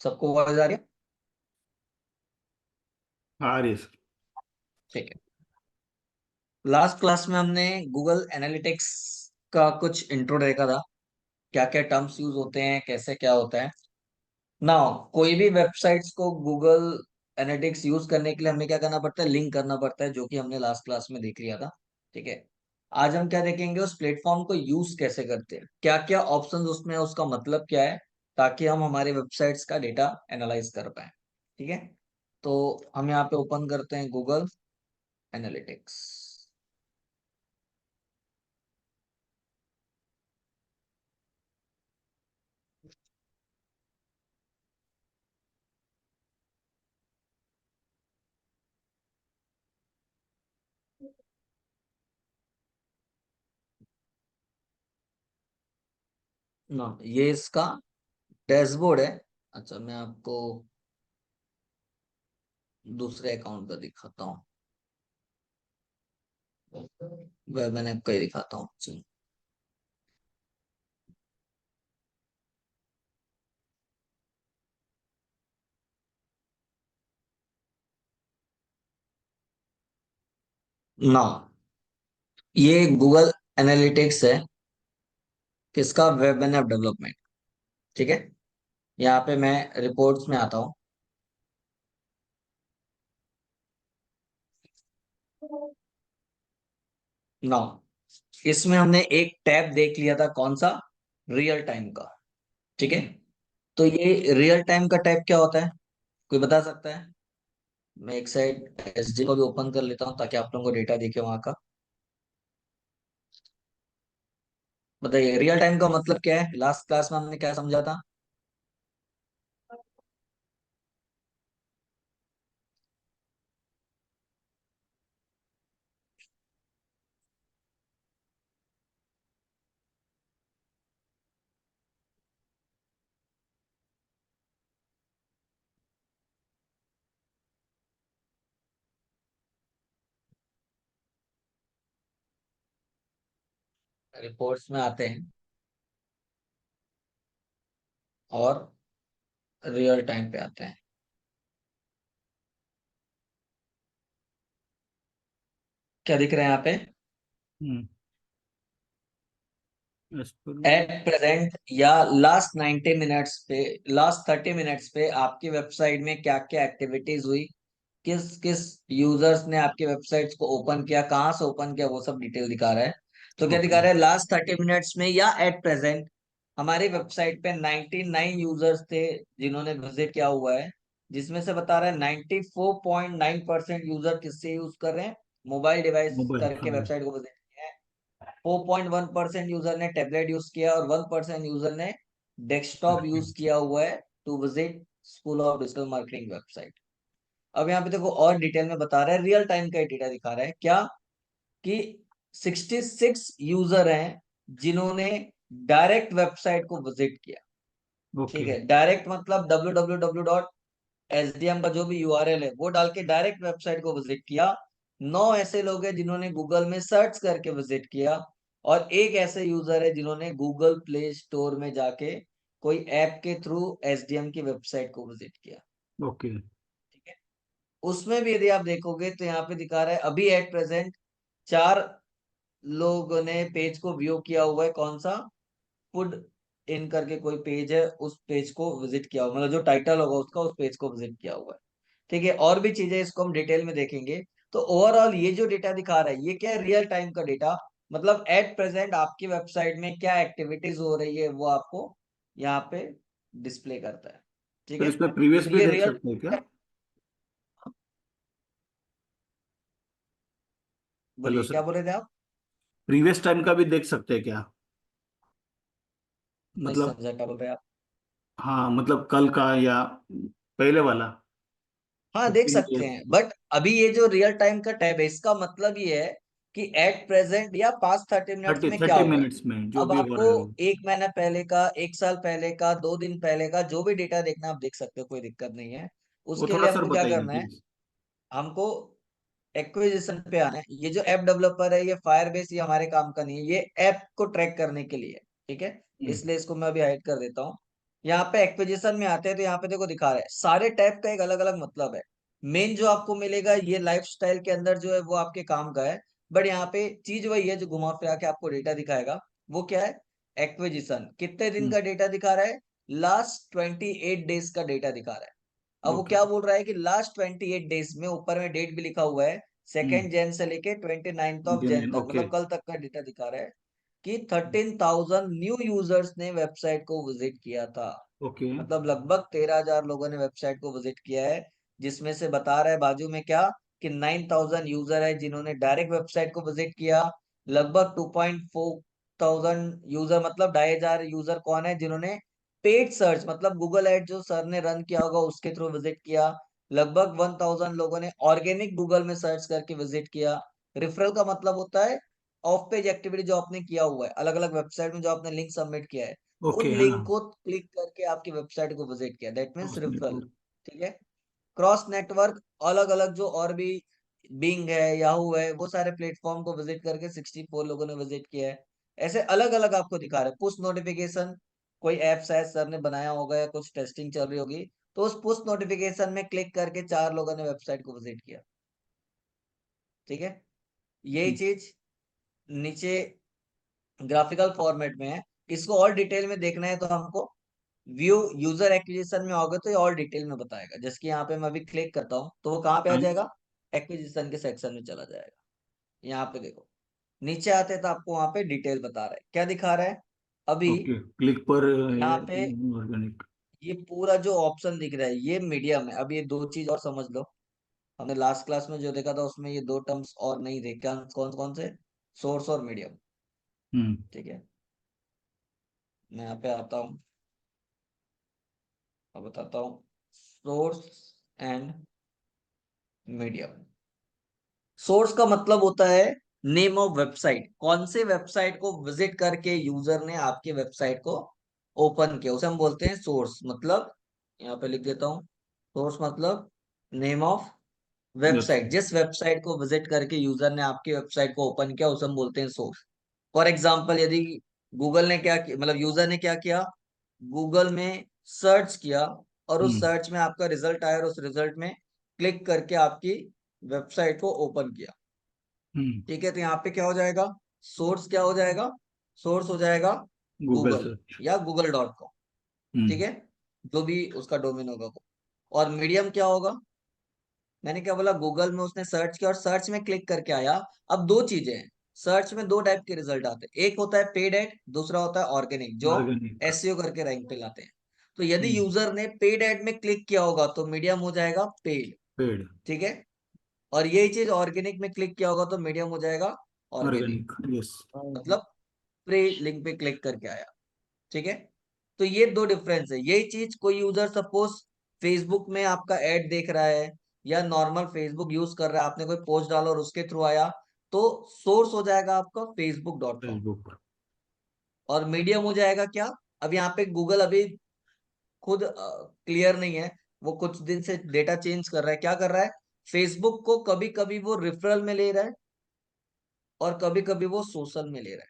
सबको आवाज आ रही है? हाँ रे सर। ठीक है। लास्ट क्लास में हमने गूगल एनालिटिक्स का कुछ इंट्रो देखा था। क्या क्या टर्म्स यूज होते हैं, कैसे क्या होता है। नाउ कोई भी वेबसाइट्स को गूगल एनालिटिक्स यूज करने के लिए हमें क्या करना पड़ता है, लिंक करना पड़ता है, जो कि हमने लास्ट क्लास में देख लिया था। ठीक है। आज हम क्या देखेंगे, उस प्लेटफॉर्म को यूज कैसे करते हैं, क्या क्या ऑप्शंस उसमें है, उसका मतलब क्या है, ताकि हम हमारे वेबसाइट्स का डेटा एनालाइज कर पाए। ठीक है। तो हम यहाँ पे ओपन करते हैं गूगल एनालिटिक्स। ना, ये इसका डैशबोर्ड है। अच्छा, मैं आपको दूसरे अकाउंट का दिखाता हूँ, वेब एन ऐप का ही दिखाता हूँ। चलो। ना, ये गूगल एनालिटिक्स है, किसका, वेब एन ऐप डेवलपमेंट। ठीक है। यहाँ पे मैं रिपोर्ट्स में आता हूँ। ना, इसमें हमने एक टैब देख लिया था, कौन सा, रियल टाइम का। ठीक है। तो ये रियल टाइम का टैब क्या होता है, कोई बता सकता है? मैं एक साइड एसडी को भी ओपन कर लेता हूँ ताकि आप लोगों को डेटा दिखे वहां का। बताइए, रियल टाइम का मतलब क्या है, लास्ट क्लास में हमने क्या समझा था? रिपोर्ट्स में आते हैं और रियल टाइम पे आते हैं। क्या दिख रहा है यहाँ पे? हम्म। एज पर। एट प्रेजेंट या लास्ट 90 मिनट्स पे, लास्ट 30 मिनट्स पे आपकी वेबसाइट में क्या क्या एक्टिविटीज हुई, किस किस यूजर्स ने आपकी वेबसाइट्स को ओपन किया, कहाँ से ओपन किया, वो सब डिटेल दिखा रहा है। तो क्या ओके। दिखा रहा है, लास्ट 30 मिनट्स में या एट प्रेजेंट हमारी वेबसाइट पे 99 यूजर्स थे जिन्होंने विजिट किया हुआ है। जिसमें से बता रहा है 94.9% यूजर किससे यूज कर रहे हैं, मोबाइल डिवाइस मोबाइल, करके हाँ। वेबसाइट को विजिट किया है। 4.1% यूजर ने टैबलेट यूज किया और 1% यूजर ने डेस्कटॉप यूज किया हुआ है to visit school of digital marketing website. अब यहाँ पे देखो और डिटेल में बता रहा है, रियल टाइम का डेटा दिखा रहा है क्या, कि 66 यूजर हैं जिन्होंने डायरेक्ट वेबसाइट को विजिट किया। ठीक ओके। है, डायरेक्ट मतलब www.sdm का जो भी यूआरएल है वो डाल के डायरेक्ट वेबसाइट को विजिट किया। 9 ऐसे लोग हैं जिन्होंने गूगल में सर्च करके विजिट किया। और एक ऐसे यूजर है जिन्होंने गूगल प्ले स्टोर में जाके कोई ऐप के थ्रू एसडीएम की वेबसाइट को विजिट किया। ओके। ठीक है। उसमें भी यदि आप देखोगे तो यहाँ पे दिखा रहा है अभी एट प्रेजेंट 4 लोगों ने पेज को व्यू किया हुआ है, कौन सा, फूड इन करके कोई पेज है, उस पेज को विजिट किया हुआ, मतलब जो टाइटल होगा उसका, उस पेज को विजिट किया हुआ है। ठीक है, और भी चीजें इसको हम डिटेल में देखेंगे। तो ओवरऑल ये जो डेटा दिखा रहा है ये क्या है, रियल टाइम का डेटा। मतलब एट प्रेजेंट आपकी वेबसाइट में क्या एक्टिविटीज हो रही है वो आपको यहाँ पे डिस्प्ले करता है। ठीक तो है। इसमें प्रीवियस तो भी ये देख रियल, सकते हैं क्या? हेलो बोलिए सर। क्या बोले थे आप? प्रीवियस टाइम का भी देख सकते हैं क्या? नहीं मतलब। समझा क्या बोल रहे हैं आप? हाँ, मतलब कल का या पहले वाला। हाँ देख सकते प्रीवियस। हैं, बट अभी ये जो रियल टाइम का टैब है इसका मतलब ये है कि एट प्रेजेंट या पास्ट 30 मिनट्स थर्टी में क्या थर्टी हुआ है। मिनट्स में जो अब भी हो आपको रहा है वो। एक महीना पहले का, एक साल पहले का, 2 दिन पहले का जो भी डेटा देखना आप देख सकते हो, कोई दिक्कत नहीं है। वो उसके थोड़ा लिए सर हमको क्या बताइए करना है, प्लीज। हमको एक्विजिशन पे आना है। ये जो ऐप डेवलपर है, ये फायरबेस, ये हमारे काम का नहीं है, ये ऐप को ट्रैक करने के लिए है। ठीक है। हम्म। इसलिए इसको मैं अभी हाइड कर देता हूँ। यहाँ पे एक्विजिशन में आते हैं तो यहाँ पे देखो दिखा रहा है, सारे टैब का एक अलग अलग मतलब है। मेन जो आपको मिलेगा ये लाइफस्टाइल के अंदर जो है वो आपके काम का है। बट यहाँ पे चीज वही है जो घुमा फिरा के आपको डेटा दिखाएगा। वो क्या है? एक्विजिशन कितने दिन हम्म। का डेटा दिखा रहा है? लास्ट 28 डेज का डेटा दिखा रहा है। अब वो ओके। क्या बोल रहा है कि लास्ट 28 डेज में, ऊपर में डेट भी लिखा हुआ है, हम्म। 2 जैन से लेके 29 जैन तक, ओके। मतलब कल तक का डेटा दिखा रहा है कि 13,000 न्यू यूजर्स ने वेबसाइट को विजिट किया था। ओके। मतलब लगभग 13,000 लोगों ने वेबसाइट को विजिट किया है। जिसमें से बता रहा है बाजू में क्या, कि 9,000 यूजर है जिन्होंने डायरेक्ट वेबसाइट को विजिट किया। लगभग 2,400 यूजर, मतलब 2,500 यूजर कौन है जिन्होंने पेड सर्च, मतलब गूगल एड जो सर ने रन किया होगा उसके थ्रू विजिट किया। लगभग 1,000 लोगों ने ऑर्गेनिक गूगल में सर्च करके विजिट किया। रेफरल का मतलब होता है ऑफ पेज एक्टिविटी जो आपने किया हुआ है अलग अलग वेबसाइट में, जो आपने लिंक सबमिट किया है, ओके। उन हाँ। लिंक को क्लिक करके आपकी वेबसाइट को विजिट किया, दैट मीन्स उसने रेफरल। ठीक है। क्रॉस नेटवर्क, अलग अलग जो और भी बिंग है, याहू है, वो सारे प्लेटफॉर्म को विजिट करके 64 लोगों ने विजिट किया है। ऐसे अलग अलग आपको दिखा रहे हैं। पुश नोटिफिकेशन, कोई ऐप शायद सर ने बनाया होगा या कुछ टेस्टिंग चल रही होगी, तो उस पुश नोटिफिकेशन में क्लिक करके 4 लोगों ने वेबसाइट को विजिट किया। ठीक है। यही चीज नीचे ग्राफिकल फॉर्मेट में है। इसको और डिटेल में देखना है तो हमको व्यू यूजर एक्विजिशन में आओगे तो ये और डिटेल में बताएगा। जैसे कि यहाँ पे मैं अभी क्लिक करता हूँ तो वो कहाँ पे आ हाँ। जाएगा? एक्विजिशन के सेक्शन में चला जाएगा। यहाँ पे देखो, नीचे आते तो आपको वहां पे डिटेल बता रहा है, क्या दिखा रहा है अभी। ओके, क्लिक पर है यहाँ पे ऑर्गेनिक। ये पूरा जो ऑप्शन दिख रहा है ये मीडियम है। अब ये दो चीज और समझ लो, हमने लास्ट क्लास में जो देखा था उसमें ये दो टर्म्स और नहीं थे, क्या कौन कौन से? सोर्स और मीडियम। हम्म। ठीक है। मैं यहाँ पे आता हूँ, अब बताता हूँ सोर्स एंड मीडियम। सोर्स का मतलब होता है नेम ऑफ वेबसाइट, कौन से वेबसाइट को विजिट करके यूजर ने आपके वेबसाइट को ओपन किया, उसे हम बोलते हैं सोर्स। मतलब यहाँ पे लिख देता हूँ, सोर्स मतलब नेम ऑफ वेबसाइट, वेबसाइट। जिस वेबसाइट को विजिट करके यूजर ने आपकी वेबसाइट को ओपन किया उसे हम बोलते हैं सोर्स। फॉर एग्जाम्पल, यदि गूगल ने क्या किया, मतलब यूजर ने क्या किया, गूगल में सर्च किया और उस हम्म। सर्च में आपका रिजल्ट आया और उस रिजल्ट में क्लिक करके आपकी वेबसाइट को ओपन किया। हम्म। ठीक है, तो यहाँ पे क्या हो जाएगा? सोर्स क्या हो जाएगा? सोर्स हो जाएगा गूगल गूगल सर्च। या google.com। ठीक हम्म। है, जो भी उसका डोमेन होगा वो। और मीडियम क्या होगा? मैंने क्या बोला, गूगल में उसने सर्च किया और सर्च में क्लिक करके आया। अब दो चीजें हैं, सर्च में दो टाइप के रिजल्ट आते हैं, एक होता है पेड एड, दूसरा होता है ऑर्गेनिक, जो ऑर्गेनिक। एसईओ करके रैंक पे लाते हैं। तो यदि हम्म। यूजर ने पेड एड में क्लिक किया होगा तो मीडियम हो जाएगा पेड। पेड। ठीक है। और यही चीज ऑर्गेनिक में क्लिक किया होगा तो मीडियम हो जाएगा ऑर्गेनिक। Organic, yes. मतलब प्री लिंक पे क्लिक करके आया। ठीक है। तो ये दो डिफरेंस है। यही चीज कोई यूजर सपोज फेसबुक में आपका एड देख रहा है या नॉर्मल फेसबुक यूज कर रहा है, आपने कोई पोस्ट डाला और उसके थ्रू आया, तो सोर्स हो जाएगा आपका facebook.com। फेसबुक। और मीडियम हो जाएगा क्या? अब यहाँ पे गूगल अभी खुद क्लियर नहीं है, वो कुछ दिन से डेटा चेंज कर रहा है। क्या कर रहा है? फेसबुक को कभी कभी वो रेफरल में ले रहा है और कभी कभी वो सोशल में ले रहा है।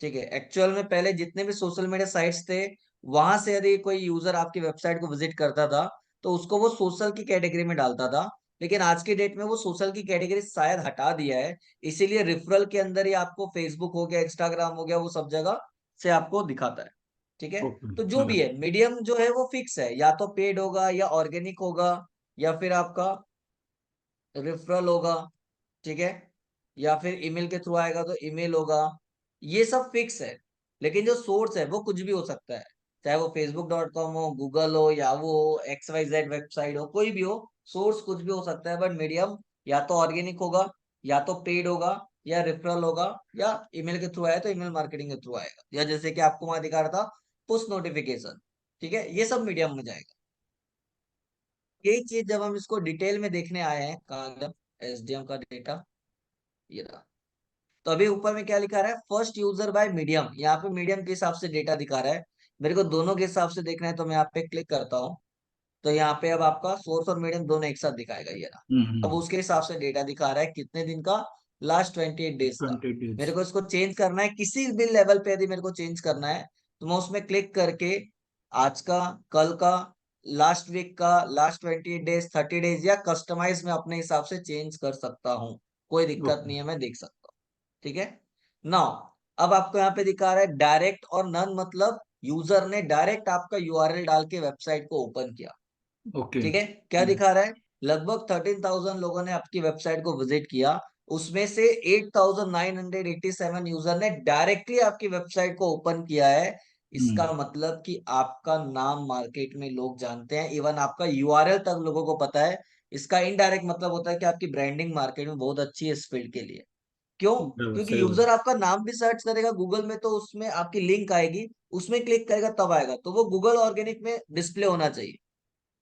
ठीक है। एक्चुअल में पहले जितने भी सोशल मीडिया साइट्स थे, वहां से यदि कोई यूजर आपकी वेबसाइट को विजिट करता था तो उसको वो सोशल की कैटेगरी में डालता था। लेकिन आज की डेट में वो सोशल की कैटेगरी शायद हटा दिया है, इसीलिए रेफरल के अंदर ही आपको फेसबुक हो गया, इंस्टाग्राम हो गया, वो सब जगह से आपको दिखाता है। ठीक है। ओके। तो जो भी है, मीडियम जो है वो फिक्स है, या तो पेड होगा या ऑर्गेनिक होगा या फिर आपका रेफरल होगा। ठीक है। या फिर ईमेल के थ्रू आएगा तो ईमेल होगा। ये सब फिक्स है। लेकिन जो सोर्स है वो कुछ भी हो सकता है, चाहे वो facebook.com हो, गूगल हो, या वो XYZ वेबसाइट हो, कोई भी हो। सोर्स कुछ भी हो सकता है, बट मीडियम या तो ऑर्गेनिक होगा, या तो पेड होगा, या रेफरल होगा, या ईमेल के थ्रू आया तो ईमेल मार्केटिंग के थ्रू आएगा, या जैसे कि आपको वहां दिखा रहा था पुश नोटिफिकेशन। ठीक है, ये सब मीडियम में जाएगा। यही चीज जब हम इसको डिटेल में देखने आए हैं, कहा गया SDM का डेटा, ये रहा। तो अभी ऊपर में क्या लिखा रहा है, फर्स्ट यूजर बाय मीडियम, यहाँ पे मीडियम के हिसाब से डेटा दिखा रहा है। मेरे को दोनों के हिसाब से देखना है तो मैं यहाँ पे क्लिक करता हूँ। तो यहाँ पे अब आपका सोर्स और मीडियम दोनों एक साथ दिखाएगा ये ना। अब हम्म। उसके हिसाब से डेटा दिखा रहा है कितने दिन का, लास्ट 28 डेज का। 20 मेरे डेज। को इसको चेंज करना है किसी भी लेवल पे, यदि मेरे को चेंज करना है तो मैं उसमें क्लिक करके आज का, कल का, लास्ट वीक का, लास्ट 28 डेज, 30 डेज, या कस्टमाइज में अपने हिसाब से चेंज कर सकता हूँ। कोई दिक्कत ओके। नहीं है, मैं देख सकता हूँ। ठीक है। नाउ अब आपको यहाँ पे दिखा रहा है डायरेक्ट और नन, मतलब यूजर ने डायरेक्ट आपका यूआरएल डाल के वेबसाइट को ओपन किया। ओके। ठीक है। क्या दिखा रहा है? लगभग 13,000 लोगों ने आपकी वेबसाइट को विजिट किया, उसमें से 8,987 यूजर ने डायरेक्टली आपकी वेबसाइट को ओपन किया है। इसका हम्म। मतलब कि आपका नाम मार्केट में लोग जानते हैं, इवन आपका यूआरएल तक लोगों को पता है। इसका इनडायरेक्ट मतलब होता है कि आपकी ब्रांडिंग मार्केट में बहुत अच्छी है इस फील्ड के लिए। क्यों? बराबर, क्योंकि सही बात। यूजर आपका नाम भी सर्च करेगा गूगल में, तो उसमें आपकी लिंक आएगी, उसमें क्लिक करेगा तब आएगा, तो वो गूगल ऑर्गेनिक में डिस्प्ले होना चाहिए।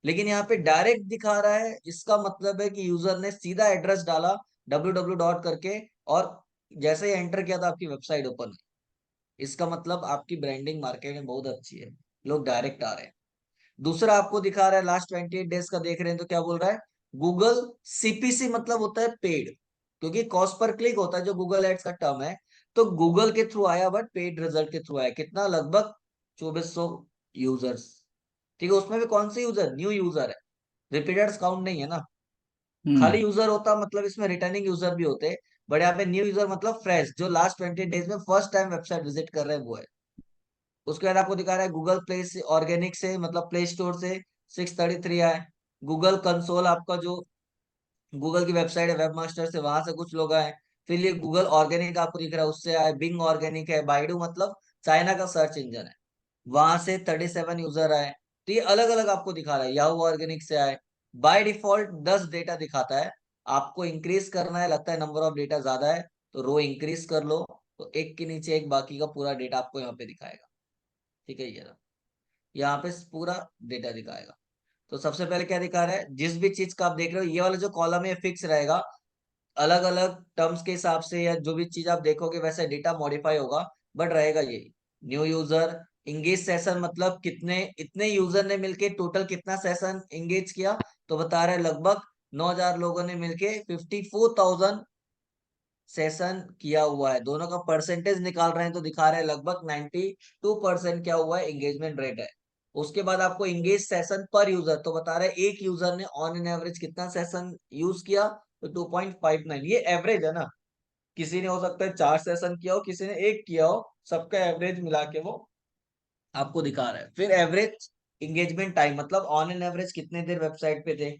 लेकिन यहाँ पे डायरेक्ट दिखा रहा है, इसका मतलब है कि यूजर ने सीधा एड्रेस डाला www डॉट करके, और जैसे ही एंटर किया था आपकी वेबसाइट ओपन हुई। इसका मतलब आपकी ब्रांडिंग मार्केट में बहुत अच्छी है, लोग डायरेक्ट आ रहे हैं। दूसरा आपको दिखा रहा है लास्ट 28 डेज का देख रहे हैं, तो क्या बोल रहा है? गूगल सीपीसी मतलब होता है पेड, क्योंकि कॉस्ट पर क्लिक होता है जो गूगल एड्स का टर्म है। तो गूगल के थ्रू आया, बट पेड रिजल्ट के थ्रू आया। कितना? लगभग 2400 यूजर्स। ठीक है। उसमें भी कौन से यूजर? न्यू यूजर है, रिपीटर्स काउंट नहीं है ना। खाली हम्म। यूजर होता मतलब इसमें रिटर्निंग यूजर भी होते, बट यहाँ पे न्यू यूजर मतलब फ्रेश, जो लास्ट 20 डेज में फर्स्ट टाइम वेबसाइट विजिट कर रहे हैं वो है। उसके बाद आपको दिखा रहा है गूगल प्ले से, ऑर्गेनिक से मतलब प्ले स्टोर से 633 आए। गूगल कंसोल आपका जो गूगल की वेबसाइट है वेब मास्टर से, वहां से कुछ लोग आए। फिर ये गूगल ऑर्गेनिक आपको दिख रहा है, उससे आए। बिंग ऑर्गेनिक है, बाइडू मतलब चाइना का सर्च इंजन है, वहां से 37 यूजर आए। तो ये अलग अलग आपको दिखा रहा है। याहू ऑर्गेनिक से आए। बाय डिफॉल्ट 10 डेटा दिखाता है। आपको इंक्रीज करना है, लगता है नंबर ऑफ डेटा ज्यादा है, तो रो इंक्रीज कर लो, तो एक के नीचे एक बाकी का पूरा डेटा आपको यहाँ पे दिखाएगा। ठीक है। ये रहा। यहाँ पे पूरा डेटा दिखाएगा। तो सबसे पहले क्या दिखा रहा है? जिस भी चीज का आप देख रहे हो, ये वाला जो कॉलम है फिक्स रहेगा। अलग अलग टर्म्स के हिसाब से या जो भी चीज आप देखोगे वैसे डेटा मॉडिफाई होगा, बट रहेगा यही। न्यू यूजर, इंगेज सेशन मतलब कितने, इतने यूजर ने मिलके टोटल कितना सेशन इंगेज किया, तो बता रहे हैं लगभग 9,000 लोगों ने मिलके 54,000 सेशन किया हुआ है। दोनों का परसेंटेज निकाल रहे हैं तो दिखा रहे हैं लगभग 92% क्या हुआ है, एंगेजमेंट रेट है। उसके बाद आपको इंगेज सेशन पर यूजर, तो बता रहे हैं एक यूजर ने ऑन एन एवरेज कितना सेशन यूज किया, तो 2.59। ये एवरेज है ना, किसी ने हो सकता है 4 सेशन किया हो, किसी ने एक किया हो, सबका एवरेज मिला के वो आपको दिखा रहा है। फिर एवरेज इंगेजमेंट टाइम मतलब ऑन एन एवरेज कितने देर वेबसाइट पे थे।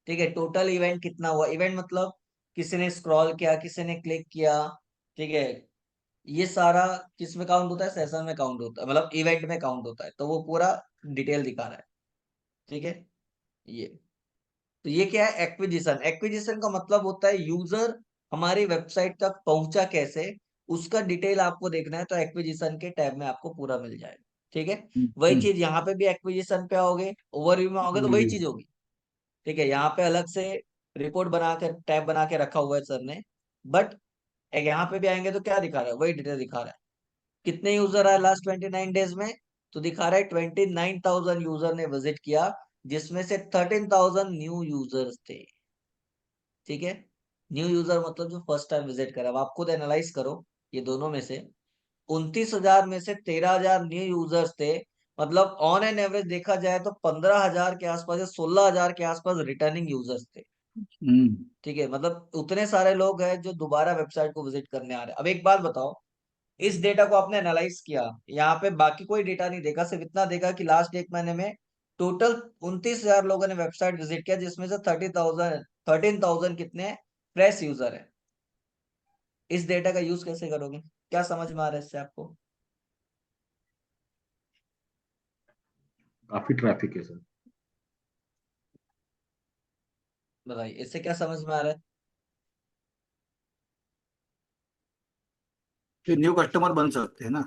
ठीक है। टोटल इवेंट कितना हुआ, इवेंट मतलब किसी ने स्क्रॉल किया, किसी ने क्लिक किया। ठीक है। ये सारा किस में काउंट होता है? सेशन में काउंट होता है, मतलब इवेंट में काउंट होता है, तो वो पूरा डिटेल दिखा रहा है। ठीक है। ये, तो ये क्या है? एक्विजिशन। एक्विजिशन का मतलब होता है यूजर हमारी वेबसाइट तक पहुंचा कैसे, उसका डिटेल आपको देखना है, तो एक्विजिशन के टैब में आपको पूरा मिल जाएगा। ठीक है। वही हम्म। चीज यहाँ पे भी एक्विजिशन पे आओगे, ओवरव्यू में आओगे तो वही ओवरव्यू। चीज होगी। ठीक है। यहाँ पे अलग से रिपोर्ट बना के टैब बना के रखा हुआ है सर ने, बट यहाँ पे भी आएंगे तो क्या दिखा रहा है? वही डिटेल दिखा रहा है। कितने यूजर आए लास्ट 29 डेज में, तो दिखा रहा है 29,000 यूजर ने विजिट किया, जिसमें से 13,000 न्यू यूजर्स थे। ठीक है। न्यू यूजर मतलब जो फर्स्ट टाइम विजिट करा। अब आप खुद एनालाइज करो, ये दोनों में से 29,000 में से 13,000 न्यू यूजर्स थे, मतलब ऑन एन एवरेज देखा जाए तो 15,000 के आसपास या 16,000 के आसपास रिटर्निंग यूजर्स थे। हम्म। ठीक है। मतलब उतने सारे लोग हैं जो दोबारा वेबसाइट को विजिट करने आ रहे हैं। अब एक बात बताओ, इस डेटा को आपने एनालाइज किया, यहाँ पे बाकी कोई डेटा नहीं देखा, सिर्फ इतना देखा कि लास्ट एक महीने में टोटल 29,000 लोगों ने वेबसाइट विजिट किया, जिसमें से 13,000 कितने फ्रेश यूजर है। इस डेटा का यूज कैसे करोगे? क्या समझ में आ रहा है इससे आपको? काफी ट्रैफिक है सर। बताइए, इससे क्या समझ में आ रहा है? फिर न्यू कस्टमर बन सकते हैं ना।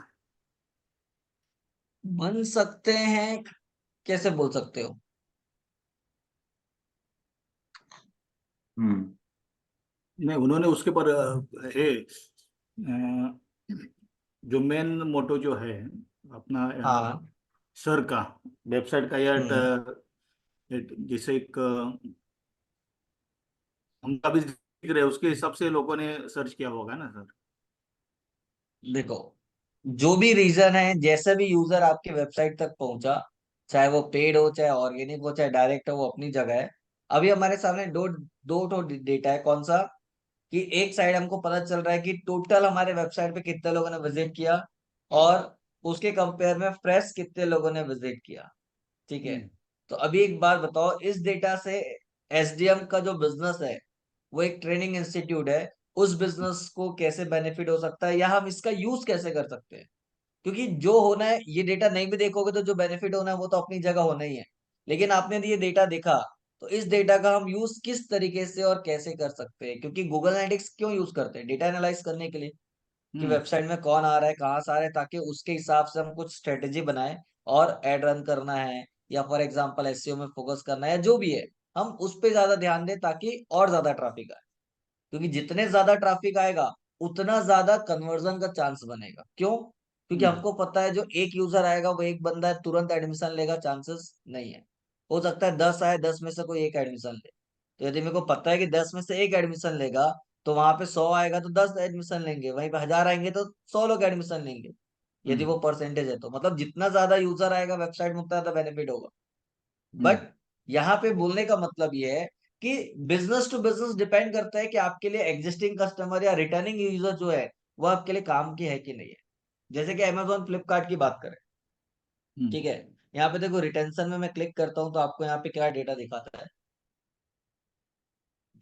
बन सकते हैं? कैसे बोल सकते हो? हम्म। नहीं, उन्होंने उसके पर अ, जो मेन मोटो जो है अपना हाँ। सर का, वेबसाइट का, या हम्म। जैसे एक हम अभी दिख रहे हैं उसके हिसाब से लोगों ने सर्च किया होगा ना सर। देखो, जो भी रीजन है, जैसे भी यूजर आपके वेबसाइट तक पहुंचा, चाहे वो पेड हो चाहे ऑर्गेनिक हो चाहे डायरेक्ट हो, वो अपनी जगह है। अभी हमारे सामने दो दो तो डेटा है। कौन सा? कि एक साइड हमको पता चल रहा है कि टोटल हमारे वेबसाइट पे कितने लोगों ने विजिट किया, और उसके कंपेयर में फ्रेश कितने लोगों ने विजिट किया। ठीक है। हम्म। तो अभी एक बात बताओ, इस डेटा से एसडीएम का जो बिजनेस है, वो एक ट्रेनिंग इंस्टीट्यूट है, उस बिजनेस को कैसे बेनिफिट हो सकता है, या हम इसका यूज कैसे कर सकते हैं? क्योंकि जो होना है, ये डेटा नहीं भी देखोगे तो जो बेनिफिट होना है वो तो अपनी जगह होना ही है। लेकिन आपने ये डेटा देखा, तो इस डेटा का हम यूज किस तरीके से और कैसे कर सकते हैं? क्योंकि गूगल एनालिटिक्स क्यों यूज करते हैं? डेटा एनालाइज करने के लिए, कि हम्म। वेबसाइट में कौन आ रहा है, कहाँ से आ रहा है, ताकि उसके हिसाब से हम कुछ स्ट्रेटेजी बनाए और एड रन करना है, या फॉर एग्जांपल एसईओ में फोकस करना है, या जो भी है, हम उस पे ज्यादा ध्यान दें ताकि और ज्यादा ट्रैफिक आए। क्योंकि जितने ज्यादा ट्रैफिक आएगा, उतना ज्यादा कन्वर्जन का चांस बनेगा। क्यों? क्योंकि हम्म। हमको पता है जो एक यूजर आएगा, वो एक बंदा है, तुरंत एडमिशन लेगा, चांसेस नहीं है। हो सकता है 10 आए, 10 में से कोई एक एडमिशन ले। तो यदि मेरे को पता है कि 10 में से एक एडमिशन लेगा, तो वहां पे 100 आएगा तो 10 एडमिशन लेंगे, वहीं पे 1000 आएंगे तो 100 लोग एडमिशन लेंगे। यदि हम्म। वो परसेंटेज है तो मतलब जितना ज्यादा यूजर आएगा वेबसाइट में, उतना ज्यादा बेनिफिट होगा। हम्म। बट यहाँ पे बोलने का मतलब ये है कि बिजनेस टू बिजनेस डिपेंड करता है कि आपके लिए एग्जिस्टिंग कस्टमर या रिटर्निंग यूजर जो है, वो आपके लिए काम की है कि नहीं है। जैसे कि अमेजोन फ्लिपकार्ट की बात करें, हम्म। ठीक है। यहाँ पे देखो, रिटेंशन में मैं क्लिक करता हूँ तो आपको यहाँ पे क्या डेटा दिखाता है?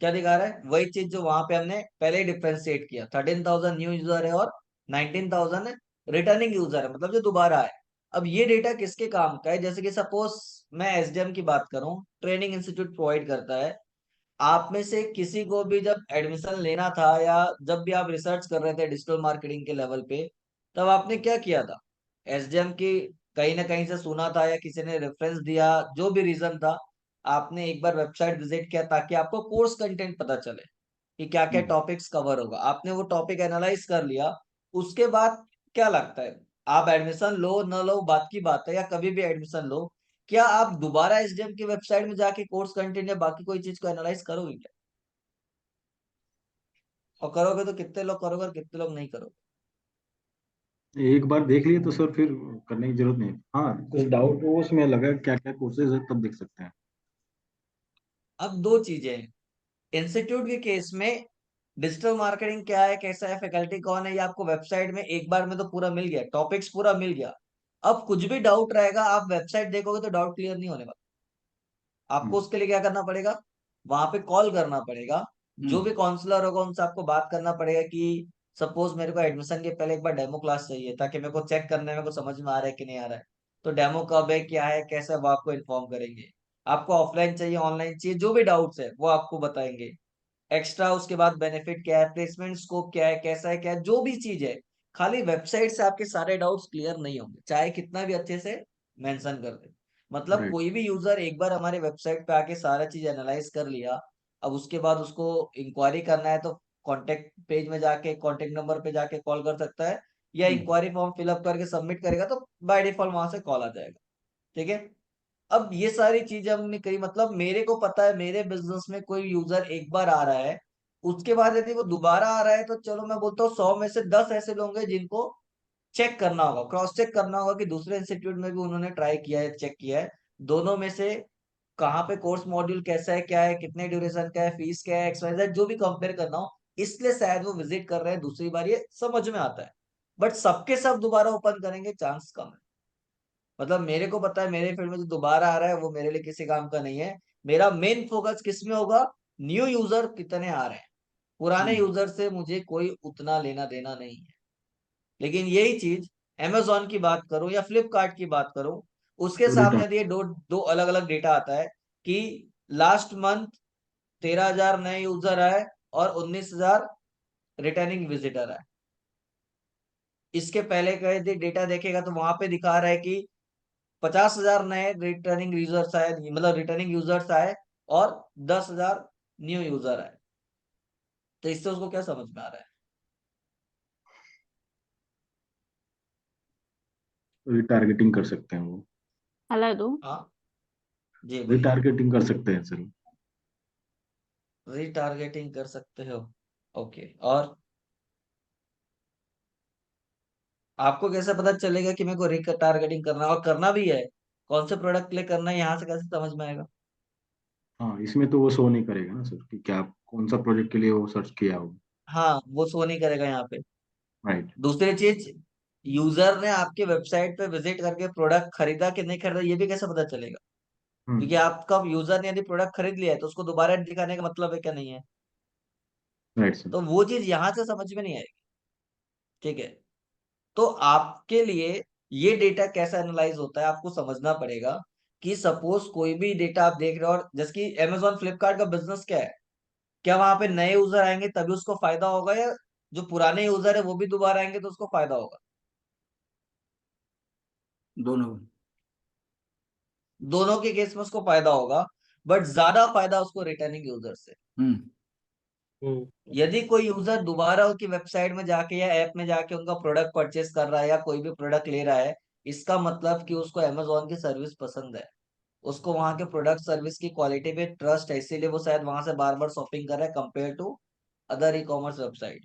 क्या दिखा रहा है? वही चीज जो वहां पे हमने पहले ही डिफ्रेंशिएट किया। 13,000 न्यू यूजर है और 19,000 रिटर्निंग यूजर है, मतलब जो दोबारा है। अब ये डेटा किसके काम का है? जैसे कि सपोज मैं एसडीएम की बात करूं, ट्रेनिंग इंस्टीट्यूट प्रोवाइड करता है। आप में से किसी को भी जब एडमिशन लेना था, या जब भी आप रिसर्च कर रहे थे डिजिटल मार्केटिंग के लेवल पे, तब आपने क्या किया था? एसडीएम की कहीं ना कहीं से सुना था, या किसी ने रेफरेंस दिया, जो भी रीजन था, आपने एक बार वेबसाइट विजिट किया ताकि आपको कोर्स कंटेंट पता चले कि क्या क्या हम्म। टॉपिक्स कवर होगा। आपने वो टॉपिक एनालाइज कर लिया। उसके बाद क्या लगता है, आप एडमिशन लो न लो बात की बात है, या कभी भी एडमिशन लो, क्या आप दोबारा एसडीएम की वेबसाइट में जाके कोर्स कंटेंट या बाकी कोई चीज को एनालाइज करोगे क्या? और करोगे तो कितने लोग करोगे और कितने लोग नहीं करोगे? एक बार देख लिए तो सर फिर करने की जरूरत नहीं। हाँ, कुछ डाउट हो उसमें लगा क्या क्या कोर्सेज है तब देख सकते हैं। अब दो चीजें हैं। इंस्टीट्यूट के केस में डिजिटल मार्केटिंग क्या है, कैसा है, फैकल्टी कौन है, ये आपको वेबसाइट में एक बार में तो पूरा मिल गया, टॉपिक्स पूरा मिल गया। अब कुछ भी डाउट रहेगा, आप वेबसाइट देखोगे तो डाउट क्लियर नहीं होने वाला। आपको हम्म। उसके लिए क्या करना पड़ेगा? वहां पे कॉल करना पड़ेगा। जो हम्म। भी काउंसलर होगा उनसे आपको बात करना पड़ेगा कि सपोज मेरे को एडमिशन के पहले एक बार डेमो क्लास चाहिए, ताकि मेरे को चेक करने में को समझ में आ रहा है कि नहीं आ रहा है। तो डेमो कब है, क्या है, कैसा है, वो आपको इन्फॉर्म करेंगे। आपको ऑफलाइन चाहिए, ऑनलाइन चाहिए, जो भी डाउट्स है वो आपको बताएंगे। एक्स्ट्रा उसके बाद बेनिफिट क्या है, प्लेसमेंट स्कोप क्या है, कैसा है, क्या है, जो भी चीज है। खाली वेबसाइट से आपके सारे डाउट्स क्लियर नहीं होंगे, चाहे कितना भी अच्छे से मेंशन कर दे। मतलब राइट। कोई भी यूजर एक बार हमारे वेबसाइट पे आके सारा चीज एनालाइज कर लिया, अब उसके बाद उसको इंक्वायरी करना है तो कॉन्टेक्ट पेज में जाके कॉन्टेक्ट नंबर पे जाके कॉल कर सकता है, या हम्म। इंक्वायरी फॉर्म फिलअप करके सबमिट करेगा तो बाय डिफॉल्ट वहां से कॉल आ जाएगा। ठीक है। अब ये सारी चीजें हमने करी, मतलब मेरे को पता है मेरे बिजनेस में कोई यूजर एक बार आ रहा है, उसके बाद यदि वो दोबारा आ रहा है, तो चलो मैं बोलता हूँ 100 में से 10 ऐसे लोग हैं जिनको चेक करना होगा, क्रॉस चेक करना होगा कि दूसरे इंस्टीट्यूट में भी उन्होंने ट्राई किया है, चेक किया है, दोनों में से कहाँ पे कोर्स मॉड्यूल कैसा है, क्या है, कितने ड्यूरेशन का है, फीस क्या है, एक्सवाइजेड जो भी कंपेयर करना हो। इसलिए शायद वो विजिट कर रहे हैं दूसरी बार, ये समझ में आता है। बट सबके सब दोबारा ओपन करेंगे, चांस कम है। मतलब मेरे को पता है मेरे फील्ड में जो दोबारा आ रहा है वो मेरे लिए किसी काम का नहीं है। मेरा मेन फोकस किस में होगा? न्यू यूजर कितने आ रहे हैं। पुराने हम्म। यूजर से मुझे कोई उतना लेना देना नहीं है। लेकिन यही चीज अमेजोन की बात करूं या फ्लिपकार्ट की बात करूं, उसके रिटर्न। सामने दिए दो दो अलग अलग डेटा आता है कि लास्ट मंथ 13,000 नए यूजर आए और 19,000 रिटर्निंग विजिटर आए। इसके पहले का यदि डेटा देखेगा तो वहां पे दिखा रहा है कि 50,000 नए रिटर्निंग यूजर्स आए, मतलब रिटर्निंग यूजर्स आए, और 10,000 न्यू यूजर आए। तो इससे उसको क्या समझ में आ रहा है? रिटारगेटिंग कर सकते हैं वो। हेलो, हाँ जी बोलिए। रिटारगेटिंग कर सकते हैं सर। रीटारगेटिंग कर सकते हो। ओके, और आपको कैसे पता चलेगा कि मेरे को रिटारगेटिंग करना है और करना भी है? कौन से प्रोडक्ट के लिए करना है, यहाँ से कैसे समझ में आएगा? हाँ, इसमें तो वो शो नहीं करेगा ना सर कि क्या कौन सा प्रोजेक्ट के लिए वो सर्च किया हो। हाँ, वो शो नहीं करेगा यहाँ पे। राइट। दूसरी चीज, यूजर ने आपके वेबसाइट पे विजिट करके प्रोडक्ट खरीदा कि नहीं खरीदा, ये भी कैसे पता चलेगा? क्योंकि हम्म। आपका यूजर ने यदि प्रोडक्ट खरीद लिया है तो उसको दोबारा दिखाने का मतलब है क्या? नहीं है। Right sir. तो वो चीज यहाँ से समझ में नहीं आएगी। ठीक है। तो आपके लिए ये डेटा कैसा एनालाइज होता है आपको समझना पड़ेगा। कि सपोज कोई भी डेटा आप देख रहे हो, और जैसे कि Amazon फ्लिपकार्ट का बिजनेस क्या है? क्या वहां पे नए यूजर आएंगे तभी उसको फायदा होगा, या जो पुराने यूजर है वो भी दोबारा आएंगे तो उसको फायदा होगा? दोनों। दोनों के केस में उसको फायदा होगा। बट ज्यादा फायदा उसको रिटर्निंग यूजर से। हम्म। यदि कोई यूजर दोबारा उनकी वेबसाइट में जाके या ऐप में जाके उनका प्रोडक्ट परचेस कर रहा है या कोई भी प्रोडक्ट ले रहा है, इसका मतलब कि उसको Amazon की सर्विस पसंद है। उसको वहां के प्रोडक्ट सर्विस की क्वालिटी पे ट्रस्ट है, इसीलिए वो शायद वहां से बार बार शॉपिंग कर रहा है compare to other e commerce website.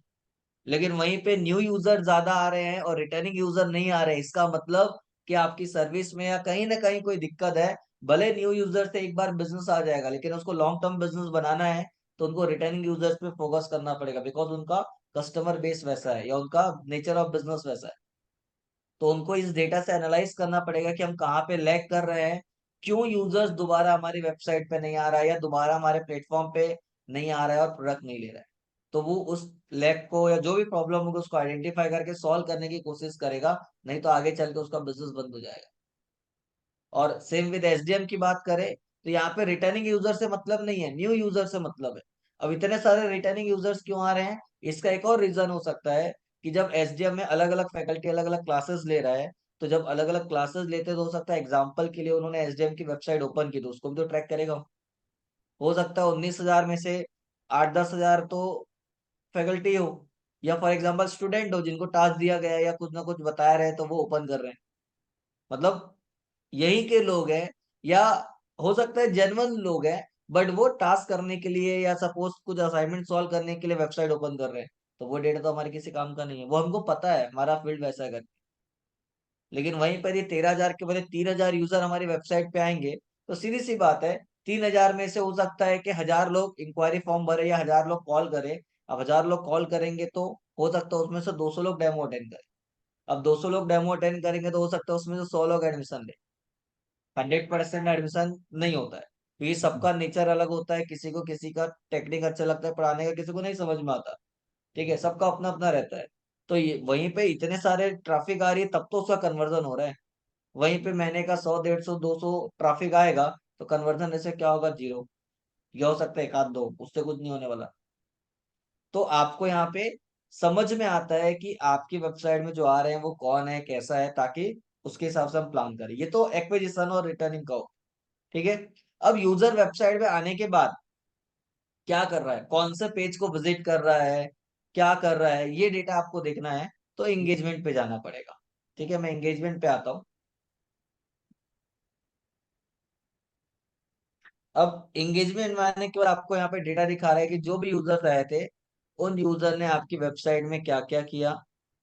लेकिन वहीं पे न्यू यूजर ज्यादा आ रहे हैं और रिटर्निंग यूजर नहीं आ रहे हैं, इसका मतलब कि आपकी सर्विस में या कहीं ना कहीं कोई दिक्कत है। भले न्यू यूजर से एक बार बिजनेस आ जाएगा, लेकिन उसको लॉन्ग टर्म बिजनेस बनाना है तो उनको रिटर्निंग यूजर्स पे फोकस करना पड़ेगा, बिकॉज उनका कस्टमर बेस वैसा है या उनका नेचर ऑफ बिजनेस वैसा है। तो उनको इस डेटा से एनालाइज करना पड़ेगा कि हम कहाँ पे लैग कर रहे हैं, क्यों यूजर्स दोबारा हमारी वेबसाइट पे नहीं आ रहा है या दोबारा हमारे प्लेटफॉर्म पे नहीं आ रहा है और प्रोडक्ट नहीं ले रहा है। तो वो उस लैग को या जो भी प्रॉब्लम होगी उसको आइडेंटिफाई करके सॉल्व करने की कोशिश करेगा। नहीं तो आगे चल के उसका बिजनेस बंद हो जाएगा। और सेम विद SDM की बात करें तो यहाँ पे रिटर्निंग यूजर से मतलब नहीं है, न्यू यूजर से मतलब है। अब इतने सारे रिटर्निंग यूजर्स क्यों आ रहे हैं? इसका एक और रीजन हो सकता है कि जब SDM में अलग अलग फैकल्टी अलग अलग क्लासेस ले रहा है, तो जब अलग अलग क्लासेस लेते हैं तो हो सकता है एग्जाम्पल के लिए उन्होंने SDM की वेबसाइट ओपन की तो उसको भी तो ट्रैक करेगा। हो सकता है 19,000 में से 8-10 हजार तो फैकल्टी हो, या फॉर एग्जाम्पल स्टूडेंट हो जिनको टास्क दिया गया है या कुछ ना कुछ बताया रहे तो वो ओपन कर रहे हैं। मतलब यही के लोग हैं, या हो सकता है जेन्युइन लोग हैं, बट वो टास्क करने के लिए या सपोज कुछ असाइनमेंट सॉल्व करने के लिए वेबसाइट ओपन कर रहे हैं। तो वो डेटा तो हमारे किसी काम का नहीं है, वो हमको पता है, हमारा फील्ड वैसा है। लेकिन वहीं पर ये 13,000 के बजाय 3,000 यूजर हमारी वेबसाइट पे आएंगे, तो सीधी सी बात है, 3,000 में से हो सकता है कि 1,000 लोग इंक्वायरी फॉर्म भरे या 1,000 लोग कॉल करें। अब 1,000 लोग कॉल करेंगे तो हो सकता है उसमें से 200 लोग डेमो अटेंड करें। अब 200 लोग डेमो अटेंड करेंगे तो हो सकता है उसमें से 100 लोग एडमिशन ले। 100% एडमिशन नहीं होता है, क्योंकि सबका नेचर अलग होता है, किसी को किसी का टेक्निक अच्छा लगता है पढ़ाने का, किसी को नहीं समझ में आता। ठीक है, सबका अपना अपना रहता है। तो ये वहीं पे इतने सारे ट्रैफिक आ रही है तब तो उसका कन्वर्जन हो रहा है। वहीं पे महीने का 100, 150, 200 ट्रैफिक आएगा तो कन्वर्जन ऐसे क्या होगा? जीरो। या हो सकता है एक आध दो, उससे कुछ नहीं होने वाला। तो आपको यहाँ पे समझ में आता है कि आपकी वेबसाइट में जो आ रहे हैं वो कौन है, कैसा है, ताकि उसके हिसाब से हम प्लान करें। ये तो एक्विजिशन और रिटर्निंग का हो। ठीक है। अब यूजर वेबसाइट पे आने के बाद क्या कर रहा है, कौन से पेज को विजिट कर रहा है, क्या कर रहा है, ये डेटा आपको देखना है। तो एंगेजमेंट पे जाना पड़ेगा। ठीक है, मैं एंगेजमेंट पे आता हूँ। अब एंगेजमेंट में आने के बाद आपको यहाँ पे डेटा दिखा रहा है कि जो भी यूजर्स आए थे उन यूजर ने आपकी वेबसाइट में क्या क्या किया।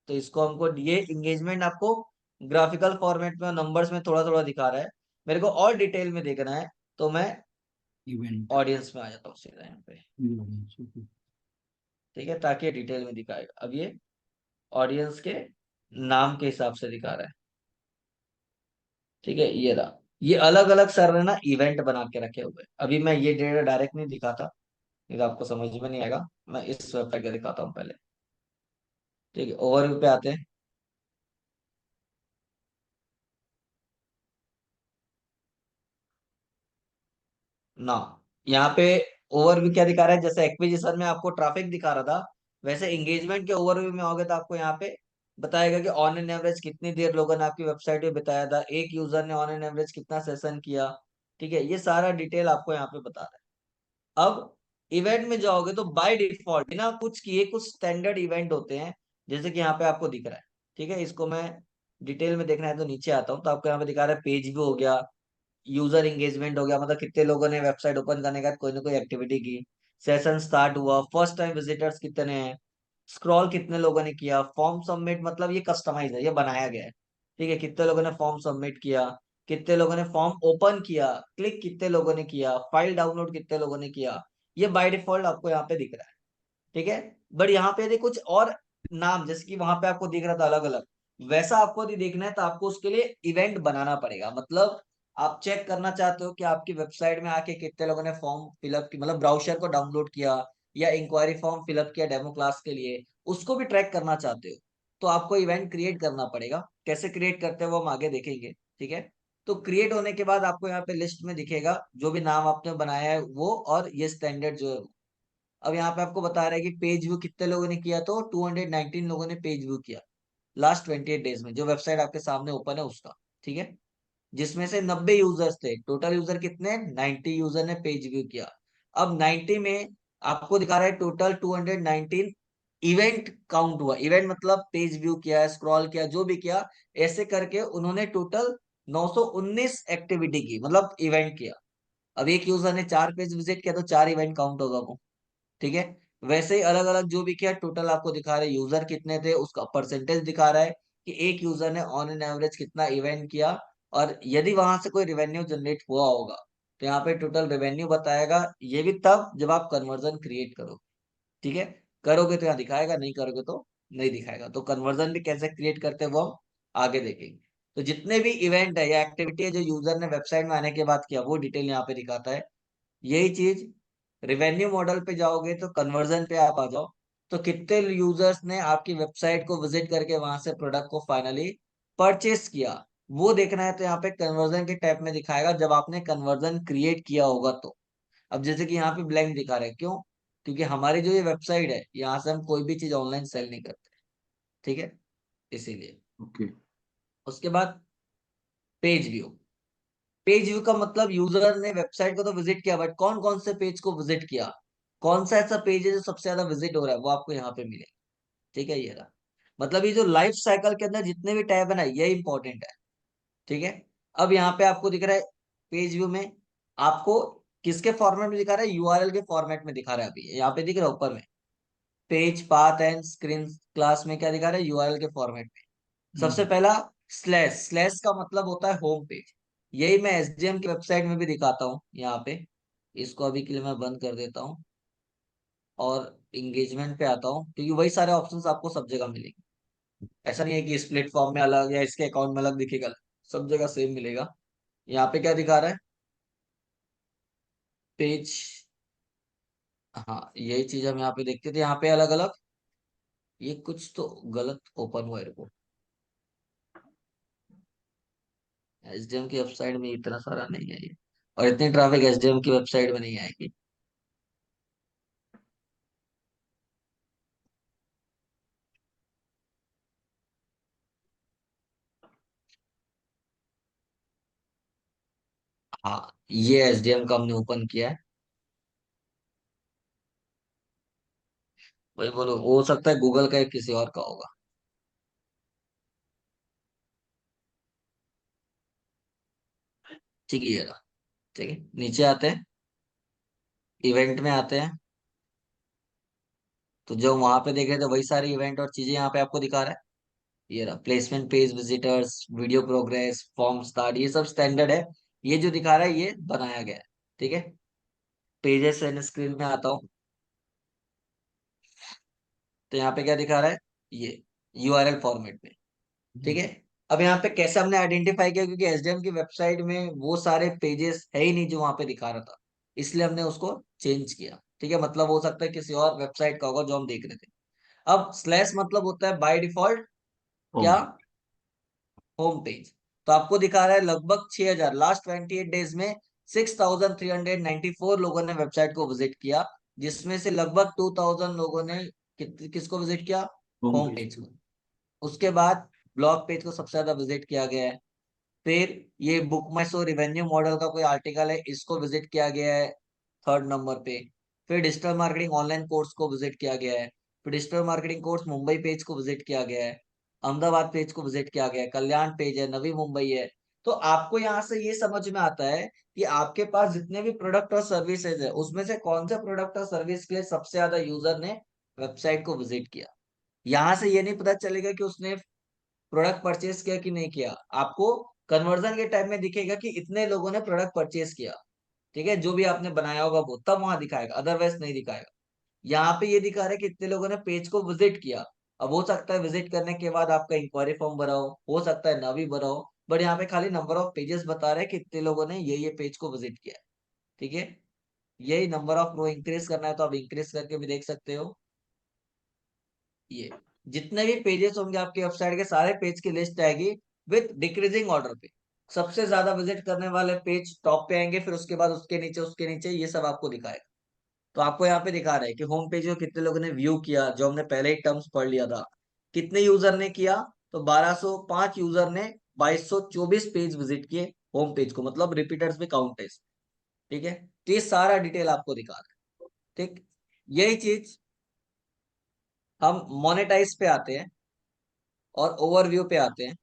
तो इसको हमको ये एंगेजमेंट आपको ग्राफिकल फॉर्मेट में नंबर्स में थोड़ा थोड़ा दिखा रहा है। मेरे को और डिटेल में देखना है तो मैं इवेंट। ऑडियंस में आ जाता हूँ सीधा यहाँ पे। ठीक है, ताकि डिटेल में दिखाएगा। अब ये ऑडियंस के नाम के हिसाब से दिखा रहा है। ठीक है, ये रहा। ये अलग अलग सर ने ना इवेंट बना के रखे हुए हैं। अभी मैं ये डेटा डायरेक्ट नहीं दिखाता, नहीं तो आपको समझ में नहीं आएगा। मैं इस वेबसाइट का दिखाता हूँ पहले। ठीक है, ओवरव्यू पे आते हैं ना। यहाँ पे ओवरव्यू क्या दिखा रहा है? जैसे एक्विजिशन में आपको ट्रैफिक दिखा रहा था, वैसे एंगेजमेंट के ओवरव्यू में होगे तो आपको यहाँ पे बताएगा कि ऑन एन एवरेज कितनी देर लोगों ने आपकी वेबसाइट पे बिताया था, एक यूजर ने ऑन एन एवरेज कितना सेशन किया। ठीक है, ये सारा डिटेल आपको यहाँ पे बता रहा है। अब इवेंट में जाओगे तो बाय डिफॉल्ट बिना कुछ किए कुछ स्टैंडर्ड इवेंट होते हैं, जैसे कि यहाँ पे आपको दिख रहा है। ठीक है, इसको मैं डिटेल में देखना है तो नीचे आता हूँ, तो आपको यहाँ पे दिखा रहा है पेज भी हो गया, यूजर एंगेजमेंट हो गया, मतलब कितने लोगों ने वेबसाइट ओपन करने का कोई ना कोई एक्टिविटी की, सेशन स्टार्ट हुआ, फर्स्ट टाइम विजिटर्स कितने हैं, स्क्रॉल कितने लोगों ने किया, फॉर्म सबमिट मतलब ये कस्टमाइज है, ये बनाया गया है। ठीक है, कितने लोगों ने फॉर्म सबमिट किया, कितने लोगों ने फॉर्म ओपन किया, क्लिक कितने लोगों ने किया, फाइल डाउनलोड कितने लोगों ने किया, ये बाय डिफॉल्ट आपको यहाँ पे दिख रहा है। ठीक है, बट यहाँ पे यदि कुछ और नाम, जैसे कि वहां पे आपको दिख रहा था अलग अलग, वैसा आपको यदि देखना है तो आपको उसके लिए इवेंट बनाना पड़ेगा। मतलब आप चेक करना चाहते हो कि आपकी वेबसाइट में आके कितने लोगों ने फॉर्म फिलअप की, मतलब ब्राउजर को डाउनलोड किया या इंक्वायरी फॉर्म फिलअप किया डेमो क्लास के लिए, उसको भी ट्रैक करना चाहते हो, तो आपको इवेंट क्रिएट करना पड़ेगा। कैसे क्रिएट करते हैं वो हम आगे देखेंगे। ठीक है, तो क्रिएट होने के बाद आपको यहाँ पे लिस्ट में दिखेगा जो भी नाम आपने बनाया है वो, और ये स्टैंडर्ड जो है वो। अब यहाँ पे आपको बता रहा है कि पेज व्यू कितने लोगों ने किया, तो 219 लोगों ने पेज व्यू किया लास्ट 28 डेज में, जो वेबसाइट आपके सामने ओपन है उसका। ठीक है, जिसमें से 90 यूजर्स थे, टोटल यूजर कितने, 90 यूजर ने पेज व्यू किया। अब 90 में आपको दिखा रहा है टोटल 219 इवेंट काउंट हुआ। इवेंट मतलब पेज व्यू किया, स्क्रॉल किया, जो भी किया, ऐसे करके उन्होंने टोटल 919 एक्टिविटी की, मतलब इवेंट किया। अब एक यूजर ने 4 पेज विजिट किया तो 4 इवेंट काउंट होगा वो। ठीक है, वैसे ही अलग अलग जो भी किया टोटल आपको दिखा रहे, यूजर कितने थे उसका परसेंटेज दिखा रहा है कि एक यूजर ने ऑन एन एवरेज कितना इवेंट किया, और यदि वहां से कोई रिवेन्यू जनरेट हुआ होगा तो यहाँ पे टोटल रेवेन्यू बताएगा। ये भी तब जब आप कन्वर्जन क्रिएट करोगे। ठीक है, करोगे तो यहाँ दिखाएगा, नहीं करोगे तो नहीं दिखाएगा। तो कन्वर्जन भी कैसे क्रिएट करते हैं वो हम आगे देखेंगे। तो जितने भी इवेंट है या एक्टिविटी है जो यूजर ने वेबसाइट में आने के बाद किया, वो डिटेल यहाँ पे दिखाता है। यही चीज रिवेन्यू मॉडल पे जाओगे तो कन्वर्जन पे आप आ जाओ, तो कितने यूजर्स ने आपकी वेबसाइट को विजिट करके वहां से प्रोडक्ट को फाइनली परचेस किया, वो देखना है। तो यहाँ पे कन्वर्जन के टैब में दिखाएगा जब आपने कन्वर्जन क्रिएट किया होगा तो। अब जैसे कि यहाँ पे ब्लैंक दिखा रहा है, क्यों? क्योंकि हमारी जो ये वेबसाइट है यहाँ से हम कोई भी चीज ऑनलाइन सेल नहीं करते। ठीक है, इसीलिए। ओके। उसके बाद पेज व्यू। पेज व्यू का मतलब यूजर ने वेबसाइट को तो विजिट किया, बट कौन कौन से पेज को विजिट किया, कौन सा ऐसा पेज है जो सबसे ज्यादा विजिट हो रहा है, वो आपको यहाँ पे मिलेगा। ठीक है, ये रहा। मतलब ये जो लाइफ साइकिल के अंदर जितने भी टैब है ना, ये इंपॉर्टेंट है। ठीक है, अब यहाँ पे आपको दिख रहा है पेज व्यू में, आपको किसके फॉर्मेट में दिखा रहा है, यूआरएल के फॉर्मेट में दिखा रहा है। अभी यहाँ पे दिख रहा है ऊपर में, page path and screen class में क्या दिखा रहा है, यूआरएल के फॉर्मेट में। सबसे पहला स्लैश, स्लैश का मतलब होता है होम पेज। यही मैं एसडीएम की वेबसाइट में भी दिखाता हूँ यहाँ पे। इसको अभी के लिए मैं बंद कर देता हूँ और इंगेजमेंट पे आता हूँ, क्योंकि वही सारे ऑप्शंस आपको सब जगह मिलेंगे। ऐसा नहीं है कि इस प्लेटफॉर्म में अलग या इसके अकाउंट में अलग दिखेगा, सब जगह सेम मिलेगा। यहाँ पे क्या दिखा रहा है, पेज। हाँ, यही चीज हम यहाँ पे देखते थे, यहाँ पे अलग अलग। ये कुछ तो गलत ओपन हुआ है को, एसडीएम की वेबसाइट में इतना सारा नहीं है ये, और इतनी ट्रैफिक एसडीएम की वेबसाइट में नहीं आएगी। हाँ, ये एसडीएम का हमने ओपन किया है। वही बोलो, हो सकता है गूगल का या किसी और का होगा। ठीक है, ये रहा। ठीक है, नीचे आते हैं, इवेंट में आते हैं। तो जो वहां पे देखे थे वही सारे इवेंट और चीजें यहाँ पे आपको दिखा रहा है। ये रहा, placement page, visitors, video progress, form start, ये सब स्टैंडर्ड है। ये जो दिखा रहा है ये बनाया गया है। ठीक है, पेजेस एंड स्क्रीन में आता हूँ। तो यहाँ पे क्या दिखा रहा है, ये यूआरएल फॉर्मेट में। ठीक है, अब यहाँ पे कैसे हमने आइडेंटिफाई किया, क्योंकि एसडीएम की वेबसाइट में वो सारे पेजेस है ही नहीं जो वहां पे दिखा रहा था, इसलिए हमने उसको चेंज किया। ठीक है, मतलब हो सकता है किसी और वेबसाइट का होगा जो हम देख रहे थे। अब स्लैश मतलब होता है बाय डिफॉल्ट होम। क्या, होम पेज। तो आपको दिखा रहा है लगभग 6,000, लास्ट 28 डेज में 6,394 लोगों ने वेबसाइट को विजिट किया, जिसमें से लगभग 2,000 लोगों ने किसको विजिट किया, होम होम पेज पेज पे। को। उसके बाद ब्लॉग पेज को सबसे ज्यादा विजिट किया गया है। फिर ये बुक माई शो रिवेन्यू मॉडल का कोई आर्टिकल है, इसको विजिट किया गया है 3rd नंबर पे। फिर डिजिटल मार्केटिंग ऑनलाइन कोर्स को विजिट किया गया है। फिर digital marketing course Mumbai page को विजिट किया गया है। अहमदाबाद पेज को विजिट किया गया है, कल्याण पेज है, नवी मुंबई है। तो आपको यहाँ से ये समझ में आता है कि आपके पास जितने भी प्रोडक्ट और सर्विसेज है उसमें से कौन से प्रोडक्ट और सर्विस के लिए सबसे ज्यादा यूजर ने वेबसाइट को विजिट किया। यहाँ से ये नहीं पता चलेगा कि उसने प्रोडक्ट परचेज किया कि नहीं किया। आपको कन्वर्जन के टाइम में दिखेगा कि इतने लोगों ने प्रोडक्ट परचेज किया, ठीक है, जो भी आपने बनाया होगा वो तब वहां दिखाएगा, अदरवाइज नहीं दिखाएगा। यहाँ पे ये दिखा रहा है कि इतने लोगों ने पेज को विजिट किया। अब हो सकता है विजिट करने के बाद आपका इंक्वायरी फॉर्म भरा हो सकता है ना भी भरा हो, बट यहाँ पे खाली नंबर ऑफ पेजेस बता रहा है कि इतने लोगों ने ये पेज को विजिट किया है, ठीक है। यही नंबर ऑफ रो इंक्रीज करना है तो आप इंक्रीज करके भी देख सकते हो। ये जितने भी पेजेस होंगे आपकी वेबसाइट के सारे पेज की लिस्ट आएगी विथ डिक्रीजिंग ऑर्डर पे। सबसे ज्यादा विजिट करने वाले पेज टॉप पे आएंगे, फिर उसके बाद उसके नीचे ये सब आपको दिखाएगा। तो आपको यहाँ पे दिखा रहा है कि होम पेज को कितने लोगों ने व्यू किया, जो हमने पहले ही टर्म्स पढ़ लिया था। कितने यूजर ने किया, तो 1205 यूजर ने 2224 पेज विजिट किए होम पेज को, मतलब रिपीटर्स भी काउंट है इसमें, ठीक है। तो ये सारा डिटेल आपको दिखा रहा है, ठीक। यही चीज हम मोनेटाइज पे आते हैं और ओवरव्यू पे आते हैं।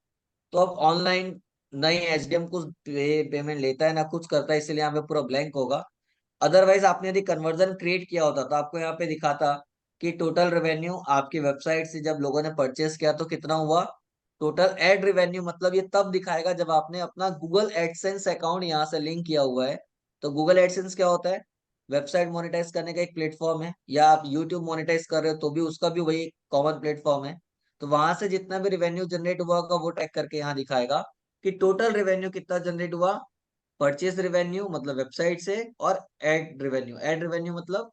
तो अब ऑनलाइन नहीं, एचडीएम कुछ पेमेंट लेता है ना कुछ करता है, इसलिए यहाँ पे पूरा ब्लैंक होगा। अदरवाइज आपने यदि कन्वर्जन क्रिएट किया होता तो आपको यहाँ पे दिखाता कि टोटल रेवेन्यू आपकी वेबसाइट से जब लोगों ने परचेस किया तो कितना हुआ। टोटल एड रेवेन्यू मतलब ये तब दिखाएगा जब आपने अपना गूगल एडसेंस अकाउंट यहाँ से लिंक किया हुआ है। तो गूगल एडसेंस क्या होता है, वेबसाइट मोनेटाइज करने का एक प्लेटफॉर्म है, या आप यूट्यूब मोनेटाइज कर रहे हो तो भी उसका भी वही कॉमन प्लेटफॉर्म है। तो वहां से जितना भी रेवेन्यू जनरेट हुआ होगा वो ट्रैक करके यहाँ दिखाएगा कि टोटल रेवेन्यू कितना जनरेट हुआ। परचेज रेवेन्यू मतलब वेबसाइट से, और एड रेवेन्यू मतलब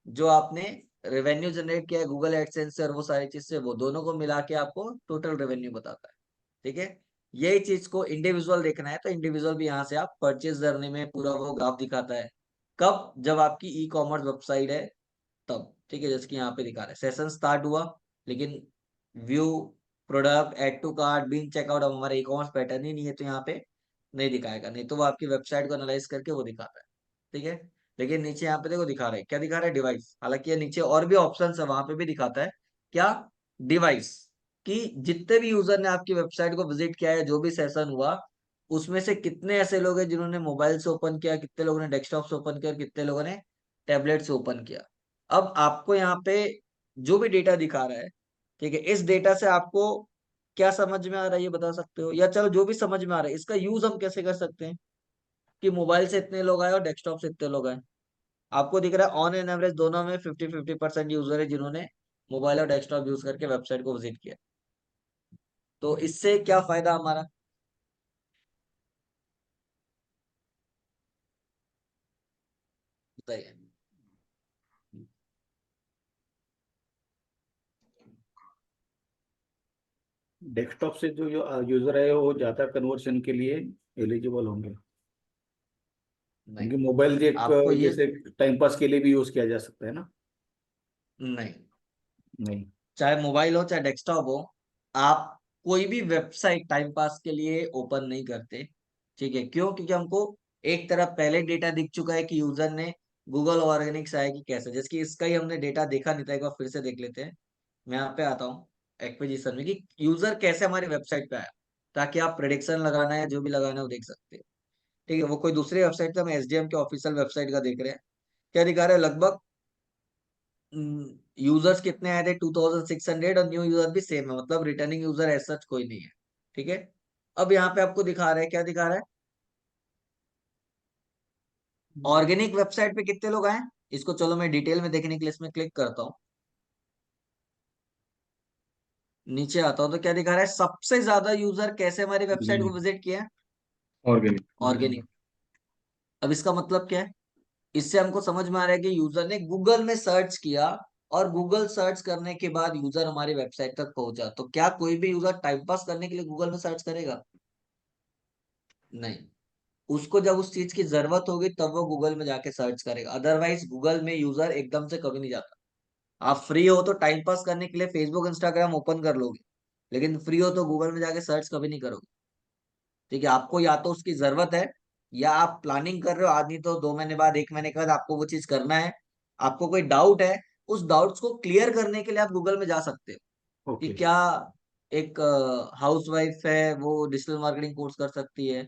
जो आपने रेवेन्यू जनरेट किया है गूगल एडसेंस से और वो सारी चीज से, वो दोनों को मिला के आपको टोटल रेवेन्यू बताता है, ठीक है। यही चीज को इंडिविजुअल देखना है तो इंडिविजुअल भी यहाँ से आप परचेज जर्नी में पूरा वो ग्राफ दिखाता है। कब, जब आपकी ई कॉमर्स वेबसाइट है तब, ठीक है। जैसे कि यहाँ पे दिखा रहा है सेशन स्टार्ट हुआ, लेकिन view, product, add to cart, begin checkout, अब हमारा ई कॉमर्स पैटर्न ही नहीं है तो यहाँ पे नहीं दिखाएगा, नहीं तो वो आपकी वेबसाइट को एनालाइज करके वो दिखाता है, ठीक है। लेकिन नीचे यहाँ पे देखो दिखा रहा है, क्या दिखा रहा है, डिवाइस। हालांकि ये नीचे और भी ऑप्शन है वहां पे भी दिखाता है क्या, डिवाइस, कि जितने भी यूजर ने आपकी वेबसाइट को विजिट किया है, जो भी सेशन हुआ, उसमें से कितने ऐसे लोग हैं जिन्होंने मोबाइल से ओपन किया, कितने लोगों ने डेस्कटॉप से ओपन किया और कितने लोगों ने टैबलेट से ओपन किया। अब आपको यहाँ पे जो भी डेटा दिखा रहा है, ठीक है, इस डेटा से आपको क्या समझ में आ रहा है ये बता सकते हो, या चलो जो भी समझ में आ रहा है इसका यूज हम कैसे कर सकते हैं, कि मोबाइल से इतने लोग आए और डेस्कटॉप से इतने लोग आए। आपको दिख रहा है ऑन एन एवरेज दोनों में 50-50% यूजर है जिन्होंने मोबाइल और डेस्कटॉप यूज करके वेबसाइट को विजिट किया। तो इससे क्या फायदा हमारा, बताइए। डेस्कटॉप से जो यूजर है वो ज्यादा कन्वर्शन के लिए एलिजिबल होंगे, नहीं, क्योंकि मोबाइल एक आपको ये, जैसे टाइम पास के लिए भी यूज किया जा सकता है ना। नहीं, नहीं। चाहे मोबाइल हो चाहे डेस्कटॉप हो, आप कोई भी वेबसाइट टाइम पास के लिए ओपन नहीं करते, ठीक है। क्यों, क्योंकि हमको एक तरफ पहले डेटा दिख चुका है कि यूजर ने गूगल ऑर्गेनिक्स आया कि कैसे, जैसे कि इसका ही हमने डेटा देखा नहीं था, एक बार फिर से देख लेते हैं। मैं यहाँ पे आता हूँ एक्विजिशन में कि यूजर कैसे हमारी वेबसाइट पे आया, ताकि आप प्रिडिक्शन लगाना है जो भी लगाना है वो देख सकते हैं, ठीक है। वो कोई दूसरी वेबसाइट का, हम एसडीएम के ऑफिशियल वेबसाइट का देख रहे हैं। क्या दिखा रहा है, लगभग यूजर्स कितने आए थे 2600, और न्यू यूजर भी सेम है, मतलब रिटर्निंग यूजर ऐसा कोई नहीं है, ठीक है। अब यहाँ पे आपको दिखा रहा है, क्या दिखा रहा है, ऑर्गेनिक वेबसाइट पे कितने लोग आए। इसको चलो मैं डिटेल में देखने के लिए इसमें क्लिक करता हूँ, नीचे आता हूँ तो क्या दिखा रहा है, सबसे ज्यादा यूजर कैसे हमारी वेबसाइट को ऑर्गेनिक। विजिट किया है, ऑर्गेनिक। ऑर्गेनिक। अब इसका मतलब क्या है, इससे हमको समझ में आ रहा है कि यूजर ने गूगल में सर्च किया, और गूगल सर्च करने के बाद यूजर हमारी वेबसाइट तक पहुंचा। तो क्या कोई भी यूजर टाइम पास करने के लिए गूगल में सर्च करेगा, नहीं। उसको जब उस चीज की जरूरत होगी तब वो गूगल में जाके सर्च करेगा, अदरवाइज गूगल में यूजर एकदम से कभी नहीं जाता। आप फ्री हो तो टाइम पास करने के लिए फेसबुक इंस्टाग्राम ओपन कर लोगे, लेकिन फ्री हो तो गूगल में जाके सर्च कभी नहीं करोगे, ठीक है। आपको या तो उसकी जरूरत है, या आप प्लानिंग कर रहे हो, आदमी तो 2 महीने बाद 1 महीने के बाद आपको वो चीज करना है। आपको कोई डाउट है, उस डाउट्स को क्लियर करने के लिए आप गूगल में जा सकते हो, कि ओके। क्या एक हाउस वाइफ है वो डिजिटल मार्केटिंग कोर्स कर सकती है,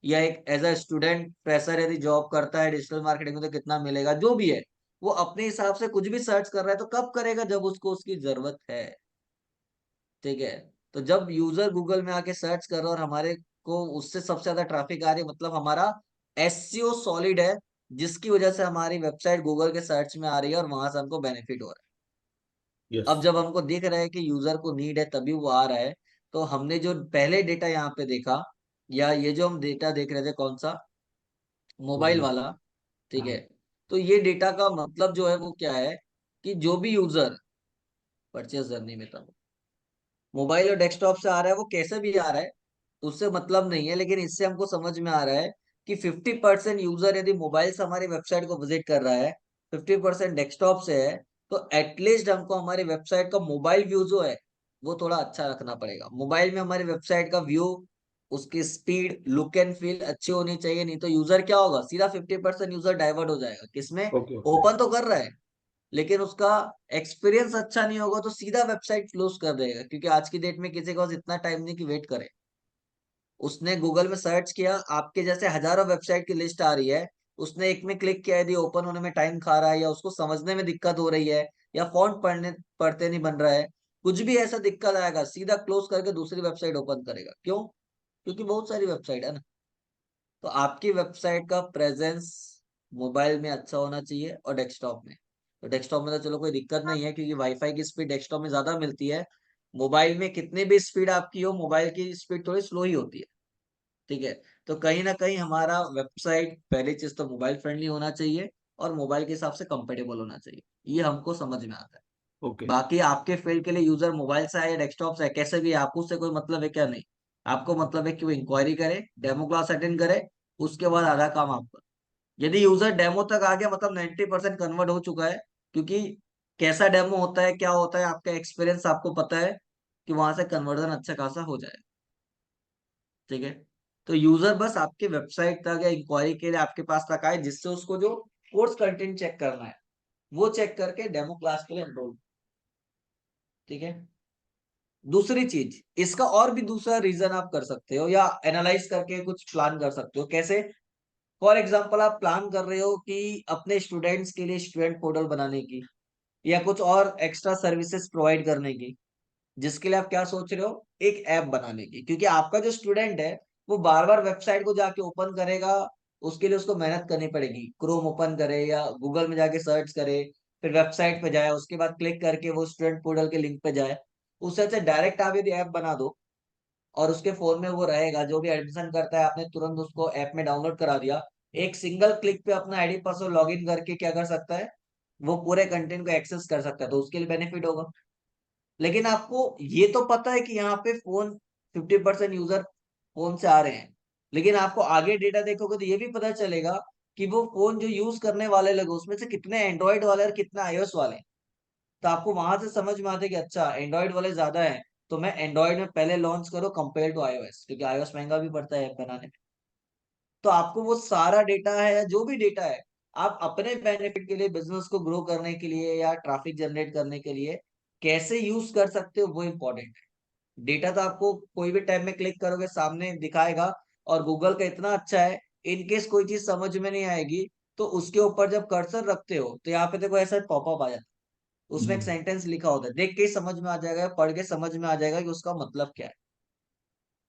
या एक एज अ स्टूडेंट फ्रेशर यदि जॉब करता है डिजिटल मार्केटिंग में तो कितना मिलेगा, जो भी है। वो अपने हिसाब से कुछ भी सर्च कर रहा है तो कब करेगा, जब उसको उसकी जरूरत है। ठीक है। तो जब यूजर गूगल में आके सर्च कर रहा है और हमारे को उससे सबसे ज्यादा ट्रैफिक आ रही है, मतलब हमारा एसईओ सॉलिड है, जिसकी वजह से हमारी वेबसाइट गूगल के सर्च में आ रही है और वहां से हमको बेनिफिट हो रहा यस। है। अब जब हमको दिख रहा है कि यूजर को नीड है तभी वो आ रहा है, तो हमने जो पहले डेटा यहाँ पे देखा, या ये जो हम डेटा देख रहे थे कौन सा, मोबाइल मोबाइल। वाला, ठीक हाँ। है। तो ये डेटा का मतलब जो है वो क्या है, कि जो भी यूजर परचेस जर्नी में था, मोबाइल और डेस्कटॉप से आ रहा है, वो कैसे भी आ रहा है उससे मतलब नहीं है, लेकिन इससे हमको समझ में आ रहा है कि 50% यूजर यदि मोबाइल से हमारी वेबसाइट को विजिट कर रहा है, 50% डेस्कटॉप से है, तो एटलीस्ट हमको हमारी वेबसाइट का मोबाइल व्यू जो है वो थोड़ा अच्छा रखना पड़ेगा। मोबाइल में हमारी वेबसाइट का व्यू, उसकी स्पीड, लुक एंड फील अच्छी होनी चाहिए, नहीं तो यूजर क्या होगा, सीधा 50% यूजर डाइवर्ट हो जाएगा किसमें, ओके ओके। ओपन तो कर रहा है लेकिन उसका एक्सपीरियंस अच्छा नहीं होगा, तो सीधा वेबसाइट क्लोज कर देगा, क्योंकि आज की डेट में किसी के पास इतना टाइम नहीं कि वेट करे। उसने गूगल में सर्च किया, आपके जैसे हजारों वेबसाइट की लिस्ट आ रही है, उसने एक में क्लिक किया, यदि ओपन होने में टाइम खा रहा है, या उसको समझने में दिक्कत हो रही है, या फॉन्ट पढ़ते नहीं बन रहा है, कुछ भी ऐसा दिक्कत आएगा, सीधा क्लोज करके दूसरी वेबसाइट ओपन करेगा। क्यों? क्योंकि बहुत सारी वेबसाइट है ना। तो आपकी वेबसाइट का प्रेजेंस मोबाइल में अच्छा होना चाहिए और डेस्कटॉप में। तो डेस्कटॉप में तो चलो कोई दिक्कत नहीं है, क्योंकि वाईफाई की स्पीड डेस्कटॉप में ज्यादा मिलती है। मोबाइल में कितनी भी स्पीड आपकी हो, मोबाइल की स्पीड थोड़ी स्लो ही होती है। ठीक है। तो कहीं ना कहीं हमारा वेबसाइट, पहली चीज तो मोबाइल फ्रेंडली होना चाहिए और मोबाइल के हिसाब से कंपेटेबल होना चाहिए, ये हमको समझ में आता है। ओके। बाकी आपके फील्ड के लिए यूजर मोबाइल से आए या डेस्कटॉप से आए, कैसे भी है, आपको उससे कोई मतलब है क्या? नहीं। आपको मतलब है कि वो इंक्वायरी करे, डेमो क्लास अटेंड करे, उसके बाद आधा काम आपका। यदि यूजर डेमो तक आ गया, मतलब 90% कन्वर्ट हो चुका है, क्योंकि कैसा डेमो होता है, क्या होता है, आपका एक्सपीरियंस आपको पता है, कि वहां से कन्वर्जन अच्छा खासा हो जाए। ठीक है। तो यूजर बस आपके वेबसाइट तक या इंक्वायरी के लिए आपके पास तक आए, जिससे उसको जो कोर्स कंटेंट चेक करना है वो चेक करके डेमो क्लास के लिए एनरोल। ठीक है। दूसरी चीज, इसका और भी दूसरा रीजन आप कर सकते हो, या एनालाइज करके कुछ प्लान कर सकते हो। कैसे? फॉर एग्जाम्पल, आप प्लान कर रहे हो कि अपने स्टूडेंट्स के लिए स्टूडेंट पोर्टल बनाने की, या कुछ और एक्स्ट्रा सर्विसेज प्रोवाइड करने की, जिसके लिए आप क्या सोच रहे हो, एक ऐप बनाने की, क्योंकि आपका जो स्टूडेंट है वो बार बार वेबसाइट को जाके ओपन करेगा, उसके लिए उसको मेहनत करनी पड़ेगी, क्रोम ओपन करे या गूगल में जाके सर्च करे, फिर वेबसाइट पे जाए, उसके बाद क्लिक करके वो स्टूडेंट पोर्टल के लिंक पे जाए। उससे अच्छा डायरेक्ट आप यदि ऐप बना दो और उसके फोन में वो रहेगा, जो भी एडमिशन करता है आपने तुरंत उसको ऐप में डाउनलोड करा दिया, एक सिंगल क्लिक पे अपना आईडी पासवर्ड लॉग इन करके क्या कर सकता है, वो पूरे कंटेंट को एक्सेस कर सकता है, तो उसके लिए बेनिफिट होगा। लेकिन आपको ये तो पता है कि यहाँ पे फोन, 50% यूजर फोन से आ रहे हैं, लेकिन आपको आगे डेटा देखोगे तो ये भी पता चलेगा कि वो फोन जो यूज करने वाले लोग उसमें से कितने एंड्रॉइड वाले और कितने आईओएस वाले हैं। तो आपको वहां से समझ में आता है कि अच्छा एंड्रॉइड वाले ज्यादा है, तो मैं एंड्रॉइड में पहले लॉन्च करो कंपेयर टू आईओएस, क्योंकि आईओएस महंगा भी पड़ता है ऐप बनाने में। तो आपको वो सारा डेटा है, या जो भी डेटा है, आप अपने बेनिफिट के लिए, बिजनेस को ग्रो करने के लिए या ट्रैफिक जनरेट करने के लिए कैसे यूज कर सकते हो, वो इम्पोर्टेंट है। डेटा तो आपको कोई भी टाइम में क्लिक करोगे सामने दिखाएगा, और गूगल का इतना अच्छा है, इन केस कोई चीज समझ में नहीं आएगी तो उसके ऊपर जब कर्सर रखते हो तो यहाँ पे देखो ऐसा पॉपअप आ जाता है, उसमें एक हम्म। सेंटेंस लिखा होता है, देख के ही समझ में आ जाएगा, पढ़ के समझ में आ जाएगा कि उसका मतलब क्या है,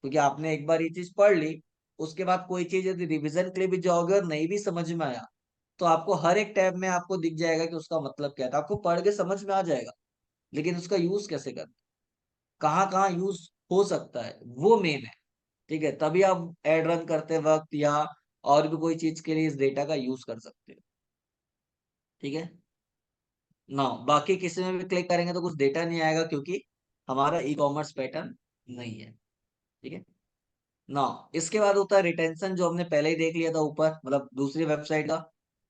क्योंकि आपने एक बार ये चीज पढ़ ली। उसके बाद कोई चीज यदि रिवीजन के लिए भी जाओगे और नहीं भी समझ में आया, तो आपको हर एक टैब में आपको दिख जाएगा कि उसका मतलब क्या था, आपको पढ़ के समझ में आ जाएगा। लेकिन उसका यूज कैसे करना, कहाँ कहाँ यूज हो सकता है, वो मेन है। ठीक है। तभी आप एड रन करते वक्त या और भी कोई चीज के लिए इस डेटा का यूज कर सकते हो। ठीक है ना। बाकी किसी में भी क्लिक करेंगे तो कुछ डेटा नहीं आएगा, क्योंकि हमारा ई कॉमर्स पैटर्न नहीं है। ठीक है ना। इसके बाद होता है रिटेंशन, जो हमने पहले ही देख लिया था ऊपर, मतलब दूसरी वेबसाइट का,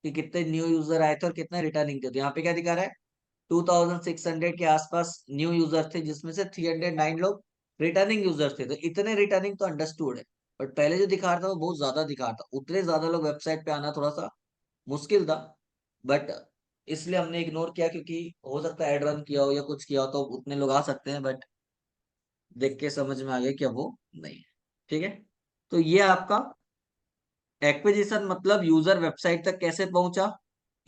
कि कितने न्यू यूजर आए थे और कितने रिटर्निंग थे। तो यहाँ पे क्या दिखा रहा है, 2600 के आसपास न्यू यूजर थे, जिसमें से 309 लोग रिटर्निंग यूजर थे। तो इतने रिटर्निंग तो अंडरस्टूड है, बट पहले जो दिखा रहा था वो बहुत ज्यादा दिखा रहा था, उतने ज्यादा लोग वेबसाइट पे आना थोड़ा सा मुश्किल था। बट इसलिए हमने इग्नोर किया, क्योंकि हो सकता है एड रन किया हो या कुछ किया हो तो उतने लोग आ सकते हैं, बट देख के समझ में आ गया कि अब वो नहीं है। ठीक है। तो ये आपका एक्विजिशन, मतलब यूजर वेबसाइट तक कैसे पहुंचा।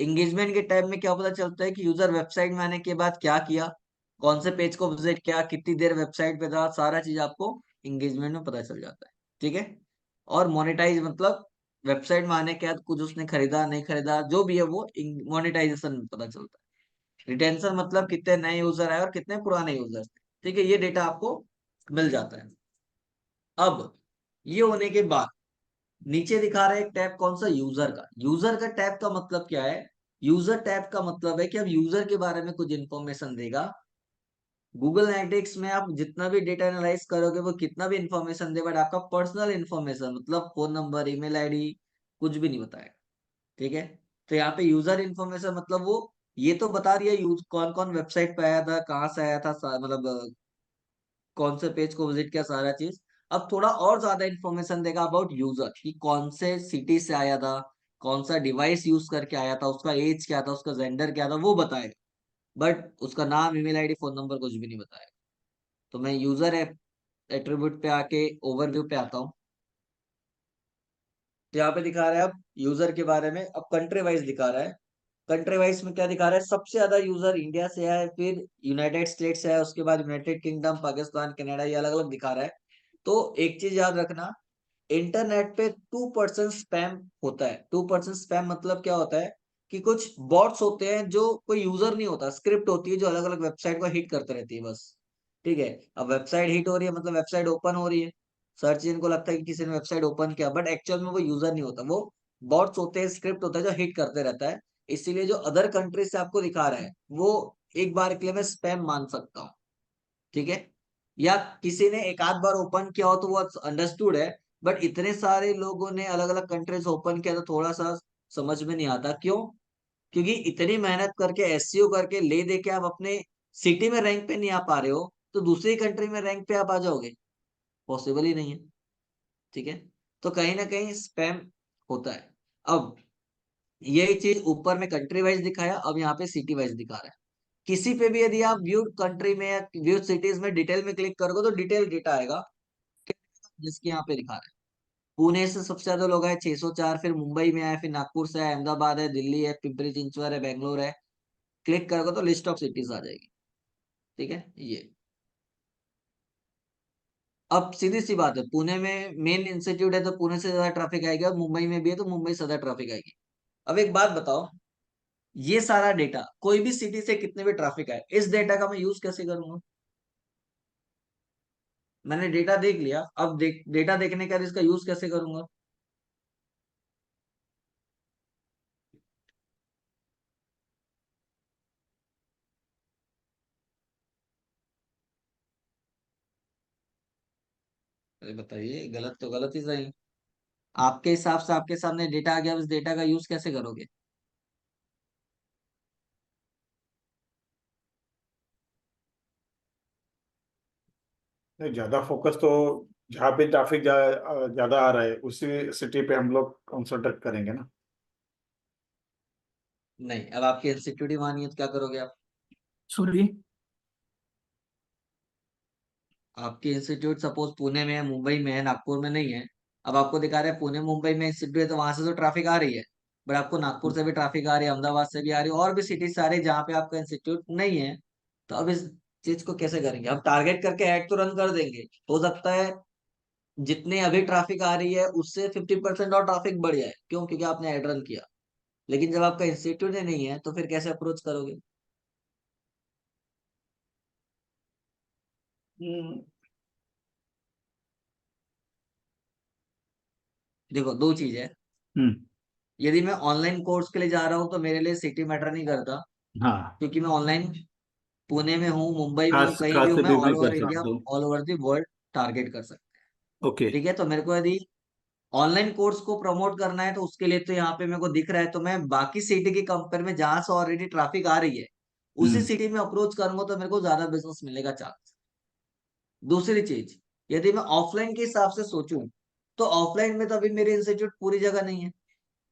एंगेजमेंट के टाइम में क्या पता चलता है कि यूजर वेबसाइट में आने के बाद क्या किया, कौन से पेज को विजिट किया, कितनी देर वेबसाइट पे था, सारा चीज आपको एंगेजमेंट में पता चल जाता है। ठीक है। और मोनेटाइज मतलब वेबसाइट में आने के बाद कुछ उसने खरीदा नहीं खरीदा जो भी है वो मोनेटाइजेशन में पता चलता है। रिटेंशन मतलब कितने नए यूजर आए और कितने पुराने यूजर थे। ठीक है, ये डेटा आपको मिल जाता है। अब ये होने के बाद नीचे दिखा रहा है एक टैब, कौन सा, यूजर का। यूजर का टैब का मतलब क्या है? यूजर टैब का मतलब है कि अब यूजर के बारे में कुछ इंफॉर्मेशन देगा। गूगल एनालिटिक्स में आप जितना भी डेटा एनालाइज करोगे वो कितना भी इंफॉर्मेशन दे, बट आपका पर्सनल इंफॉर्मेशन मतलब फोन नंबर, ईमेल आईडी कुछ भी नहीं बताएगा। ठीक है। तो यहाँ पे यूजर इंफॉर्मेशन मतलब वो ये तो बता रही है यूज कौन कौन वेबसाइट पे आया था, कहाँ से आया था, मतलब कौन से पेज को विजिट किया, सारा चीज। अब थोड़ा और ज्यादा इंफॉर्मेशन देगा अबाउट यूजर कि कौन से सिटी से आया था, कौन सा डिवाइस यूज करके आया था, उसका एज क्या था, उसका जेंडर क्या था, वो बताएगा। बट उसका नाम, ईमेल आईडी, फोन नंबर कुछ भी नहीं बताएगा। तो मैं यूजर एट्रीब्यूट पे आके ओवरव्यू पे आता हूँ। तो यहाँ पे दिखा रहा है अब यूजर के बारे में। अब कंट्री वाइज दिखा रहा है। कंट्री वाइज में क्या दिखा रहा है? सबसे ज्यादा यूजर इंडिया से है, फिर यूनाइटेड स्टेट्स है, उसके बाद यूनाइटेड किंगडम, पाकिस्तान, कनाडा, ये अलग अलग दिखा रहा है। तो एक चीज याद रखना, इंटरनेट पे 2% स्पैम होता है। 2% स्पैम मतलब क्या होता है कि कुछ बॉट्स होते हैं जो कोई यूजर नहीं होता, स्क्रिप्ट होती है जो अलग अलग वेबसाइट को हिट करते रहती है बस। ठीक है। अब वेबसाइट हिट हो रही है मतलब वेबसाइट ओपन हो रही है, सर्च इंजन को लगता है कि किसी ने वेबसाइट ओपन किया, बट एक्चुअल में वो यूजर नहीं होता, वो बॉट्स होते हैं, स्क्रिप्ट होता है जो हिट करते रहता है। इसीलिए जो अदर कंट्री से आपको दिखा रहा है वो एक बार के लिए मैं स्पैम मान सकता हूँ। ठीक है। या किसी ने एक आध बार ओपन किया हो तो वो अंडरस्टूड है, बट इतने सारे लोगों ने अलग अलग कंट्रीज ओपन किया तो थोड़ा सा समझ में नहीं आता। क्यों? क्योंकि इतनी मेहनत करके एसईओ करके ले दे के आप अपने सिटी में रैंक पे नहीं आ पा रहे हो, तो दूसरी कंट्री में रैंक पे आप आ जाओगे? पॉसिबल ही नहीं है। ठीक है। तो कहीं ना कहीं स्पैम होता है। अब यही चीज ऊपर में कंट्री वाइज दिखाया, अब यहाँ पे सिटी वाइज दिखा रहा है। किसी पे भी यदि आप व्यू कंट्री में या व्यू सिटीज में डिटेल में क्लिक करोगे तो डिटेल डेटा आएगा, जिसके यहाँ पे दिखा रहा है। पुणे से सबसे ज्यादा लोग आए 604, फिर मुंबई में आए, फिर नागपुर से आए, अहमदाबाद है, दिल्ली है, पिंपरी चिंचवड है, बेंगलोर है। क्लिक करोगे तो लिस्ट ऑफ सिटीज आ जाएगी। ठीक है। ये अब सीधी सी बात है, पुणे में मेन इंस्टीट्यूट है तो पुणे से ज्यादा ट्रैफिक आएगी, और मुंबई में भी है तो मुंबई से ज्यादा ट्रैफिक आएगी। अब एक बात बताओ, ये सारा डेटा कोई भी सिटी से कितने भी ट्रैफिक आए, इस डेटा का मैं यूज कैसे करूंगा? मैंने डेटा देख लिया, अब डेटा देखने के बाद इसका यूज कैसे करूंगा? अरे बताइए, गलत तो गलत ही सही। आपके हिसाब से आपके सामने डेटा आ गया, उस डेटा का यूज कैसे करोगे? नहीं, ज्यादा फोकस तो जहाँ पे ट्रैफिक ज्यादा आ रहा है उसी सिटी पे हम लोग कंसंट्रेट करेंगे ना। नहीं, अब आपकी इंस्टीट्यूट ही मानिए तो क्या करोगे आप? सॉरी। आपकी इंस्टीट्यूट सपोज पुणे में है, मुंबई में है, नागपुर में नहीं है। अब आपको दिखा रहा है पुणे मुंबई में इंस्टीट्यूट है तो वहां से तो ट्रैफिक आ रही है, बट आपको नागपुर से भी ट्रैफिक आ रही है, अहमदाबाद से भी आ रही है, और भी सिटीज से आ रही है जहाँ पे आपका इंस्टीट्यूट नहीं है। तो अब इस चीज को कैसे करेंगे? हम टारगेट करके ऐड तो रन कर देंगे, हो सकता है जितने अभी ट्रैफिक आ रही है उससे 50% और ट्रैफिक बढ़ जाए। क्यों? क्योंकि आपने ऐड रन किया। लेकिन जब आपका इंस्टीट्यूट ही नहीं है तो फिर कैसे अप्रोच करोगे? हम्म। देखो, दो चीज है। हम्म। यदि मैं ऑनलाइन कोर्स के लिए जा रहा हूँ तो मेरे लिए सिटी मैटर नहीं करता, हाँ, क्योंकि मैं ऑनलाइन पुणे में हूँ, मुंबई में हूँ, खास कहीं भी खास हूँ, से मैं ऑल भी ओवर कर इंडिया, सकते हो। All over the world target कर सकता है। ओके। ठीक है। तो मेरे को यदि ऑनलाइन कोर्स को प्रमोट करना है तो उसके लिए तो यहाँ पे मेरे को दिख रहा है, तो मैं बाकी सिटी के कंपेयर में जहां से ऑलरेडी ट्रैफिक आ रही है उसी हम्म। सिटी में अप्रोच करूंगा तो मेरे को ज्यादा बिजनेस मिलेगा चांस। दूसरी चीज, यदि मैं ऑफलाइन के हिसाब से सोचूं तो ऑफलाइन में तो अभी मेरे इंस्टीट्यूट पूरी जगह नहीं है,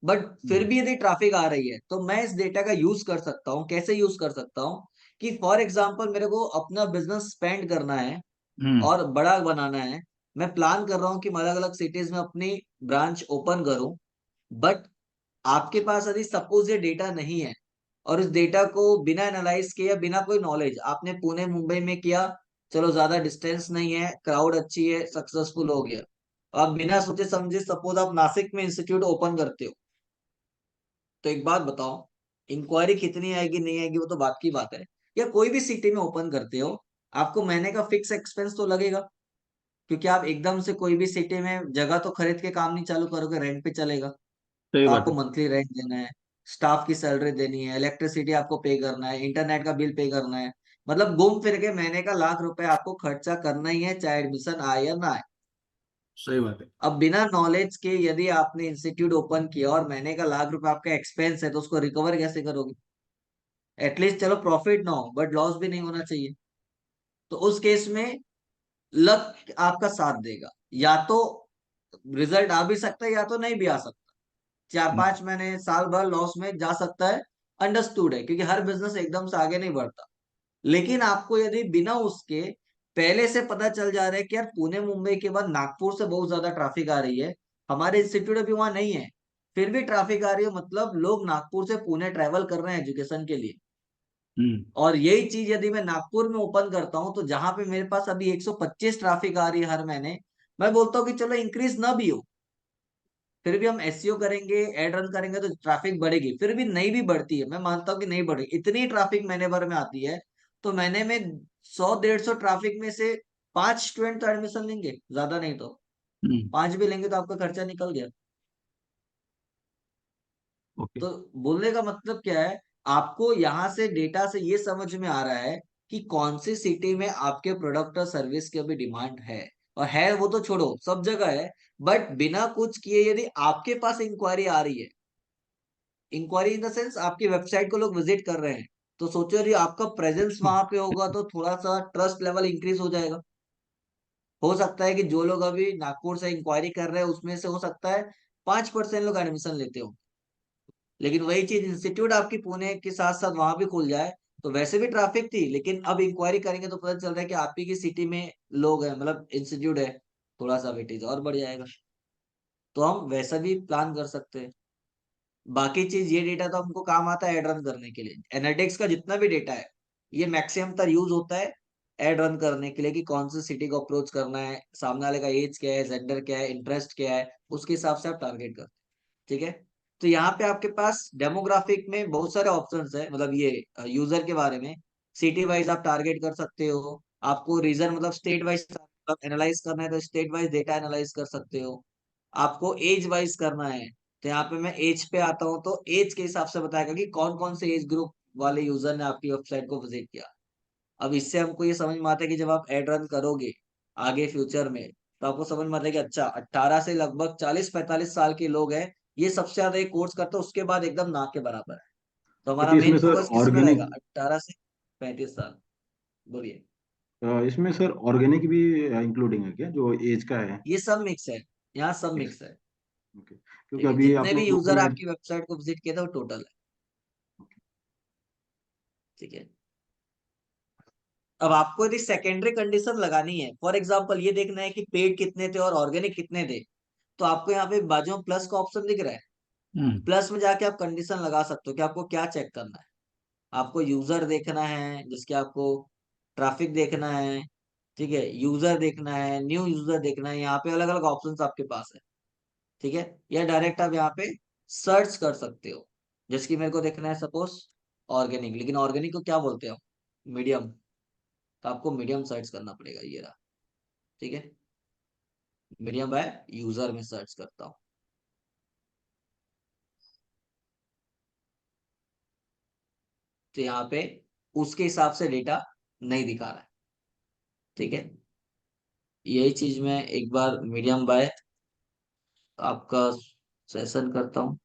बट फिर हम्म। भी यदि ट्रैफिक आ रही है तो मैं इस डेटा का यूज कर सकता हूँ। कैसे यूज कर सकता हूँ? कि फॉर एग्जाम्पल मेरे को अपना बिजनेस स्पेंड करना है हम्म। और बड़ा बनाना है। मैं प्लान कर रहा हूँ कि मैं अलग अलग सिटीज में अपनी ब्रांच ओपन करूं, बट आपके पास यदि सपोज ये डेटा नहीं है और इस डेटा को बिना एनालाइज किए या बिना कोई नॉलेज आपने पुणे मुंबई में किया, चलो ज्यादा डिस्टेंस नहीं है, क्राउड अच्छी है, सक्सेसफुल हो गया। आप बिना सोचे समझे सपोज आप नासिक में इंस्टीट्यूट ओपन करते हो, तो एक बात बताओ, इंक्वायरी कितनी आएगी नहीं आएगी वो तो बात की बात है। या कोई भी सिटी में ओपन करते हो, आपको महीने का फिक्स एक्सपेंस तो लगेगा, क्योंकि आप एकदम से कोई भी सिटी में जगह तो खरीद के काम नहीं चालू करोगे, रेंट पे चलेगा। सही तो बात आपको है। मंथली रेंट देना है, स्टाफ की सैलरी देनी है, इलेक्ट्रिसिटी आपको पे करना है, इंटरनेट का बिल पे करना है। मतलब घूम फिर के महीने का लाख रुपए आपको खर्चा करना ही है, चाहे एडमिशन आए या ना आए। सही बात है। अब बिना नॉलेज के यदि आपने इंस्टीट्यूट ओपन किया और महीने का लाख रुपए आपका एक्सपेंस है, तो उसको रिकवर कैसे करोगे? एटलीस्ट चलो प्रॉफिट ना हो बट लॉस भी नहीं होना चाहिए। तो उस केस में लक आपका साथ देगा, या तो रिजल्ट आ भी सकता है या तो नहीं भी आ सकता। 4-5 महीने साल भर लॉस में जा सकता है, अंडरस्टूड है, क्योंकि हर बिजनेस एकदम से आगे नहीं बढ़ता। लेकिन आपको यदि बिना उसके पहले से पता चल जा रहा है कि यार पुणे मुंबई के बाद नागपुर से बहुत ज्यादा ट्रैफिक आ रही है, हमारे इंस्टीट्यूट अभी वहां नहीं है, फिर भी ट्रैफिक आ रही है, मतलब लोग नागपुर से पुणे ट्रेवल कर रहे हैं एजुकेशन के लिए। हम्म। और यही चीज यदि मैं नागपुर में ओपन करता हूँ, तो जहां पे मेरे पास अभी 125 ट्रैफिक आ रही है हर महीने, मैं बोलता हूँ कि चलो इंक्रीज ना भी हो, फिर भी हम एसईओ करेंगे, एड रन करेंगे तो ट्रैफिक बढ़ेगी, फिर भी नहीं भी बढ़ती है, मैं मानता हूँ कि नहीं बढ़ेगी, इतनी ट्रैफिक महीने भर में आती है। तो महीने में 100-150 ट्रैफिक में से 5 स्टूडेंट तो एडमिशन लेंगे, ज्यादा नहीं तो हम्म। 5 भी लेंगे, तो आपका खर्चा निकल गया। ओके। तो बोलने का मतलब क्या है, आपको यहाँ से डेटा से ये समझ में आ रहा है कि कौन सी सिटी में आपके प्रोडक्ट और सर्विस की अभी डिमांड है। और है वो तो छोड़ो, सब जगह है, बट बिना कुछ किए यदि आपके पास इंक्वायरी आ रही है, इंक्वायरी इन द सेंस आपकी वेबसाइट को लोग विजिट कर रहे हैं, तो सोचो यदि आपका प्रेजेंस वहां पे होगा तो थोड़ा सा ट्रस्ट लेवल इंक्रीज हो जाएगा। हो सकता है कि जो लोग अभी नागपुर से इंक्वायरी कर रहे हैं उसमें से हो सकता है 5% लोग एडमिशन लेते हो, लेकिन वही चीज इंस्टीट्यूट आपकी पुणे के साथ साथ वहां भी खुल जाए, तो वैसे भी ट्रैफिक थी, लेकिन अब इंक्वायरी करेंगे तो पता चल रहा है कि आप ही की सिटी में लोग हैं, मतलब इंस्टीट्यूट है, थोड़ा सा वेटेज और बढ़ जाएगा। तो हम वैसा भी प्लान कर सकते हैं। बाकी चीज ये डेटा तो हमको काम आता है एड रन करने के लिए, एनालिटिक्स का जितना भी डेटा है ये मैक्सिमम तर यूज होता है एड रन करने के लिए, कि कौन सी सिटी को अप्रोच करना है, सामने वाले का एज क्या है, जेंडर क्या है, इंटरेस्ट क्या है, उसके हिसाब से आप टारगेट करते हैं। ठीक है। तो यहाँ पे आपके पास डेमोग्राफिक में बहुत सारे ऑप्शंस है, मतलब ये यूजर के बारे में सिटी वाइज आप टारगेट कर सकते हो। आपको रीजन मतलब स्टेट वाइज एनालाइज करना है तो स्टेट वाइज डेटा एनालाइज कर सकते हो। आपको एज वाइज करना है, तो यहाँ पे मैं एज पे आता हूँ, तो एज के हिसाब से बताएगा कि कौन कौन से एज ग्रुप वाले यूजर ने आपकी वेबसाइट को विजिट किया। अब इससे हमको ये समझ में आता है कि जब आप एड रन करोगे आगे फ्यूचर में, तो आपको समझ में आता है कि अच्छा 18 से लगभग 40-45 साल के लोग हैं, ये सबसे ज्यादा एक कोर्स करते हैं, उसके बाद एकदम ना के बराबर है। तो हमारा क्योंकि इसमें मेन सर फोकस किस में रहेगा, ऑर्गेनिक, 18 से 35 साल। बोलिए। इसमें सर ऑर्गेनिक भी इंक्लूडिंग है क्या, जो एज का है? ये सब मिक्स है, यहाँ सब Yes. मिक्स है। ओके, क्योंकि ठीक है, अभी आप जितने भी लोग ग्रुप यूजर में। आपकी वेबसाइट को विजिट किए थे वो टोटल है। ठीक है। अब आपको यदि सेकेंडरी कंडीशन लगानी है, फॉर एग्जांपल ये देखना है कि पेड कितने थे और ऑर्गेनिक कितने थे, तो आपको यहाँ पे बाजू में प्लस का ऑप्शन दिख रहा है, हम्म। प्लस में जाके आप कंडीशन लगा सकते हो कि आपको क्या चेक करना है। आपको यूजर देखना है जिसके आपको ट्रैफिक देखना है, ठीक है, यूजर देखना है, न्यू यूजर देखना है, यहाँ पे अलग अलग ऑप्शंस आपके पास है। ठीक है। या डायरेक्ट आप यहाँ पे सर्च कर सकते हो, जैसे कि मेरे को देखना है सपोज ऑर्गेनिक, लेकिन ऑर्गेनिक को क्या बोलते हो, मीडियम, तो आपको मीडियम सर्च करना पड़ेगा, ये रहा। ठीक है। मीडियम बाय यूजर में सर्च करता हूँ, तो यहाँ पे उसके हिसाब से डेटा नहीं दिखा रहा है। ठीक है। यही चीज मैं एक बार मीडियम बाय आपका सेशन करता हूँ,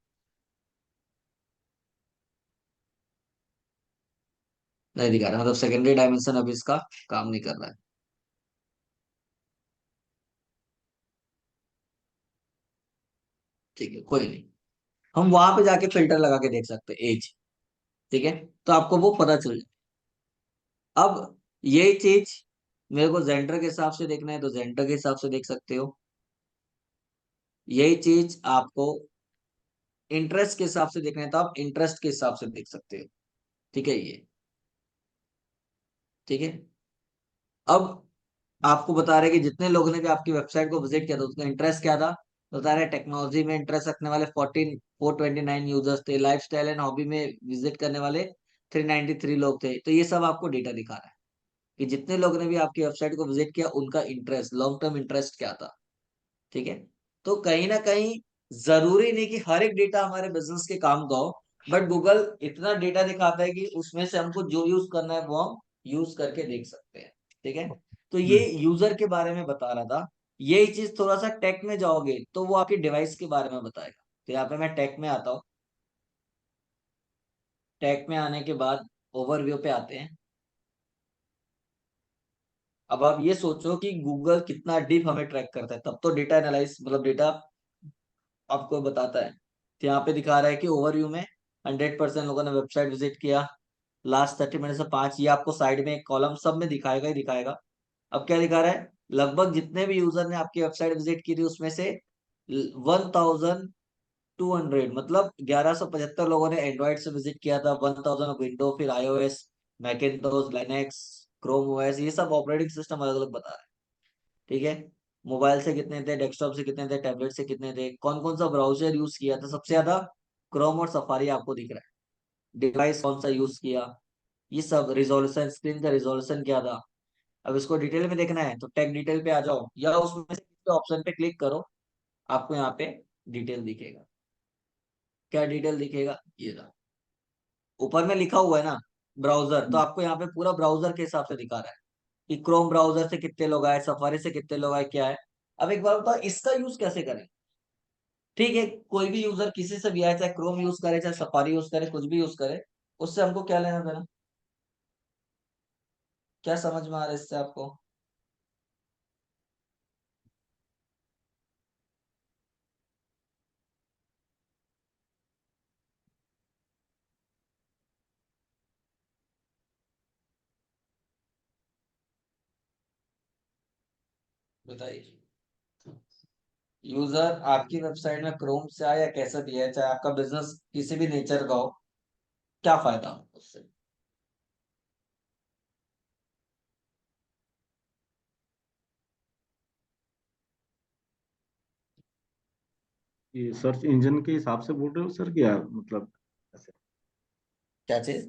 नहीं दिखा रहा, मतलब सेकेंडरी डायमेंशन अभी इसका काम नहीं कर रहा है। ठीक है, कोई नहीं, हम वहां पे जाके फिल्टर लगा के देख सकते हैं एज। ठीक है। तो आपको वो पता चल जाए। अब यही चीज मेरे को जेंडर के हिसाब से देखना है तो जेंडर के हिसाब से देख सकते हो। यही चीज आपको इंटरेस्ट के हिसाब से देखना है तो आप इंटरेस्ट के हिसाब से देख सकते हो। ठीक है ये, ठीक है। अब आपको बता रहे कि जितने लोगों ने भी आपकी वेबसाइट को विजिट किया था उसका इंटरेस्ट क्या था, तो बता रहे टेक्नोलॉजी में इंटरेस्ट रखने वाले 429 यूजर्स थे, लाइफस्टाइल एंड हॉबी में विजिट करने वाले 393 लोग थे। तो ये सब आपको डेटा दिखा रहा है कि जितने लोगों ने भी आपकी वेबसाइट को विजिट किया उनका इंटरेस्ट, लॉन्ग टर्म इंटरेस्ट क्या था। ठीक है। तो कहीं ना कहीं जरूरी नहीं कि हर एक डेटा हमारे बिजनेस के काम का हो, बट गूगल इतना डेटा दिखाता है कि उसमें से हमको जो यूज करना है वो हम यूज करके देख सकते हैं। ठीक है। तो ये हम्म। यूजर के बारे में बता रहा था। यही चीज थोड़ा सा टेक में जाओगे तो वो आपकी डिवाइस के बारे में बताएगा। तो यहाँ पे मैं टेक में आता हूँ। टेक में आने के बाद ओवरव्यू पे आते हैं। अब आप ये सोचो कि गूगल कितना डीप हमें ट्रैक करता है, तब तो डेटा एनालाइज मतलब डेटा आपको बताता है। तो यहाँ पे दिखा रहा है कि ओवरव्यू में 100% लोगों ने वेबसाइट विजिट किया लास्ट 30 मिनट से 5, ये आपको साइड में एक कॉलम सब में दिखाएगा ही दिखाएगा। अब क्या दिखा रहा है, लगभग जितने भी यूजर ने आपकी वेबसाइट विजिट की थी उसमें से 1200 मतलब 1175 लोगों ने एंड्रॉइड से विजिट किया था, 1000 विंडो, फिर iOS, Macintosh, Linux, Chrome OS, ये सब ऑपरेटिंग सिस्टम अलग अलग बता रहा है। ठीक है। मोबाइल से कितने थे, डेस्कटॉप से कितने थे, टैबलेट से कितने थे, कौन कौन सा ब्राउजर यूज किया था, सबसे ज्यादा क्रोम और सफारी आपको दिख रहा है। डिवाइस कौन सा यूज किया, ये सब, रिजोल्यूशन, स्क्रीन का रिजोल्यूशन क्या था। अब इसको डिटेल में देखना है तो टेक डिटेल पे आ जाओ या उसमें से किसी ऑप्शन पे क्लिक करो, आपको यहाँ पे डिटेल दिखेगा। क्या डिटेल दिखेगा, ये रहा। ऊपर में लिखा हुआ है ना ब्राउजर, तो हम्म। आपको यहाँ पे पूरा ब्राउजर के हिसाब से दिखा रहा है कि क्रोम ब्राउजर से कितने लोग आए, सफारी से कितने लोग आए, क्या है। अब एक बार बताओ इसका यूज कैसे करें। ठीक है, कोई भी यूजर किसी से भी आए, चाहे क्रोम यूज करे चाहे सफारी यूज करे, कुछ भी यूज करे, उससे हमको क्या लेना देना। क्या समझ में आ रहा है इससे आपको। बताइए। यूजर आपकी वेबसाइट में क्रोम से आए या कैसे भी है, चाहे आपका बिजनेस किसी भी नेचर का हो, क्या फायदा हमको उससे। ये सर्च इंजन के हिसाब से बोल रहे हो सर, क्या मतलब ऐसे? क्या चीज।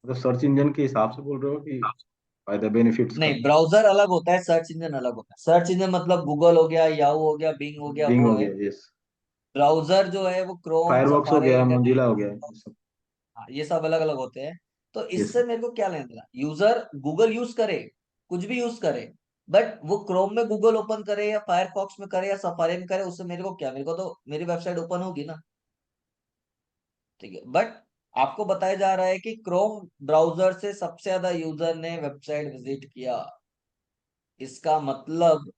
मतलब सर्च इंजन के हिसाब से बोल रहे हो कि फायदा बेनिफिट्स का? नहीं, ब्राउजर अलग होता है, सर्च इंजन अलग होता है। सर्च इंजन मतलब गूगल हो गया, याहू हो गया, बिंग हो गया, बिंग वो हो है। गया, यस। ब्राउजर जो है वो क्रोम, फायरवॉक्स हो सफारी, गया, इंटरनेट, मोजिला हो गया, ये सब। हाँ, ये सब अलग अलग होते हैं। तो यस। इससे मेरे को क्या लेना देना, यूजर गूगल यूज करे, कुछ भी यूज करे, बट वो क्रोम में गूगल ओपन करे या फायरफॉक्स में करे या सफारी में करे, उससे मेरे को क्या, मेरे को तो मेरी वेबसाइट ओपन होगी ना। ठीक है, बट आपको बताया जा रहा है कि क्रोम ब्राउजर से सबसे ज्यादा यूजर ने वेबसाइट विजिट किया। इसका मतलब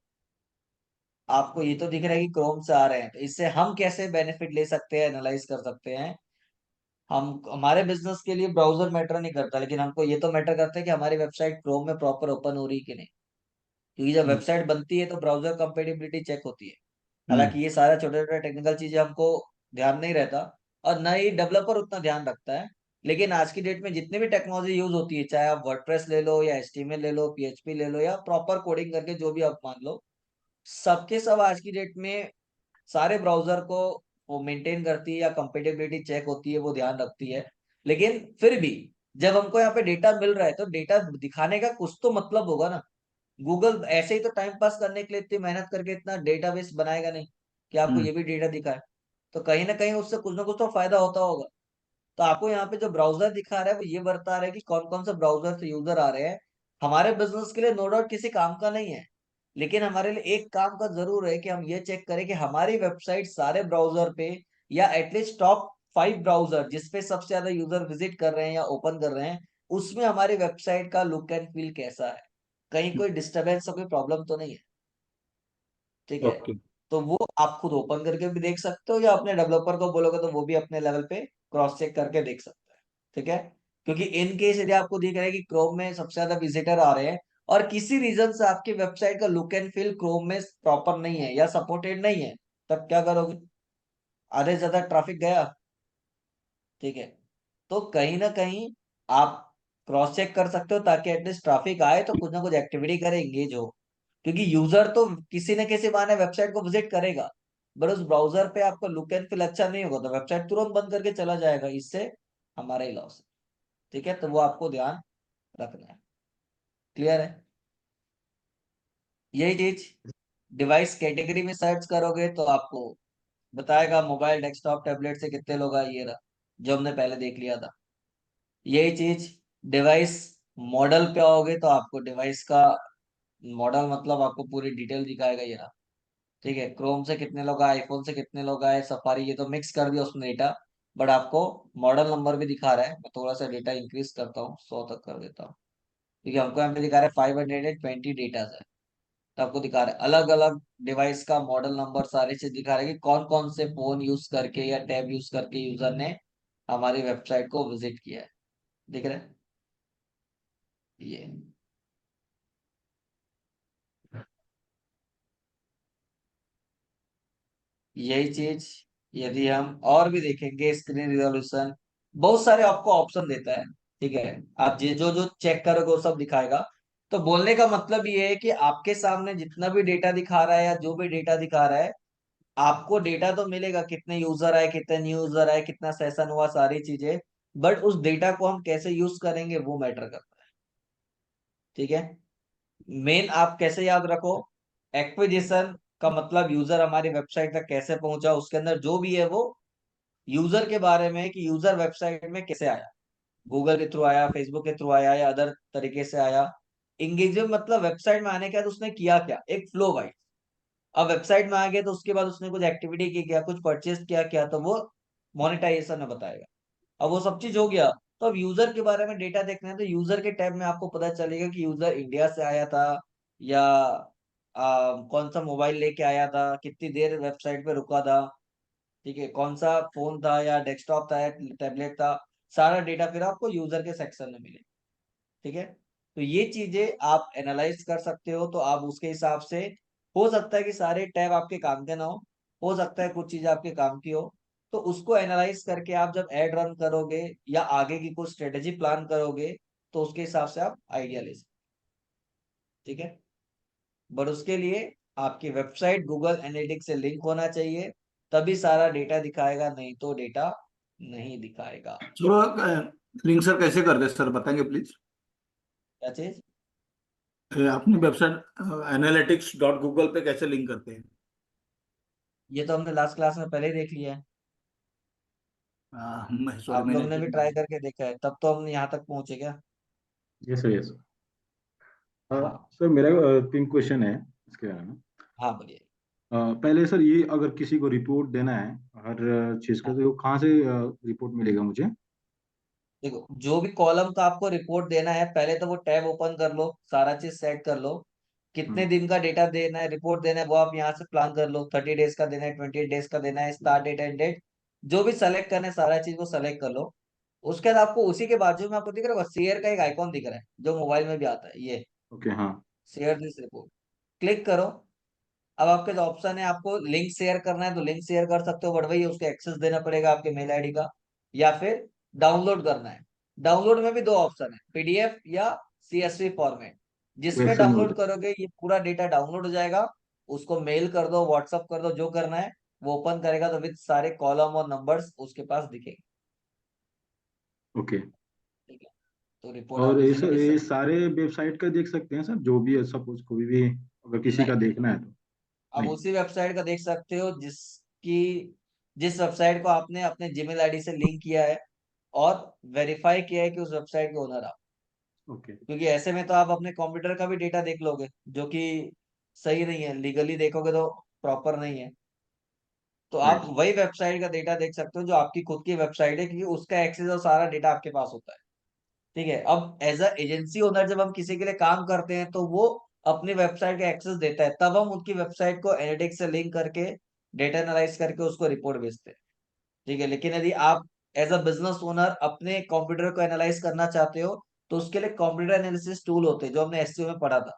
आपको ये तो दिख रहा है कि क्रोम से आ रहे हैं, तो इससे हम कैसे बेनिफिट ले सकते हैं, एनालाइज कर सकते हैं। हम, हमारे बिजनेस के लिए ब्राउजर मैटर नहीं करता, लेकिन हमको ये तो मैटर करता है कि हमारी वेबसाइट क्रोम में प्रॉपर ओपन हो रही है कि नहीं। क्योंकि जब हम्म। वेबसाइट बनती है तो ब्राउजर कंपेटिबिलिटी चेक होती है। हालांकि हम्म। ये सारा छोटे छोटे टेक्निकल चीजें हमको ध्यान नहीं रहता, और न ही डेवलपर उतना ध्यान रखता है। लेकिन आज की डेट में जितनी भी टेक्नोलॉजी यूज होती है, चाहे आप वर्डप्रेस ले लो या एचटीएमएल ले लो, पीएचपी ले लो, या प्रॉपर कोडिंग करके जो भी आप मान लो, सबके सब आज की डेट में सारे ब्राउजर को वो मेंटेन करती है या कंपेटेबिलिटी चेक होती है, वो ध्यान रखती है। लेकिन फिर भी जब हमको यहाँ पे डेटा मिल रहा है तो डेटा दिखाने का कुछ तो मतलब होगा ना। गूगल ऐसे ही तो टाइम पास करने के लिए इतनी मेहनत करके इतना डेटाबेस बनाएगा नहीं कि आपको हम्म। ये भी डेटा दिखाए। तो कहीं ना कहीं उससे कुछ ना कुछ तो फायदा होता होगा। तो आपको यहाँ पे जो ब्राउजर दिखा रहा है वो ये बता रहा है कि कौन कौन से ब्राउजर से यूजर आ रहे हैं। हमारे बिजनेस के लिए नो डाउट किसी काम का नहीं है, लेकिन हमारे लिए एक काम का जरूर है कि हम ये चेक करें कि हमारी वेबसाइट सारे ब्राउजर पे, या एटलीस्ट टॉप 5 ब्राउजर जिसपे सबसे ज्यादा यूजर विजिट कर रहे हैं या ओपन कर रहे हैं, उसमें हमारी वेबसाइट का लुक एंड फील कैसा है, कहीं कोई डिस्टरबेंस कोई प्रॉब्लम तो नहीं है। ठीक है। ओके। तो वो आप खुद ओपन करके भी देख सकते हो, या अपने डेवलपर को बोलोगे तो वो भी अपने लेवल पे क्रॉस चेक करके देख सकता है। ठीक है। क्योंकि इन केस यदि आपको दिख रहा है कि क्रोम में सबसे ज्यादा विजिटर आ रहे हैं और किसी रीजन से आपकी वेबसाइट का लुक एंड फील क्रोम में प्रॉपर नहीं है या सपोर्टेड नहीं है, तब क्या करोगे। आधे से ज्यादा ट्रैफिक गया। ठीक है। तो कहीं ना कहीं आप क्रॉस चेक कर सकते हो ताकि एटलीस्ट ट्रैफिक आए तो कुछ ना कुछ एक्टिविटी करे, एंगेज हो। क्योंकि यूजर तो किसी न किसी बहाने वेबसाइट को विजिट करेगा, बट उस ब्राउजर पे आपको लुक एंड फील अच्छा नहीं होगा तो वेबसाइट तुरंत बंद करके चला जाएगा, इससे हमारा ही लॉस है। ठीक है, तो वो आपको ध्यान रखना है। क्लियर है? यही चीज डिवाइस कैटेगरी में सर्च करोगे तो आपको बताएगा मोबाइल, डेस्कटॉप, टैबलेट से कितने लोग आए, ये रहा जो हमने पहले देख लिया था। यही चीज डिवाइस मॉडल पे आओगे तो आपको डिवाइस का मॉडल मतलब आपको पूरी डिटेल दिखाएगा, ये रहा। ठीक है, क्रोम से कितने लोग आए, आईफोन से कितने लोग आए, सफारी, ये तो मिक्स कर दिया उसने डेटा, बट आपको मॉडल नंबर भी दिखा रहा है। मैं थोड़ा सा डेटा इंक्रीज करता हूँ, 100 तक कर देता हूँ, क्योंकि हमको यहाँ पे दिखा रहा है 520 डेटा है। तो आपको दिखा रहा है अलग अलग डिवाइस का मॉडल नंबर, सारी चीज दिखा रहा है कि कौन कौन से फोन यूज करके या टैब यूज करके यूजर ने हमारी वेबसाइट को विजिट किया है। दिख रहा है ये? यही चीज यदि हम और भी देखेंगे, स्क्रीन रिजोल्यूशन, बहुत सारे आपको ऑप्शन देता है। ठीक है, आप जो जो जो चेक करोगे वो सब दिखाएगा। तो बोलने का मतलब ये है कि आपके सामने जितना भी डेटा दिखा रहा है या जो भी डेटा दिखा रहा है, आपको डेटा तो मिलेगा, कितने यूजर आए, कितने न्यू यूजर आए, कितना सेशन हुआ, सारी चीजें। बट उस डेटा को हम कैसे यूज करेंगे वो मैटर करता है। ठीक है, मेन आप कैसे याद रखो, एक्विजिशन का मतलब यूजर हमारी वेबसाइट तक कैसे पहुंचा, उसके अंदर जो भी है वो यूजर के बारे में है कि यूजर वेबसाइट में कैसे आया, गूगल के थ्रू आया, फेसबुक के थ्रू आया या अदर तरीके से आया। इंगेजमेंट मतलब वेबसाइट में आने के बाद उसने किया क्या, एक फ्लो वाइज। अब वेबसाइट में आ गया तो उसके बाद उसने कुछ एक्टिविटी की क्या, कुछ परचेज किया क्या, तो वो मोनेटाइजेशन में बताएगा। अब वो सब चीज हो गया, तो अब यूजर के बारे में डेटा देखना है तो यूजर के टैब में आपको पता चलेगा कि यूजर इंडिया से आया था या कौन सा मोबाइल लेके आया था, कितनी देर वेबसाइट पे रुका था। ठीक है, कौन सा फोन था या डेस्कटॉप था या टैबलेट था, सारा डेटा फिर आपको यूजर के सेक्शन में मिले। ठीक है, तो ये चीजें आप एनालाइज कर सकते हो, तो आप उसके हिसाब से, हो सकता है कि सारे टैब आपके काम के ना हो सकता है कुछ चीज आपके काम की हो, तो उसको एनालाइज करके आप जब एड रन करोगे या आगे की कुछ स्ट्रेटेजी प्लान करोगे तो उसके हिसाब से आप आइडिया ले सकते। ठीक है, बट उसके लिए आपकी वेबसाइट गूगल एनालिटिक्स से लिंक होना चाहिए, तभी सारा डेटा दिखाएगा, नहीं तो डेटा नहीं दिखाएगा। सर लिंक सर कैसे करते हैं सर, बताएंगे प्लीज? क्या चीज? अपनी वेबसाइट analytics.google पे कैसे लिंक करते हैं? ये तो हमने लास्ट क्लास में पहले ही देख लिया है। मैं सॉरी, आप मैंने लोग ने भी ट्राई करके देखा है, तब तो हम यहाँ तक पहुंचे क्या? Yes sir, yes sir. हाँ। सर मेरा 3 क्वेश्चन है इसके बारे में। हाँ बोलिए। पहले सर, ये अगर किसी को रिपोर्ट देना है हर चीज का, हाँ, तो कहाँ से रिपोर्ट मिलेगा मुझे? देखो जो भी कॉलम का आपको रिपोर्ट देना है, पहले तो वो टैब ओपन कर लो, सारा चीज सेट कर लो। कितने हम्म। दिन का डेटा देना है, रिपोर्ट देना है, वो आप यहाँ से प्लान कर लो। 30 डेज का देना है, 28 डेज का देना है, स्टार्ट डेट एंड डेट, जो भी सेलेक्ट करना है सारा चीज वो सेलेक्ट कर लो। उसके बाद आपको उसी के बाजू में आपको दिख रहा है शेयर का एक आइकॉन दिख रहा है, जो मोबाइल में भी आता है, ये ओके, हाँ। शेयर दिस रिपोर्ट, क्लिक करो। अब आपके जो ऑप्शन है, आपको लिंक शेयर करना है तो लिंक शेयर कर सकते हो, बट वही उसको एक्सेस देना पड़ेगा आपके मेल आईडी का, या फिर डाउनलोड करना है। डाउनलोड में भी दो ऑप्शन है, पीडीएफ या सीएसवी फॉर्मेट। वो जिसमें एक्सेल में हो डाउनलोड जाए। करोगे ये पूरा डेटा डाउनलोड हो जाएगा, उसको मेल कर दो, व्हाट्सअप कर दो, जो करना है वो ओपन करेगा तो विद सारे कॉलम और नंबर्स उसके पास दिखेंगे। ओके। ठीक है, तो रिपोर्ट आप और इजीली भेज ये सकते सारे वेबसाइट का देख सकते हैं सर, जो भी है, सपोज कोई भी अगर हो। किसी का नहीं, देखना है तो? आप नहीं। उसी वेबसाइट का देख सकते हो जिसकी, जिस वेबसाइट को आपने अपने जीमेल आईडी से लिंक किया है और वेरीफाई किया है कि उस वेबसाइट के ओनर आप। ओके। क्योंकि ऐसे में तो आप अपने कंप्यूटर का भी डेटा देख लोगे, जो कि सही नहीं है, लीगली देखोगे तो प्रॉपर नहीं है। तो आप राइट। वही वेबसाइट का डेटा देख सकते हो जो आपकी खुद की वेबसाइट है, क्योंकि उसका एक्सेस और सारा डेटा आपके पास होता है। ठीक है, अब एज अ एजेंसी ओनर जब हम किसी के लिए काम करते हैं तो वो अपनी वेबसाइट का एक्सेस देता है, तब हम उनकी वेबसाइट को एनालिटिक्स से लिंक करके डेटा एनालाइज करके उसको रिपोर्ट भेजते हैं। ठीक है, लेकिन यदि आप एज अ बिजनेस ओनर अपने कंप्यूटर को एनालाइज करना चाहते हो तो उसके लिए कंप्यूटर एनालिसिस टूल होते हैं, जो हमने एससीओ में पढ़ा था।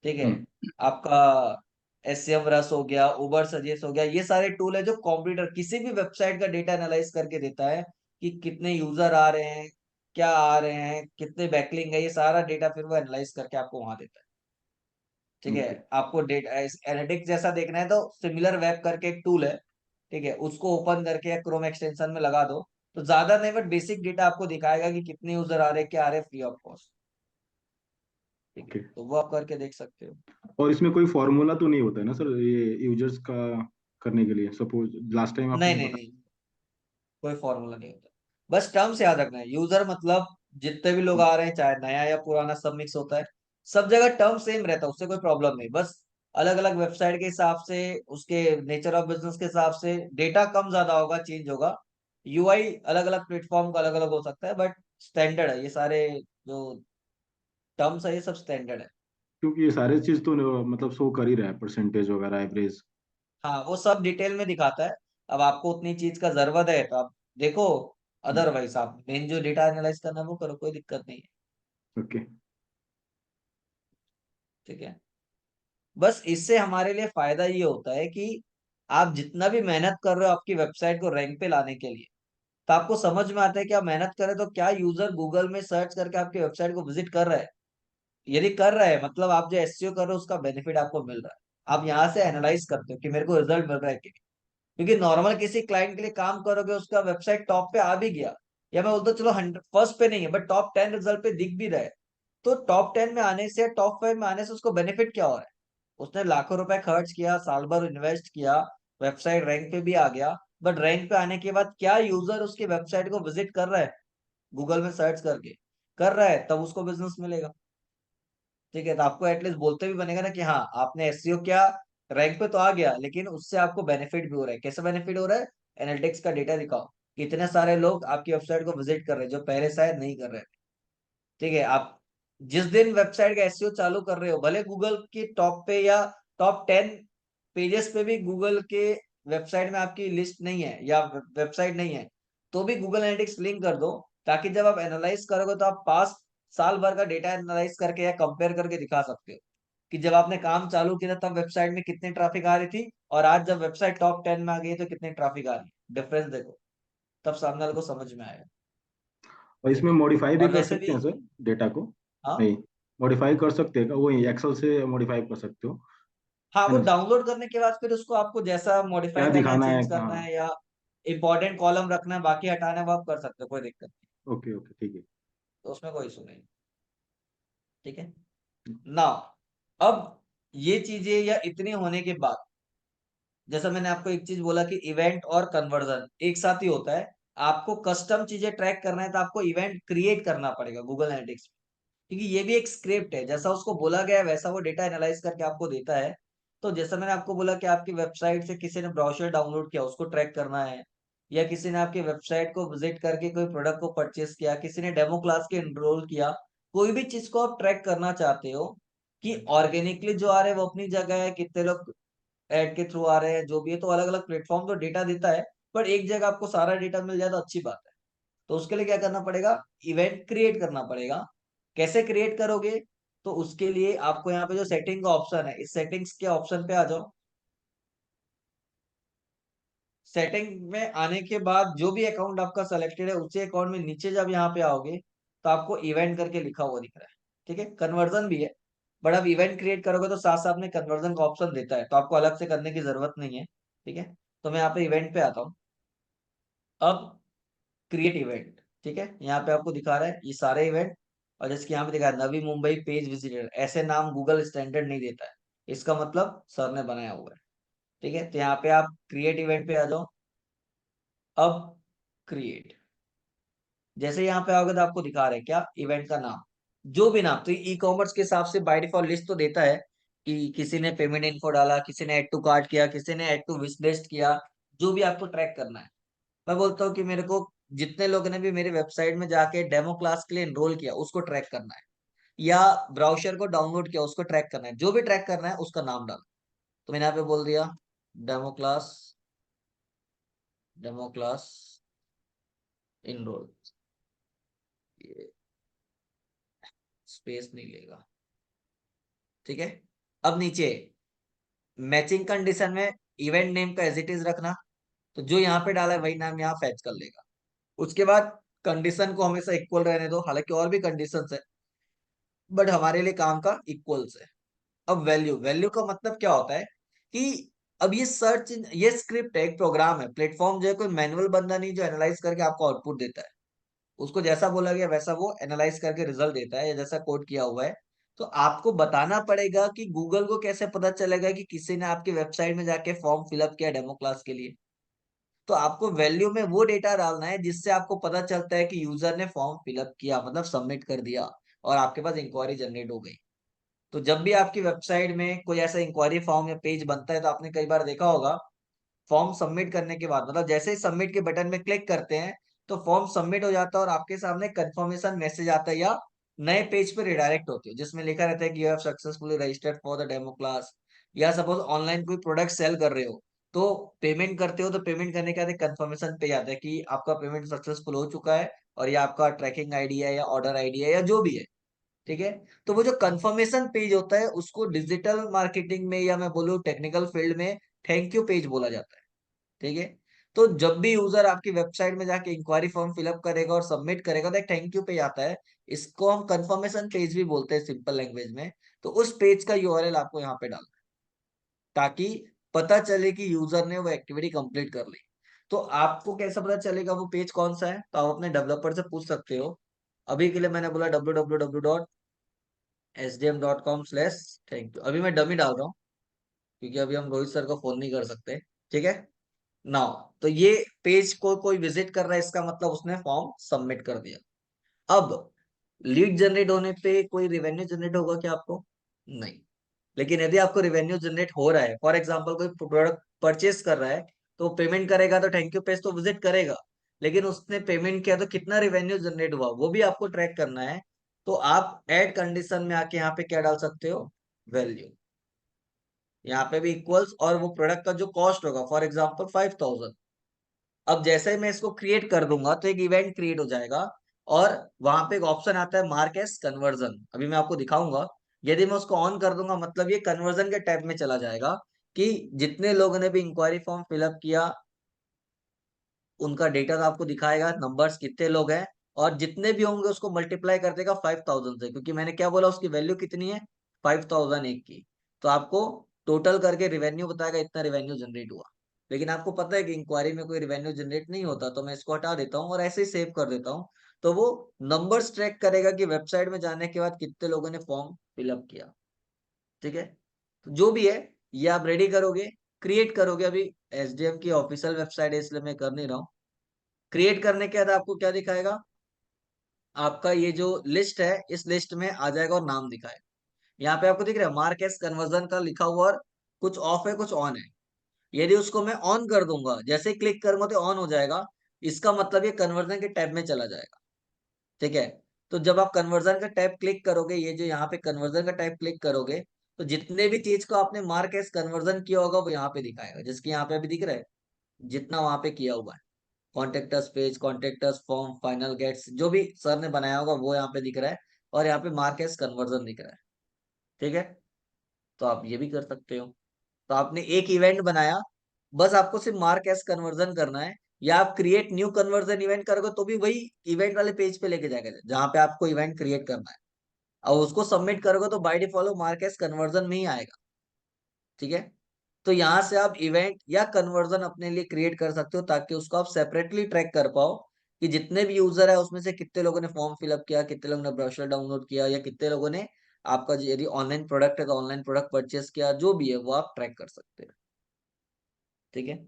ठीक है, हम्म। आपका एससीएम रस हो गया, उबर सजेस्ट हो गया, ये सारे टूल है जो कंप्यूटर किसी भी वेबसाइट का डेटा एनालाइज करके देता है कि कितने यूजर आ रहे हैं, क्या आ रहे हैं, कितने बैकलिंग है, ये सारा डेटा फिर वो एनालाइज करके आपको वहां देता है। ठीक है, ओके। आपको डेटा एनालिटिक्स जैसा देखना है तो सिमिलर वेब करके एक टूल है, ठीक है, उसको ओपन करके या क्रोम एक्सटेंशन में लगा दो, तो ज्यादा नहीं बट बेसिक डेटा आपको दिखाएगा कि कितने यूजर आ रहे हैं, क्या आ रहे हैं, फ्री ऑफ कॉस्ट। ठीक है, ओके। तो वो आप करके देख सकते हो। और इसमें कोई फॉर्मूला तो नहीं होता है ना सर, ये यूजर्स का करने के लिए? सपोज लास्ट टाइम नहीं आपने नहीं बता। नहीं, कोई फॉर्मूला नहीं होता। बस टर्म्स याद रखना है, यूजर मतलब जितने भी लोग आ रहे हैं, चाहे नया या पुराना सब मिक्स होता है, सब जगह टर्म सेम रहता है, उससे कोई प्रॉब्लम नहीं। बस अलग अलग वेबसाइट के हिसाब से, उसके नेचर ऑफ बिजनेस के हिसाब से डेटा कम ज्यादा होगा, चेंज होगा। यूआई अलग अलग प्लेटफॉर्म का अलग अलग हो सकता है, बट स्टैंडर्ड है ये सारे, जो टर्म्स है ये सब स्टैंडर्ड है। क्योंकि ये सारे चीज तो मतलब शो कर ही रहा है, परसेंटेज वगैरह, एवरेज। हाँ, वो सब डिटेल में दिखाता है। अब आपको उतनी चीज का जरूरत है तो आप देखो, अदरवाइज आप मेन जो डेटा एनालाइज करना है वो करो, कोई दिक्कत नहीं है। ओके। ठीक है, बस इससे हमारे लिए फायदा ये होता है कि आप जितना भी मेहनत कर रहे हो आपकी वेबसाइट को रैंक पे लाने के लिए, तो आपको समझ में आता है कि आप मेहनत करें तो क्या यूजर गूगल में सर्च करके आपकी वेबसाइट को विजिट कर रहा है। यदि कर रहा है, मतलब आप जो एसईओ कर रहे हो उसका बेनिफिट आपको मिल रहा है। आप यहाँ से एनालाइज करते हो कि मेरे को रिजल्ट मिल रहा है कि नहीं। क्योंकि नॉर्मल किसी क्लाइंट के लिए काम करोगे, उसका वेबसाइट टॉप पे आ भी गया, या मैं बोलता हूँ चलो 100 फर्स्ट पे नहीं है बट टॉप 10 रिजल्ट पे दिख भी रहा है, तो टॉप 10 में आने से, टॉप 5 में आने से उसको बेनिफिट क्या हो रहा है? उसने लाखों रुपए खर्च किया, साल भर इन्वेस्ट किया, वेबसाइट रैंक पे भी आ गया, बट रैंक पे आने के बाद क्या यूजर उसकी वेबसाइट को विजिट कर रहा है, गूगल में सर्च करके कर रहा है, तब उसको बिजनेस मिलेगा। ठीक है, तो आपको एटलीस्ट बोलते भी बनेगा ना कि हाँ आपने एसईओ किया, रैंक पे तो आ गया, लेकिन उससे आपको बेनिफिट भी हो रहा है। कैसे बेनिफिट हो रहा है? एनालिटिक्स का डेटा दिखाओ, कितने सारे लोग आपकी वेबसाइट को विजिट कर रहे हैं जो पहले शायद नहीं कर रहे थे। ठीक है, आप जिस दिन वेबसाइट का एसईओ चालू कर रहे हो, भले गूगल के टॉप पे या टॉप 10 पेजेस पे भी गूगल के वेबसाइट में आपकी लिस्ट नहीं है या वेबसाइट नहीं है, तो भी गूगल एनालिटिक्स लिंक कर दो, ताकि जब आप एनालाइज करोगे तो आप पास साल भर का डेटा एनालाइज करके या कंपेयर करके दिखा सकते हो कि जब आपने काम चालू किया था तब वेबसाइट में कितनी ट्रैफिक आ रही थी, और आज जब वेबसाइट टॉप 10 में आ गई है तो कितनी ट्रैफिक आ रही है, डिफरेंस देखो, तब सामने वाले को समझ में आएगा। और ठीक इसमें है, मॉडिफाई भी और कर वैसे सकते भी, हैं सर, डेटा को? हाँ नहीं, मॉडिफाई कर सकते हैं वही एक्सेल से मॉडिफाई कर सकते हो, हाँ, है वो ना? डाउनलोड करने के बाद फिर उसको आपको जैसा क्या मॉडिफाई करना है, दिखाना है, चेंज करना हाँ। है, या इंपॉर्टेंट कॉलम रखना है, बाकी हटाना है, वो आप कर सकते हो, कोई दिक्कत नहीं। ओके ओके, ठीक है। तो उसमें कोई इशू नहीं। ठीक है ना, अब ये चीजें या इतनी होने के बाद, जैसा मैंने आपको एक चीज बोला कि इवेंट और कन्वर्जन एक साथ ही होता है। आपको कस्टम चीजें ट्रैक करना है तो आपको इवेंट क्रिएट करना पड़ेगा गूगल एनालिटिक्स, क्योंकि ये भी एक स्क्रिप्ट है, जैसा उसको बोला गया है वैसा वो डेटा एनालाइज करके आपको देता है। तो जैसा मैंने आपको बोला कि आपकी वेबसाइट से किसी ने ब्राउज़र डाउनलोड किया, उसको ट्रैक करना है, या किसी ने आपकी वेबसाइट को विजिट करके कोई प्रोडक्ट को परचेस किया, किसी ने डेमो क्लास के एनरोल किया, कोई भी चीज को आप ट्रैक करना चाहते हो कि ऑर्गेनिकली जो आ रहे हैं वो अपनी जगह है, कितने लोग ऐड के थ्रू आ रहे हैं, जो भी है, तो अलग अलग प्लेटफॉर्म तो डेटा देता है, पर एक जगह आपको सारा डेटा मिल जाए तो अच्छी बात है। तो उसके लिए क्या करना पड़ेगा? इवेंट क्रिएट करना पड़ेगा। कैसे क्रिएट करोगे? तो उसके लिए आपको यहाँ पे जो सेटिंग का ऑप्शन है, इस सेटिंग्स के ऑप्शन पे आ जाओ। सेटिंग में आने के बाद जो भी अकाउंट आपका सिलेक्टेड है उसी अकाउंट में नीचे जब यहाँ पे आओगे तो आपको इवेंट करके लिखा हुआ दिख रहा है। ठीक है, कन्वर्जन भी है, बट अब इवेंट क्रिएट करोगे तो साथ साथ में कन्वर्जन का ऑप्शन देता है, तो आपको अलग से करने की जरूरत नहीं है। ठीक है, तो मैं यहाँ पे इवेंट पे आता हूँ। अब क्रिएट इवेंट, ठीक है, यहाँ पे आपको दिखा रहा है ये सारे इवेंट, और जैसे कि यहाँ पे दिखा है नवी मुंबई पेज विजिटर, ऐसे नाम गूगल स्टैंडर्ड नहीं देता है, इसका मतलब सर ने बनाया हुआ है। ठीक है, तो यहाँ पे आप क्रिएट इवेंट पे आ जाओ। अब क्रिएट, जैसे यहाँ पे आओगे तो आपको दिखा रहे हैं क्या, इवेंट का नाम, जो भी नाम, तो ई कॉमर्स के हिसाब से बाय डिफॉल्ट लिस्ट तो देता है कि किसी ने पेमेंट इन्फो डाला, किसी ने ऐड टू कार्ट किया, किसी ने ऐड टू विश लिस्ट किया, जो भी आपको ट्रैक करना है। मैं बोलता हूँ कि मेरे को जितने लोगों ने भी मेरी वेबसाइट में जाके डेमो क्लास के लिए एनरोल किया उसको ट्रैक करना है, या ब्राउजर को डाउनलोड किया उसको ट्रैक करना है, जो भी ट्रैक करना है उसका नाम डाल। तो मैंने यहाँ पे बोल दिया demo class, demo class enroll, ये स्पेस नहीं लेगा। ठीक है, अब नीचे मैचिंग कंडीशन में इवेंट नेम का एज इट इज रखना, तो जो यहाँ पे डाला है वही नाम यहाँ फैच कर लेगा। उसके बाद कंडीशन को हमेशा इक्वल रहने दो, हालांकि और भी कंडीशंस है बट हमारे लिए काम का इक्वल्स है। अब वैल्यू, वैल्यू का मतलब क्या होता है कि अब ये सर्च, ये स्क्रिप्ट है, एक प्रोग्राम है, प्लेटफॉर्म जो है कोई मैनुअल बंदा नहीं जो एनालाइज करके आपको आउटपुट देता है। उसको जैसा बोला गया वैसा वो एनालाइज करके रिजल्ट देता है, या जैसा कोड किया हुआ है। तो आपको बताना पड़ेगा कि गूगल को कैसे पता चलेगा कि किसी ने आपकी वेबसाइट में जाके फॉर्म फिलअप किया डेमो क्लास के लिए। तो आपको वैल्यू में वो डेटा डालना है जिससे आपको पता चलता है कि यूजर ने फॉर्म फिलअप किया, मतलब सबमिट कर दिया, और आपके पास इंक्वायरी जनरेट हो गई। तो जब भी आपकी वेबसाइट में कोई ऐसा इंक्वायरी फॉर्म या पेज बनता है, तो आपने कई बार देखा होगा, फॉर्म सबमिट करने के बाद, मतलब जैसे ही सबमिट के बटन में क्लिक करते हैं तो फॉर्म सबमिट हो जाता है और आपके सामने कंफर्मेशन मैसेज आता है, या नए पेज पे रिडायरेक्ट होते हो जिसमें लिखा रहता है कि you have successfully registered for the demo class. या सपोज ऑनलाइन कोई प्रोडक्ट सेल कर रहे हो, तो पेमेंट करते हो, तो पेमेंट करने के बाद एक कंफर्मेशन पे आता है कि आपका पेमेंट सक्सेसफुल हो चुका है, और ये आपका ट्रैकिंग आईडी है या ऑर्डर आईडी है या जो भी है। ठीक है। तो वो जो कंफर्मेशन पेज होता है उसको डिजिटल मार्केटिंग में, या मैं बोलूँ टेक्निकल फील्ड में, थैंक यू पेज बोला जाता है। ठीक है। तो जब भी यूजर आपकी वेबसाइट में जाके इंक्वायरी फॉर्म फिलअप करेगा और सबमिट करेगा तो एक थैंक यू पेज आता है। इसको हम कंफर्मेशन पेज भी बोलते हैं सिंपल लैंग्वेज में। तो उस पेज का यूआरएल आपको यहाँ पे डालना है, ताकि पता चले कि यूजर ने वो एक्टिविटी कंप्लीट कर ली। तो आपको कैसा पता चलेगा वो पेज कौन सा है, तो आप अपने डेवलपर से पूछ सकते हो। अभी के लिए मैंने बोला www.sdm.com/thank you, अभी मैं डमी डाल रहा हूँ क्योंकि अभी हम रोहित सर को फोन नहीं कर सकते। ठीक है। नाउ, तो ये पेज को कोई विजिट कर रहा है, इसका मतलब उसने फॉर्म सबमिट कर दिया। अब लीड जनरेट होने पे कोई रिवेन्यू जनरेट होगा क्या आपको? नहीं। लेकिन यदि आपको रिवेन्यू जनरेट हो रहा है, फॉर एग्जांपल कोई प्रोडक्ट परचेस कर रहा है, तो पेमेंट करेगा तो थैंक यू पेज तो विजिट करेगा, लेकिन उसने पेमेंट किया तो कितना रिवेन्यू जनरेट हुआ वो भी आपको ट्रैक करना है। तो आप एड कंडीशन में आके यहाँ पे क्या डाल सकते हो, वैल्यू। यहाँ पे भी इक्वल्स, और वो प्रोडक्ट का जो कॉस्ट होगा फॉर एग्जाम्पल 5,000। अब जैसे ही मैं इसको क्रिएट कर दूंगा तो एक इवेंट क्रिएट हो जाएगा, और वहां पे एक ऑप्शन आता है मार्क एज कन्वर्जन, अभी मैं आपको दिखाऊंगा। यदि मैं उसको ऑन कर दूंगा मतलब ये कन्वर्जन के टैब में चला जाएगा, कि जितने लोगों ने भी इंक्वायरी फॉर्म फिलअप किया उनका डेटा तो आपको दिखाएगा, नंबर्स कितने लोग हैं, और जितने भी होंगे उसको मल्टीप्लाई कर देगा 5,000 से, क्योंकि मैंने क्या बोला उसकी वैल्यू कितनी है, 5,000 एक की। तो आपको टोटल करके रिवेन्यू बताएगा, इतना रिवेन्यू जनरेट हुआ। लेकिन आपको पता है कि इंक्वायरी में कोई रिवेन्यू जनरेट नहीं होता, तो मैं इसको हटा देता हूँ और ऐसे ही सेव कर देता हूँ। तो वो नंबर्स ट्रैक करेगा कि वेबसाइट में जाने के बाद कितने लोगों ने फॉर्म फिलअप किया। ठीक है। तो जो भी है ये आप रेडी करोगे, क्रिएट करोगे। अभी एसडीएम की ऑफिशियल वेबसाइट है इसलिए मैं कर नहीं रहा हूँ। क्रिएट करने के बाद आपको क्या दिखाएगा, आपका ये जो लिस्ट है इस लिस्ट में आ जाएगा और नाम दिखाएगा। यहाँ पे आपको दिख रहा है मार्क एस कन्वर्जन का लिखा हुआ, और कुछ ऑफ है कुछ ऑन है। यदि उसको मैं ऑन कर दूंगा, जैसे ही क्लिक करूंगा तो ऑन हो जाएगा, इसका मतलब ये कन्वर्जन के टैब में चला जाएगा। ठीक है। तो जब आप कन्वर्जन का टैब क्लिक करोगे, ये जो यहाँ पे कन्वर्जन का टैब क्लिक करोगे, तो जितने भी चीज को आपने मार्क एस कन्वर्जन किया होगा वो यहाँ पे दिखाएगा, जिसकी यहाँ पे अभी दिख रहा है, जितना वहां पे किया हुआ है। Contacts page, contacts form, final gates, जो भी सर ने बनाया होगा वो यहाँ पे दिख रहा है, और यहाँ पे मार्क एस कन्वर्जन दिख रहा है। ठीक है। तो आप ये भी कर सकते हो। तो आपने एक इवेंट बनाया, बस आपको सिर्फ मार्क एस कन्वर्जन करना है, या आप क्रिएट न्यू कन्वर्जन इवेंट करोगे तो भी वही इवेंट वाले पेज पे लेके जाएगा जहाँ पे आपको इवेंट क्रिएट करना है, और उसको सबमिट करोगे तो by default mark S conversion में ही आएगा। ठीक है। तो यहाँ से आप इवेंट या कन्वर्जन अपने लिए क्रिएट कर सकते हो, ताकि उसको आप सेपरेटली ट्रैक कर पाओ कि जितने भी यूजर है उसमें से कितने लोगों ने फॉर्म फिलअप किया, कितने लोगों ने ब्रोशर डाउनलोड किया, या कितने लोगों ने आपका यदि ऑनलाइन प्रोडक्ट है तो ऑनलाइन प्रोडक्ट परचेस किया, जो भी है वो आप ट्रैक कर सकते हो। ठीक है।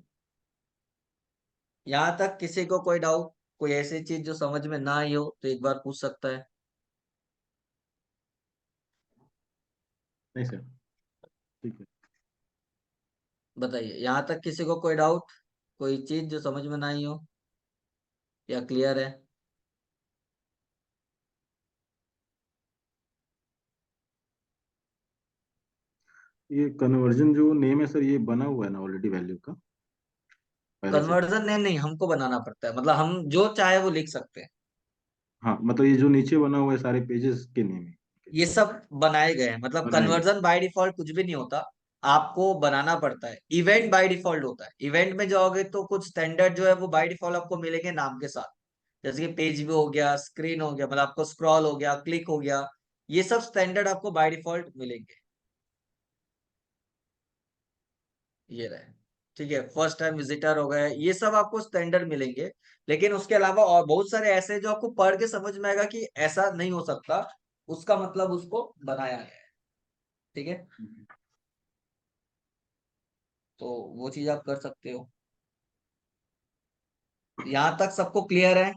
यहाँ तक किसी को कोई डाउट, कोई ऐसी चीज जो समझ में ना आई हो तो एक बार पूछ सकता है। नहीं सर, ठीक है। बताइए, यहाँ तक किसी को कोई डाउट, कोई चीज जो समझ में ना आई हो, या क्लियर है? ये कन्वर्जन जो नेम है सर, ये बना हुआ है ना ऑलरेडी वैल्यू का पहले से? कन्वर्जन नेम नहीं, हमको बनाना पड़ता है, मतलब हम जो चाहे वो लिख सकते हैं। हाँ, मतलब ये जो नीचे बना हुआ है सारे पेजेस के नेम है? ये सब बनाए गए हैं, मतलब बनाए गए। कन्वर्जन बाय डिफॉल्ट कुछ भी नहीं होता, आपको बनाना पड़ता है। इवेंट बाय डिफॉल्ट होता है, इवेंट में जाओगे तो कुछ स्टैंडर्ड जो है वो बाय डिफॉल्ट आपको मिलेंगे नाम के साथ। जैसे कि पेज व्यू हो गया, स्क्रीन हो गया, मतलब आपको स्क्रॉल हो गया, क्लिक हो गया, ये सब स्टैंडर्ड आपको बाय डिफॉल्ट मिलेंगे। ये रहे, ठीक है, फर्स्ट टाइम विजिटर हो गए, ये सब आपको स्टैंडर्ड मिलेंगे। लेकिन उसके अलावा और बहुत सारे ऐसे हैं जो आपको पढ़ के समझ में आएगा कि ऐसा नहीं हो सकता, उसका मतलब उसको बनाया गया है। ठीक है, तो वो चीज आप कर सकते हो। यहाँ तक सबको क्लियर है?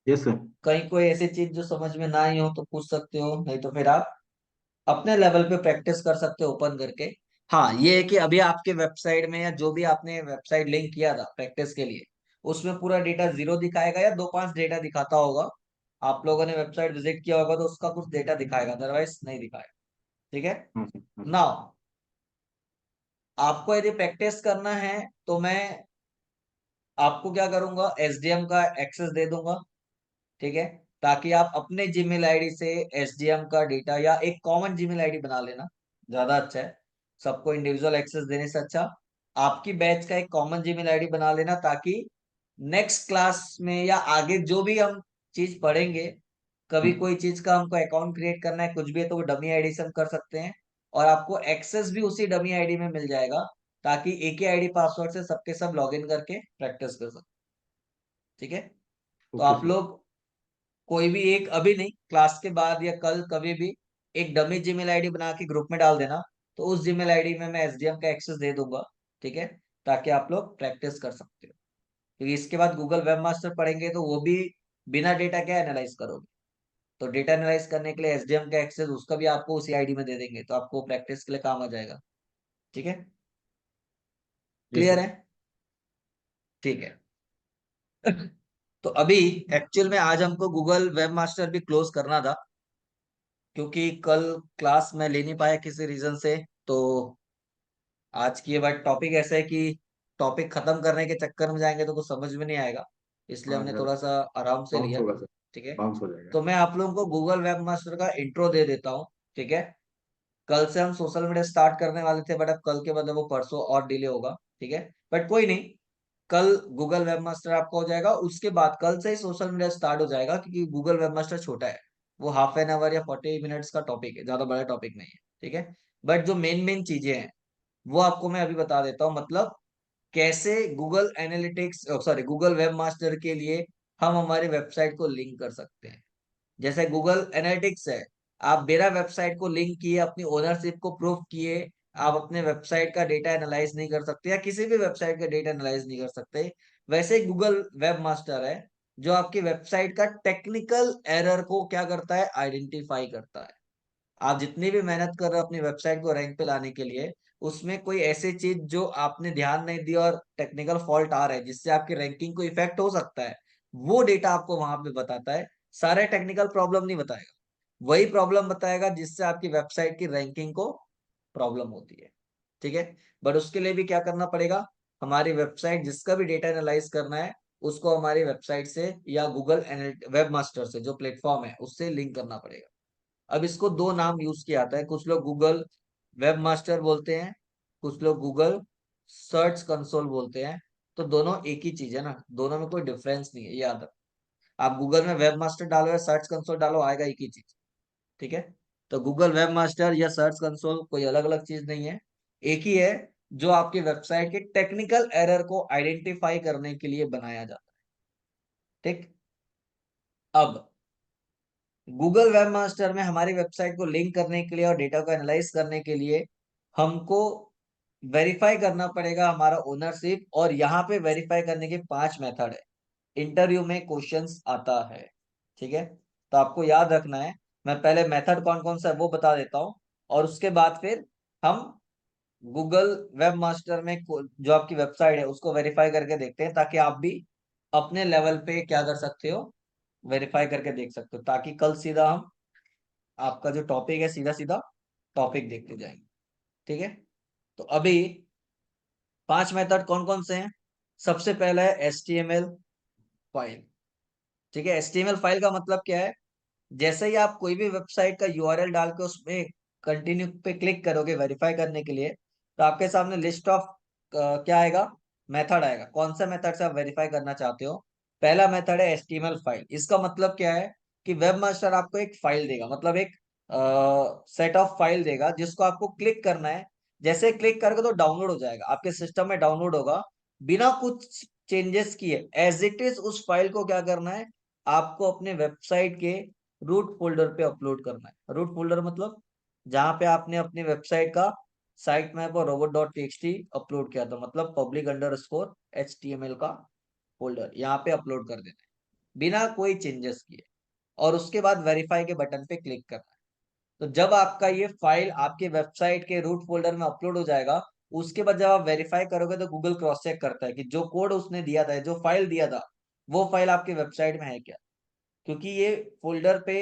Yes sir. कहीं कोई ऐसी चीज जो समझ में ना आई हो तो पूछ सकते हो, नहीं तो फिर आप अपने लेवल पे प्रैक्टिस कर सकते हो ओपन करके। हाँ, ये है कि अभी आपके वेबसाइट में या जो भी आपने वेबसाइट लिंक किया था प्रैक्टिस के लिए, उसमें पूरा डेटा जीरो दिखाएगा या दो पांच डेटा दिखाता होगा। आप लोगों ने वेबसाइट विजिट किया होगा तो उसका कुछ डेटा दिखाएगा, अदरवाइज नहीं दिखाएगा। ठीक है, हाँ सर, हाँ सर। नाउ आपको यदि प्रैक्टिस करना है तो मैं आपको क्या करूंगा, एसडीएम का एक्सेस दे दूंगा। ठीक है, ताकि आप अपने जीमेल आईडी से एसडीएम का डेटा, या एक कॉमन जीमेल आईडी बना लेना, ज्यादा अच्छा है। सबको इंडिविजुअल एक्सेस देने से अच्छा आपकी बैच का एक कॉमन जीमेल आईडी बना लेना, ताकि नेक्स्ट क्लास में या आगे जो भी हम चीज पढ़ेंगे, कभी हम्म, कोई चीज का हमको अकाउंट क्रिएट करना है कुछ भी है, तो वो डमी आईडी से हम कर सकते हैं। और आपको एक्सेस भी उसी डमी आईडी में मिल जाएगा, ताकि एक ही आईडी पासवर्ड से सबके सब लॉगिन करके प्रैक्टिस कर सकते। ठीक है, तो ओके आप सर। लोग कोई भी एक, अभी नहीं, क्लास के बाद या कल कभी भी एक डमी जीमेल आईडी बना के ग्रुप में डाल देना। तो उस जीमेल आईडी में मैं एसडीएम का एक्सेस दे दूंगा। ठीक है, ताकि आप लोग प्रैक्टिस कर सकते हो। क्योंकि इसके बाद गूगल वेब मास्टर पढ़ेंगे तो वो भी बिना डेटा क्या एनालाइज करोगे, तो डेटा एनालाइज करने के लिए एसडीएम का एक्सेस उसका भी आपको उसी आईडी में दे देंगे, तो आपको प्रैक्टिस के लिए काम आ जाएगा। ठीक है, यस क्लियर सर। है? ठीक है। तो अभी एक्चुअल में आज हमको गूगल वेब मास्टर भी क्लोज करना था, क्योंकि कल क्लास में ले नहीं पाया किसी रीजन से। तो आज की ये बात, टॉपिक ऐसा है कि टॉपिक खत्म करने के चक्कर में जाएंगे तो कुछ समझ में नहीं आएगा, इसलिए हाँ हमने यार, थोड़ा सा आराम से बाउंस लिया। होगा सर। ठीक है, बाउंस हो जाएगा। तो मैं आप लोगों को गूगल वेब मास्टर का इंट्रो दे देता हूँ। ठीक है, कल से हम सोशल मीडिया स्टार्ट करने वाले थे, बट अब कल के बदले वो परसों और डिले होगा। ठीक है, बट कोई नहीं, कल गूगल वेब मास्टर आपका हो जाएगा, उसके बाद कल से ही सोशल मीडिया स्टार्ट हो जाएगा, क्योंकि गूगल वेब मास्टर छोटा है, वो हाफ एन आवर या 40 मिनट्स का टॉपिक है, ज्यादा बड़ा टॉपिक नहीं है। ठीक है, बट जो मेन मेन चीजें हैं वो आपको मैं अभी बता देता हूँ, मतलब कैसे Google analytics, sorry, Google web master के लिए हम हमारी वेबसाइट को लिंक कर सकते हैं। जैसे गूगल एनालिटिक्स है, आप मेरा वेबसाइट को लिंक किए, अपनी ओनरशिप को प्रूव किए, आप अपने वेबसाइट का डेटा एनालाइज नहीं कर सकते, या किसी भी वेबसाइट का डेटा एनालाइज नहीं कर सकते, वैसे ही गूगल वेब मास्टर है जो आपकी वेबसाइट का टेक्निकल एरर को क्या करता है, आइडेंटिफाई करता है। आप जितनी भी मेहनत कर रहे हो अपनी वेबसाइट को रैंक पे लाने के लिए, उसमें कोई ऐसी चीज जो आपने ध्यान नहीं दी और टेक्निकल फॉल्ट आ रहा है जिससे आपकी रैंकिंग को इफेक्ट हो सकता है, वो डेटा आपको वहां पे बताता है। सारे टेक्निकल प्रॉब्लम नहीं बताएगा, वही प्रॉब्लम बताएगा जिससे आपकी वेबसाइट की रैंकिंग को प्रॉब्लम होती है। ठीक है, बट उसके लिए भी क्या करना पड़ेगा, हमारी वेबसाइट जिसका भी डेटा एनालाइज करना है उसको हमारी वेबसाइट से या गूगल वेब मास्टर से जो प्लेटफॉर्म है उससे लिंक करना पड़ेगा। अब इसको दो नाम यूज किया जाता है, कुछ लोग गूगल वेब मास्टर बोलते हैं, कुछ लोग गूगल सर्च कंसोल बोलते हैं। तो दोनों एक ही चीज है ना, दोनों में कोई डिफरेंस नहीं है, याद रखो। आप गूगल में वेब मास्टर डालो या सर्च कंसोल डालो, आएगा एक ही चीज। ठीक है, तो गूगल वेब मास्टर या सर्च कंसोल कोई अलग अलग चीज नहीं है, एक ही है, जो आपकी वेबसाइट के टेक्निकल एरर को आइडेंटिफाई करने के लिए बनाया जाता है। ठीक, अब गूगल वेब मास्टर में हमारी वेबसाइट को लिंक करने के लिए और डेटा को एनालाइज करने के लिए हमको वेरीफाई करना पड़ेगा हमारा ओनरशिप, और यहाँ पे वेरीफाई करने के 5 मेथड है, इंटरव्यू में क्वेश्चंस आता है। ठीक है, तो आपको याद रखना है। मैं पहले मेथड कौन कौन सा है वो बता देता हूँ, और उसके बाद फिर हम गूगल वेब मास्टर में जो आपकी वेबसाइट है उसको वेरीफाई करके देखते हैं, ताकि आप भी अपने लेवल पे क्या कर सकते हो, वेरीफाई करके देख सकते हो, ताकि कल सीधा हम आपका जो टॉपिक है सीधा सीधा टॉपिक देखते जाएंगे। ठीक है, तो अभी 5 मेथड कौन कौन से हैं? सबसे पहला है HTML फाइल। ठीक है, HTML फाइल का मतलब क्या है, जैसे ही आप कोई भी वेबसाइट का यूआरएल डाल के उसमें कंटिन्यू पे क्लिक करोगे वेरीफाई करने के लिए, तो आपके सामने लिस्ट ऑफ क्या आएगा, मेथड आएगा, कौन सा मेथड से आप वेरीफाई करना चाहते हो। पहला मेथड है HTML फाइल। इसका मतलब क्या है कि वेब मास्टर आपको एक फाइल देगा, मतलब एक सेट ऑफ फाइल देगा जिसको आपको क्लिक करना है। जैसे क्लिक करोगे तो डाउनलोड हो जाएगा, आपके सिस्टम में डाउनलोड होगा बिना कुछ चेंजेस किए। एज इट इज उस फाइल को क्या करना है, आपको अपने वेबसाइट के रूट फोल्डर पे अपलोड करना है। रूट फोल्डर मतलब जहां पे आपने अपनी वेबसाइट का साइट मैप और robot.txt अपलोड किया था, मतलब public_HTML का फोल्डर यहाँ पे अपलोड कर देना है बिना कोई चेंजेस किए। और उसके बाद वेरीफाई के बटन पे क्लिक करना है। तो जब आपका ये फाइल आपके वेबसाइट के रूट फोल्डर में अपलोड हो जाएगा, उसके बाद जब आप वेरीफाई करोगे तो गूगल क्रॉस चेक करता है कि जो कोड उसने दिया था, जो फाइल दिया था, वो फाइल आपके वेबसाइट में है क्या। क्योंकि ये फोल्डर पे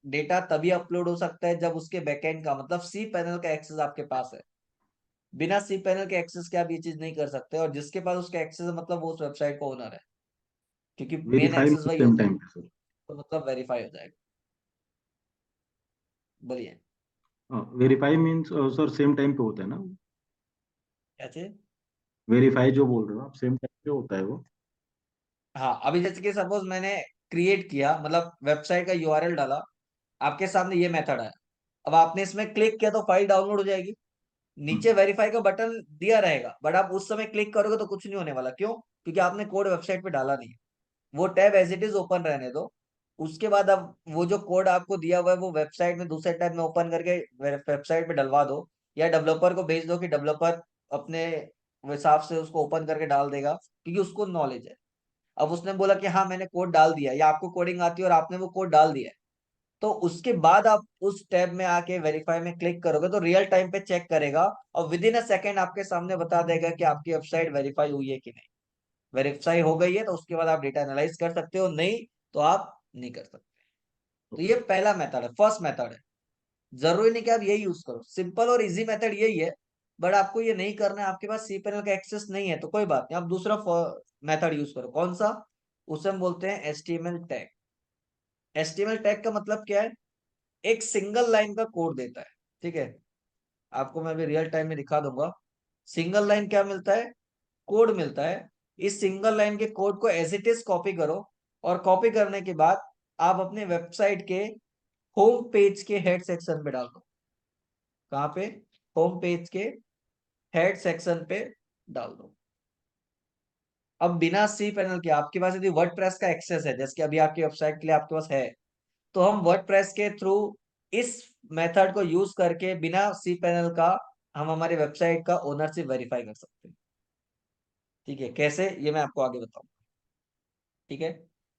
डेटा तभी अपलोड हो सकता है जब उसके बैकएंड का मतलब सी पैनल का एक्सेस आपके पास है। बिना सी पैनल के एक्सेस के आप ये चीज नहीं कर सकते, और जिसके पास उसका एक्सेस है मतलब वो उस वेबसाइट का ओनर है, क्योंकि मेन वेरीफाई एक्सेस वही सेम होता है। टाइम पे सर? तो मतलब वेरीफाई हो जाएगा। बोलिए। Verify means sir same time पे होता है ना? क्या चीज? वेरीफाई जो बोल रहे हो आप, सेम टाइम पे होता है वो? हाँ, अभी जैसे कि सपोज मैंने क्रिएट किया, मतलब वेबसाइट का यूआरएल डाला, आपके सामने ये मेथड है। अब आपने इसमें क्लिक किया तो फाइल डाउनलोड हो जाएगी। नीचे हम्म, वेरीफाई का बटन दिया रहेगा, बट आप उस समय क्लिक करोगे तो कुछ नहीं होने वाला। क्यों? क्योंकि आपने कोड वेबसाइट पे डाला नहीं है। वो tab as it is open रहने दो। उसके बाद अब वो जो कोड आपको दिया हुआ है वो वेबसाइट में दूसरे टैब में ओपन करके वेबसाइट पे डलवा दो, या डेवलपर को भेज दो कि डेवलपर अपने हिसाब से उसको ओपन करके डाल देगा, क्योंकि उसको नॉलेज है। अब उसने बोला कि हाँ मैंने कोड डाल दिया, या आपको कोडिंग आती है और आपने वो कोड डाल दिया है, तो उसके बाद आप उस टैब में आके वेरीफाई में क्लिक करोगे तो रियल टाइम पे चेक करेगा, और विद इन अ सेकेंड आपके सामने बता देगा कि आपकी वेबसाइट वेरीफाई हुई है कि नहीं। वेरीफाई हो गई है तो उसके बाद आप डेटा एनालाइज कर सकते हो, नहीं तो आप नहीं कर सकते। तो ओके। ये पहला मेथड है, फर्स्ट मेथड है। जरूरी नहीं कि आप यही यूज करो, सिंपल और इजी मेथड यही है। बट आपको ये नहीं करना है, आपके पास सी पैनल का एक्सेस नहीं है तो कोई बात नहीं, आप दूसरा मेथड यूज करो। कौन सा? उसे हम बोलते हैं HTML टैग। HTML टैग का मतलब क्या है? एक सिंगल लाइन का कोड देता है। ठीक है, आपको मैं अभी रियल टाइम में दिखा दूंगा। सिंगल लाइन क्या मिलता है? कोड मिलता है। इस सिंगल लाइन के कोड को एज इट इज कॉपी करो, और कॉपी करने के बाद आप अपने वेबसाइट के होम पेज के हेड सेक्शन पे डाल दो। कहाँ पे? होम पेज के हेड सेक्शन पे डाल दो। अब बिना सी पैनल के आपके पास यदि वर्डप्रेस का एक्सेस है, जैसे कि अभी आपकी वेबसाइट के लिए आपके पास है, तो हम वर्डप्रेस के थ्रू इस मेथड को यूज करके बिना सी पैनल का हम हमारी वेबसाइट का ओनरशिप वेरीफाई कर सकते हैं। ठीक है, कैसे ये मैं आपको आगे बताऊंगा। ठीक है,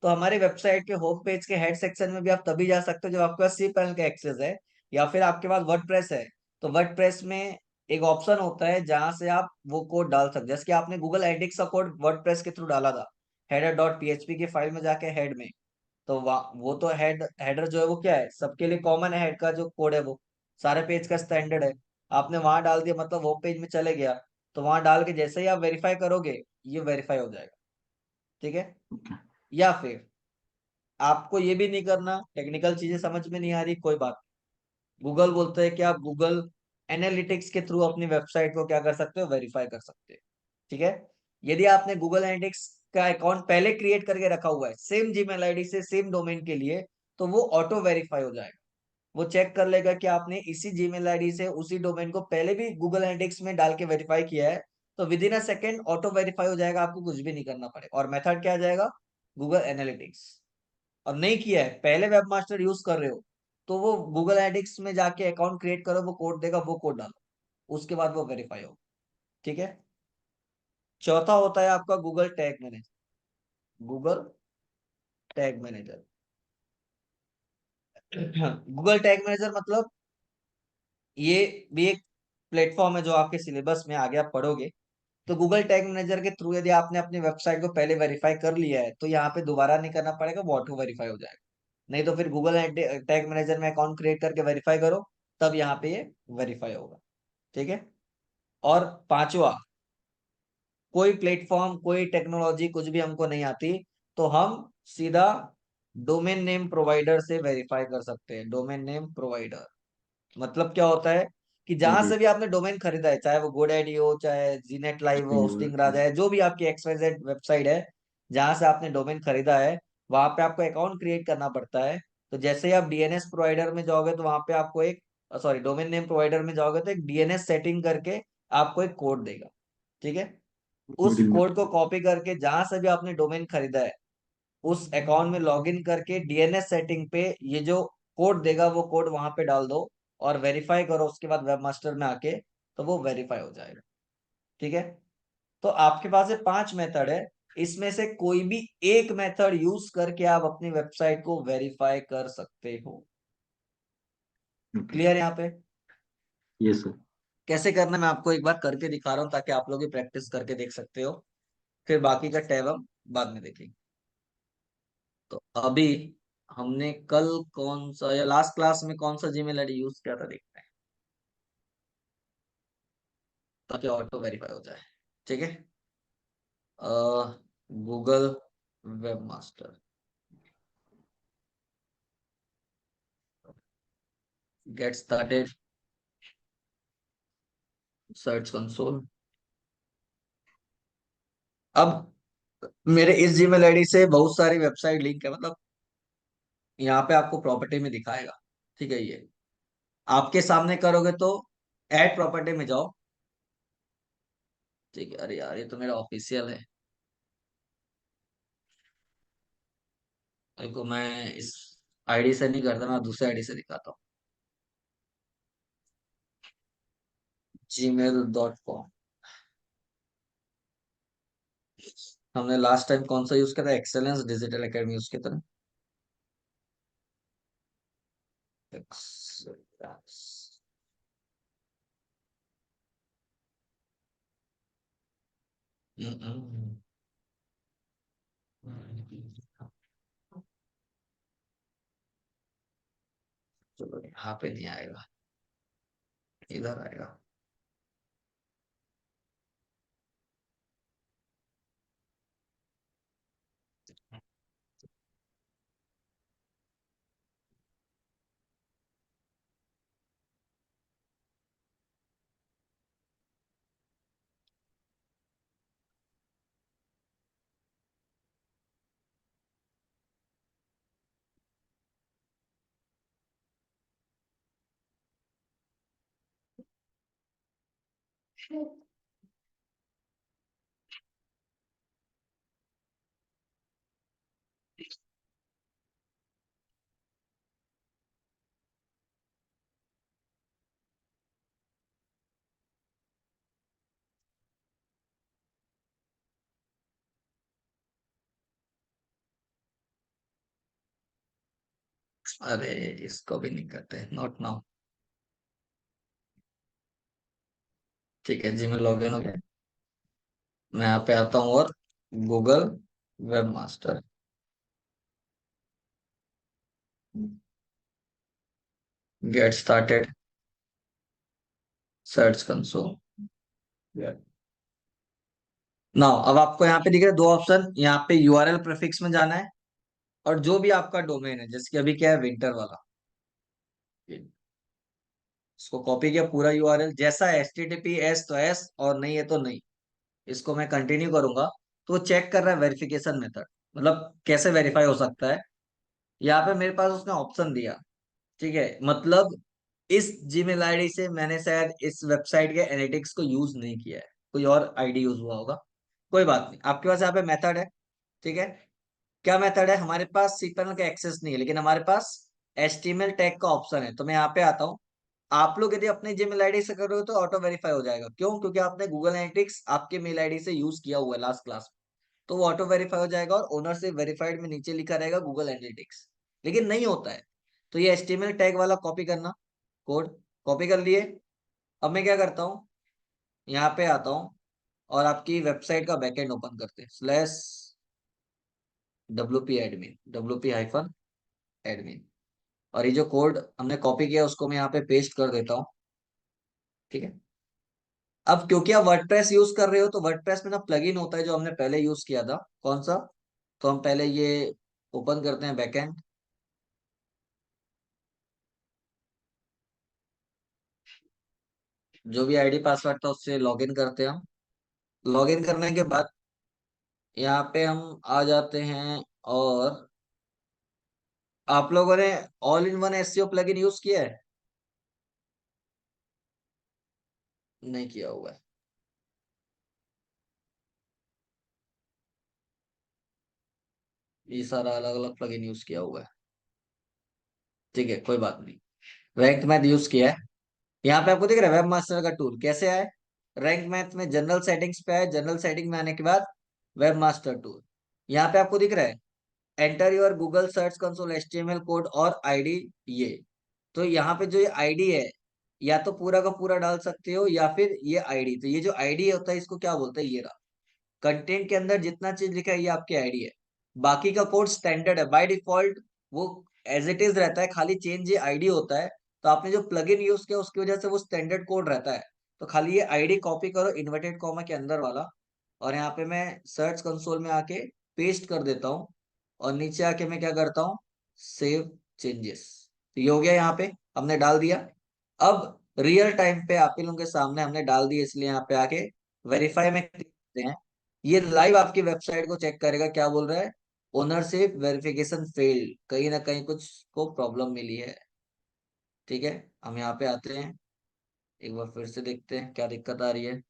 तो हमारी वेबसाइट के होम पेज के हेड सेक्शन में भी आप तभी जा सकते हो जब आपके पास सी पैनल का एक्सेस है, या फिर आपके पास वर्डप्रेस है। तो वर्डप्रेस में एक ऑप्शन होता है जहां से आप वो कोड डाल सकते हैं, जैसे कि आपने गूगल एडिक्स का कोड वर्डप्रेस के थ्रू डाला था, header.php की फाइल में जाके हेड में। तो वो तो हेडर जो है वो क्या है, सबके लिए कॉमन है। हेड का जो कोड है वो सारे पेज का स्टैंडर्ड है। आपने वहां डाल दिया, मतलब वो पेज में चले गया। तो वहां डाल के जैसे ही आप वेरीफाई करोगे, ये वेरीफाई हो जाएगा। ठीक है। ओके। या फिर आपको ये भी नहीं करना, टेक्निकल चीजें समझ में नहीं आ रही, कोई बात। गूगल बोलते हैं कि आप गूगल एनालिटिक्स के थ्रू अपनी वेबसाइट को क्या कर सकते हो, वेरीफाई कर सकते हो। ठीक है। यदि आपने गूगल एनालिटिक्स का अकाउंट पहले क्रिएट करके रखा हुआ है सेम जीमेल आईडी से सेम डोमेन के लिए, तो वो ऑटो वेरीफाई हो जाएगा। वो चेक कर लेगा कि आपने इसी जीमेल आईडी से उसी डोमेन को पहले भी गूगल एनालिटिक्स में डाल के वेरीफाई किया है, तो with in a second auto verify हो जाएगा, आपको कुछ भी नहीं करना पड़ेगा। और मेथड क्या आ जाएगा? Google analytics. और नहीं किया है, पहले वेब मास्टर यूज कर रहे हो, तो वो गूगल एडिक्स में जाके अकाउंट क्रिएट करो, वो कोड देगा, वो कोड डालो, उसके बाद वो वेरीफाई हो। ठीक है। चौथा होता है आपका Google tag manager. Google tag manager Google tag manager मतलब ये भी एक प्लेटफॉर्म है जो आपके सिलेबस में आगे आप पढ़ोगे। तो गूगल टैग मैनेजर के थ्रू यदि आपने अपनी वेबसाइट को पहले वेरीफाई कर लिया है, तो यहाँ पे दोबारा नहीं करना पड़ेगा, वो ऑटो वेरीफाई हो जाएगा। नहीं तो फिर गूगल टैग मैनेजर में अकाउंट क्रिएट करके वेरीफाई करो, तब यहाँ पे ये वेरीफाई होगा। ठीक है। और पांचवा, कोई प्लेटफॉर्म कोई टेक्नोलॉजी कुछ भी हमको नहीं आती, तो हम सीधा डोमेन नेम प्रोवाइडर से वेरीफाई कर सकते हैं। डोमेन नेम प्रोवाइडर मतलब क्या होता है कि जहां ओके। से भी आपने डोमेन खरीदा है, चाहे वो गोडैडी हो, चाहे जीनेट लाइव हो, होस्टिंग होस्टिंग राजा है, जो भी आपकी XYZ वेबसाइट है, जहां से आपने डोमेन खरीदा है वहां पे आपको अकाउंट क्रिएट करना पड़ता है। तो जैसे ही आप डीएनएस प्रोवाइडर में जाओगे तो वहां पे आपको एक, सॉरी, डोमेन नेम प्रोवाइडर में जाओगे तो एक डीएनएस सेटिंग करके आपको एक कोड देगा। ठीक है, उस मिडिल में। कोड को कॉपी करके जहां से भी आपने डोमेन खरीदा है उस अकाउंट में लॉगिन करके डीएनएस सेटिंग पे ये जो कोड देगा वो कोड वहां पे डाल दो और वेरीफाई करो, उसके बाद वेबमास्टर में आके तो वो वेरीफाई हो जाएगा। ठीक है, तो आपके पास ये 5 मेथड है, इसमें से कोई भी एक मेथड यूज करके आप अपनी वेबसाइट को वेरीफाई कर सकते हो। ओके। क्लियर यहाँ पे? Yes sir. कैसे करना है मैं आपको एक बार करके दिखा रहा हूँ ताकि आप लोग भी प्रैक्टिस करके देख सकते हो, फिर बाकी का टैब हम बाद में देखेंगे। तो अभी हमने कल कौन सा, या लास्ट क्लास में कौन सा जीमेल आईडी यूज किया था देखते हैं, ताकि ऑटो वेरीफाई हो जाए। ठीक है, Google web master, get started, search console. अब मेरे इस जीमेल आईडी से बहुत सारी वेबसाइट लिंक है, मतलब यहाँ पे आपको प्रॉपर्टी में दिखाएगा। ठीक है, ये आपके सामने करोगे तो ऐड प्रॉपर्टी में जाओ। ठीक है, अरे यार ये तो मेरा ऑफिशियल है। देखो मैं इस आईडी से नहीं करता, मैं दूसरे आईडी से दिखाता हूँ, gmail.com। हमने लास्ट टाइम कौन सा यूज किया था, एक्सेलेंस डिजिटल एकेडमी यूज किया था ना। Excellence। हम्म, चलो यहाँ पे नहीं आएगा, इधर आएगा। अरे इसको भी नहीं करते, नॉट नाउ। ठीक है, जी मैं लॉगिन हो गया, मैं यहाँ पे आता हूँ और Google web master, get started, search console. Now अब आपको यहाँ पे दिख रहा है दो ऑप्शन, यहाँ पे यूआरएल प्रीफिक्स में जाना है और जो भी आपका डोमेन है, जैसे कि अभी क्या है विंटर वाला, इसको कॉपी किया पूरा यूआरएल, जैसा HTTPS तो एस और नहीं है तो नहीं। इसको मैं कंटिन्यू करूंगा तो वो चेक कर रहा है वेरिफिकेशन मेथड, मतलब कैसे वेरीफाई हो सकता है। यहाँ पे मेरे पास उसने ऑप्शन दिया। ठीक है, मतलब इस जीमेल आईडी से मैंने शायद इस वेबसाइट के एनालिटिक्स को यूज नहीं किया है, कोई और आईडी यूज हुआ होगा। कोई बात नहीं, आपके पास यहाँ पे मेथड है। ठीक है, क्या मेथड है, हमारे पास cPanel का एक्सेस नहीं है लेकिन हमारे पास HTML टैग का ऑप्शन है, तो मैं यहाँ पे आता हूँ। आप लोग यदि अपने जीमेल आईडी से करोगे तो ऑटो वेरीफाई हो जाएगा, क्यों? क्योंकि आपने गूगल एनालिटिक्स आपके मेल आईडी से यूज किया हुआ है लास्ट क्लास, तो वो ऑटो वेरीफाई हो जाएगा और ओनर से वेरीफाइड में नीचे लिखा रहेगा गूगल एनालिटिक्स। लेकिन नहीं होता है, तो ये HTML टैग वाला कॉपी करना, कोड कॉपी कर लिए। अब मैं क्या करता हूँ, यहाँ पे आता हूँ और आपकी वेबसाइट का बैकएंड ओपन करते हैं, /wp-admin, और ये जो कोड हमने कॉपी किया उसको मैं यहाँ पे पेस्ट कर देता हूँ। ठीक है, अब क्योंकि आप वर्डप्रेस यूज कर रहे हो तो वर्डप्रेस में ना प्लगइन होता है जो हमने पहले यूज किया था, कौन सा, तो हम पहले ये ओपन करते हैं बैकएंड। जो भी आईडी पासवर्ड था उससे लॉगिन करते हैं हम। लॉगिन करने के बाद यहाँ पे हम आ जाते हैं। और आप लोगों ने all in one SEO plugin use किया है? नहीं किया हुआ है? ये सारा अलग अलग प्लगइन यूज किया हुआ है। ठीक है, कोई बात नहीं। रैंक मैथ यूज किया है। यहाँ पे आपको दिख रहा है वेब मास्टर का टूल कैसे आए। रैंक मैथ में जनरल सेटिंग्स पे आए, जनरल सेटिंग में आने के बाद वेब मास्टर टूल। यहाँ पे आपको दिख रहा है enter your Google search console HTML code और आईडी। ये तो यहाँ पे जो ये आईडी है, या तो पूरा का पूरा डाल सकते हो या फिर ये आईडी। तो ये जो आईडी होता है इसको क्या बोलते हैं, ये रहा। कंटेंट के अंदर जितना चीज लिखा है ये आपकी आईडी है। बाकी का कोड स्टैंडर्ड है बाय डिफॉल्ट, वो एज इट इज रहता है, खाली चेंज ये आईडी होता है। तो आपने जो प्लगइन यूज किया उसकी वजह से वो स्टैंडर्ड कोड रहता है। तो खाली ये आईडी कॉपी करो इन्वर्टेड कॉमा के अंदर वाला, और यहाँ पे मैं सर्च कंसोल में आके पेस्ट कर देता हूँ। और नीचे आके मैं क्या करता हूँ, सेव चेंजेस। तो ये हो गया, यहाँ पे हमने डाल दिया। अब रियल टाइम पे आप ही लोगों के सामने हमने डाल दिया, इसलिए यहाँ पे आके वेरीफाई में क्लिक करते हैं। ये लाइव आपकी वेबसाइट को चेक करेगा, क्या बोल रहा है, ओनरशिप वेरिफिकेशन फेल्ड, कहीं ना कहीं कुछ को प्रॉब्लम मिली है। ठीक है, हम यहाँ पे आते हैं, एक बार फिर से देखते हैं क्या दिक्कत आ रही है।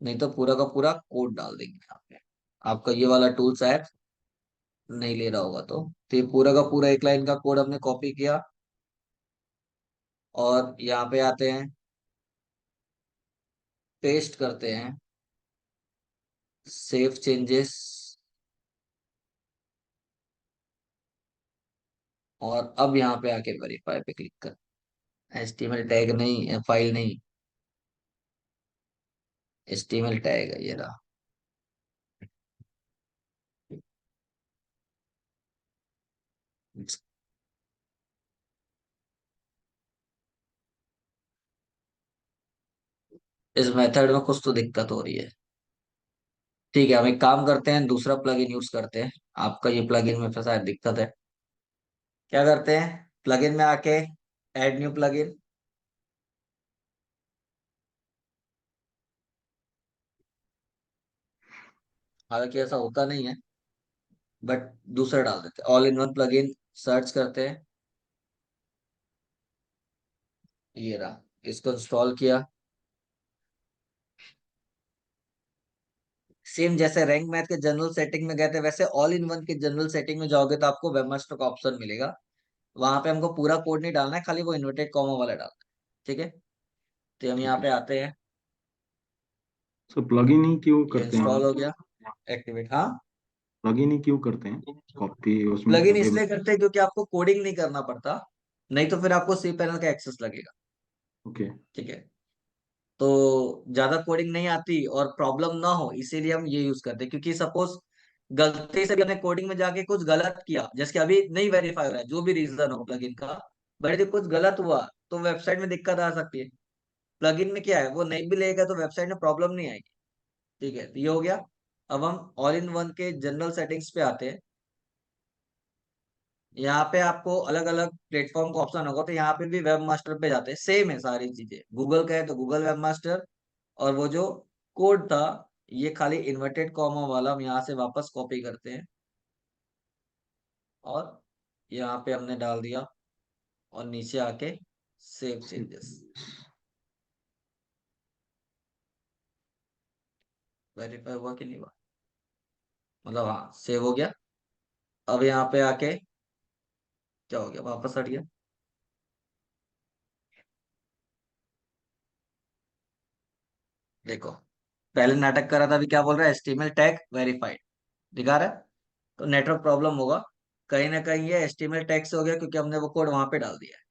नहीं तो पूरा का पूरा कोड डाल देंगे यहाँ पे। आपका ये वाला टूल शायद नहीं ले रहा होगा, तो ये पूरा का पूरा एक लाइन का कोड हमने कॉपी किया। और यहाँ पे आते हैं, पेस्ट करते हैं, सेव चेंजेस। और अब यहाँ पे आके वेरीफाई पे क्लिक कर। एचटीएमएल टैग नहीं, फाइल नहीं, एचटीएमएल टैग है, ये रहा। इस मेथड में कुछ तो दिक्कत हो रही है। ठीक है, हम एक काम करते हैं, दूसरा प्लगइन यूज करते हैं। आपका ये प्लगइन में शायद दिक्कत है। क्या करते हैं, प्लगइन में आके ऐड न्यू प्लगइन। हालांकि ऐसा होता नहीं है, बट दूसरा डाल देते हैं, all in one plugin. Search करते हैं, ये रहा। इसको इंस्टॉल किया। सेम जैसे रैंक मैथ के जनरल सेटिंग में गए थे, वैसे ऑल इन वन के जनरल सेटिंग में जाओगे तो आपको वेबमास्टर का ऑप्शन मिलेगा। वहां पे हमको पूरा कोड नहीं डालना है, खाली वो इन्वर्टेड कॉमा वाला डालना है। ठीक है, तो हम ठीक यहाँ है। पे आते हैं। सर प्लगइन ही क्यों ये करते हैं इंस्टॉल हम? हो गया, एक्टिवेट। हाँ, प्लगइन ही क्यों करते हैं? कॉपी उसमें प्लगइन अवेलेबल। इसलिए करते हैं क्योंकि आपको कोडिंग नहीं करना पड़ता, नहीं तो फिर आपको सी पैनल का एक्सेस लगेगा। ओके। ठीक है, तो ज्यादा कोडिंग नहीं आती और प्रॉब्लम ना हो इसीलिए हम ये यूज करते हैं। क्योंकि सपोज गलती से भी हमने कोडिंग में जाके कुछ गलत किया, जैसे कि अभी नहीं वेरीफाई हो रहा है, जो भी रीजन हो प्लगइन का, बट यदि कुछ गलत हुआ तो वेबसाइट में दिक्कत आ सकती है। प्लगइन में क्या है, वो नहीं भी लेगा तो वेबसाइट में प्रॉब्लम नहीं आएगी। ठीक है, तो ये हो गया। अब हम ऑल इन वन के जनरल सेटिंग्स पे आते हैं। यहाँ पे आपको अलग अलग प्लेटफॉर्म का ऑप्शन होगा, तो यहाँ पे भी वेब मास्टर पे जाते हैं, सेम है सारी चीजें। गूगल का है तो गूगल वेब मास्टर, और वो जो कोड था, ये खाली इन्वर्टेड कॉमा वाला हम यहाँ से वापस कॉपी करते हैं। और यहाँ पे हमने डाल दिया, और नीचे आके सेव चेंजेस। वेरीफाई हुआ कि नहीं हुआ, मतलब हाँ सेव हो गया। अब यहाँ पे आके क्या हो गया, वापस हट गया। देखो, पहले नाटक कर रहा था, अभी क्या बोल रहा है, एचटीएमएल टैग वेरीफाइड दिखा रहा है। तो नेटवर्क प्रॉब्लम होगा, कहीं ना कहीं ये एचटीएमएल टैग से हो गया, क्योंकि हमने वो कोड वहां पे डाल दिया है।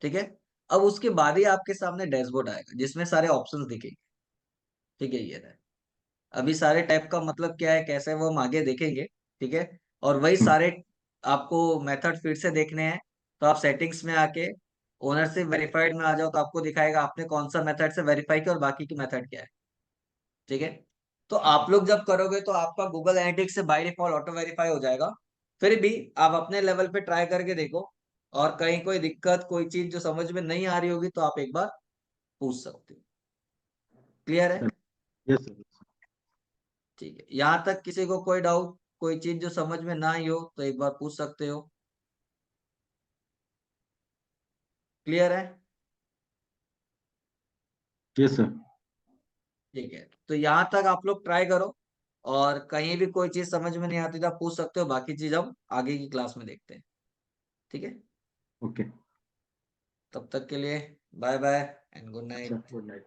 ठीक है, अब उसके बाद ही आपके सामने डैशबोर्ड आएगा जिसमें सारे ऑप्शंस दिखेंगे। ठीक है, ये रहा। अभी सारे टैब का मतलब क्या है, कैसे है, वो हम आगे देखेंगे। ठीक है, और वही सारे आपको मेथड फिर से देखने हैं। तो आप सेटिंग्स में आके ओनरशिप वेरीफाइड में आ जाओ, तो आपको दिखाएगा आपने कौन सा मेथड से वेरीफाई किया और बाकी की मेथड क्या है। ठीक है, तो आप लोग जब करोगे तो आपका गूगल एनालिटिक्स से बाय डिफॉल्ट ऑटो वेरीफाई हो जाएगा। फिर भी आप अपने लेवल पे ट्राई करके देखो, और कहीं कोई दिक्कत, कोई चीज जो समझ में नहीं आ रही होगी तो आप एक बार पूछ सकते हो। क्लियर है? Yes sir. ठीक है, यहाँ तक किसी को कोई डाउट, कोई चीज जो समझ में ना आई हो तो एक बार पूछ सकते हो। क्लियर है? Yes sir. ठीक है, तो यहाँ तक आप लोग ट्राई करो, और कहीं भी कोई चीज समझ में नहीं आती तो आप पूछ सकते हो, बाकी चीज हम आगे की क्लास में देखते हैं। ठीक है, ओके। तब तक के लिए बाय बाय एंड गुड अच्छा, नाइट। Good night.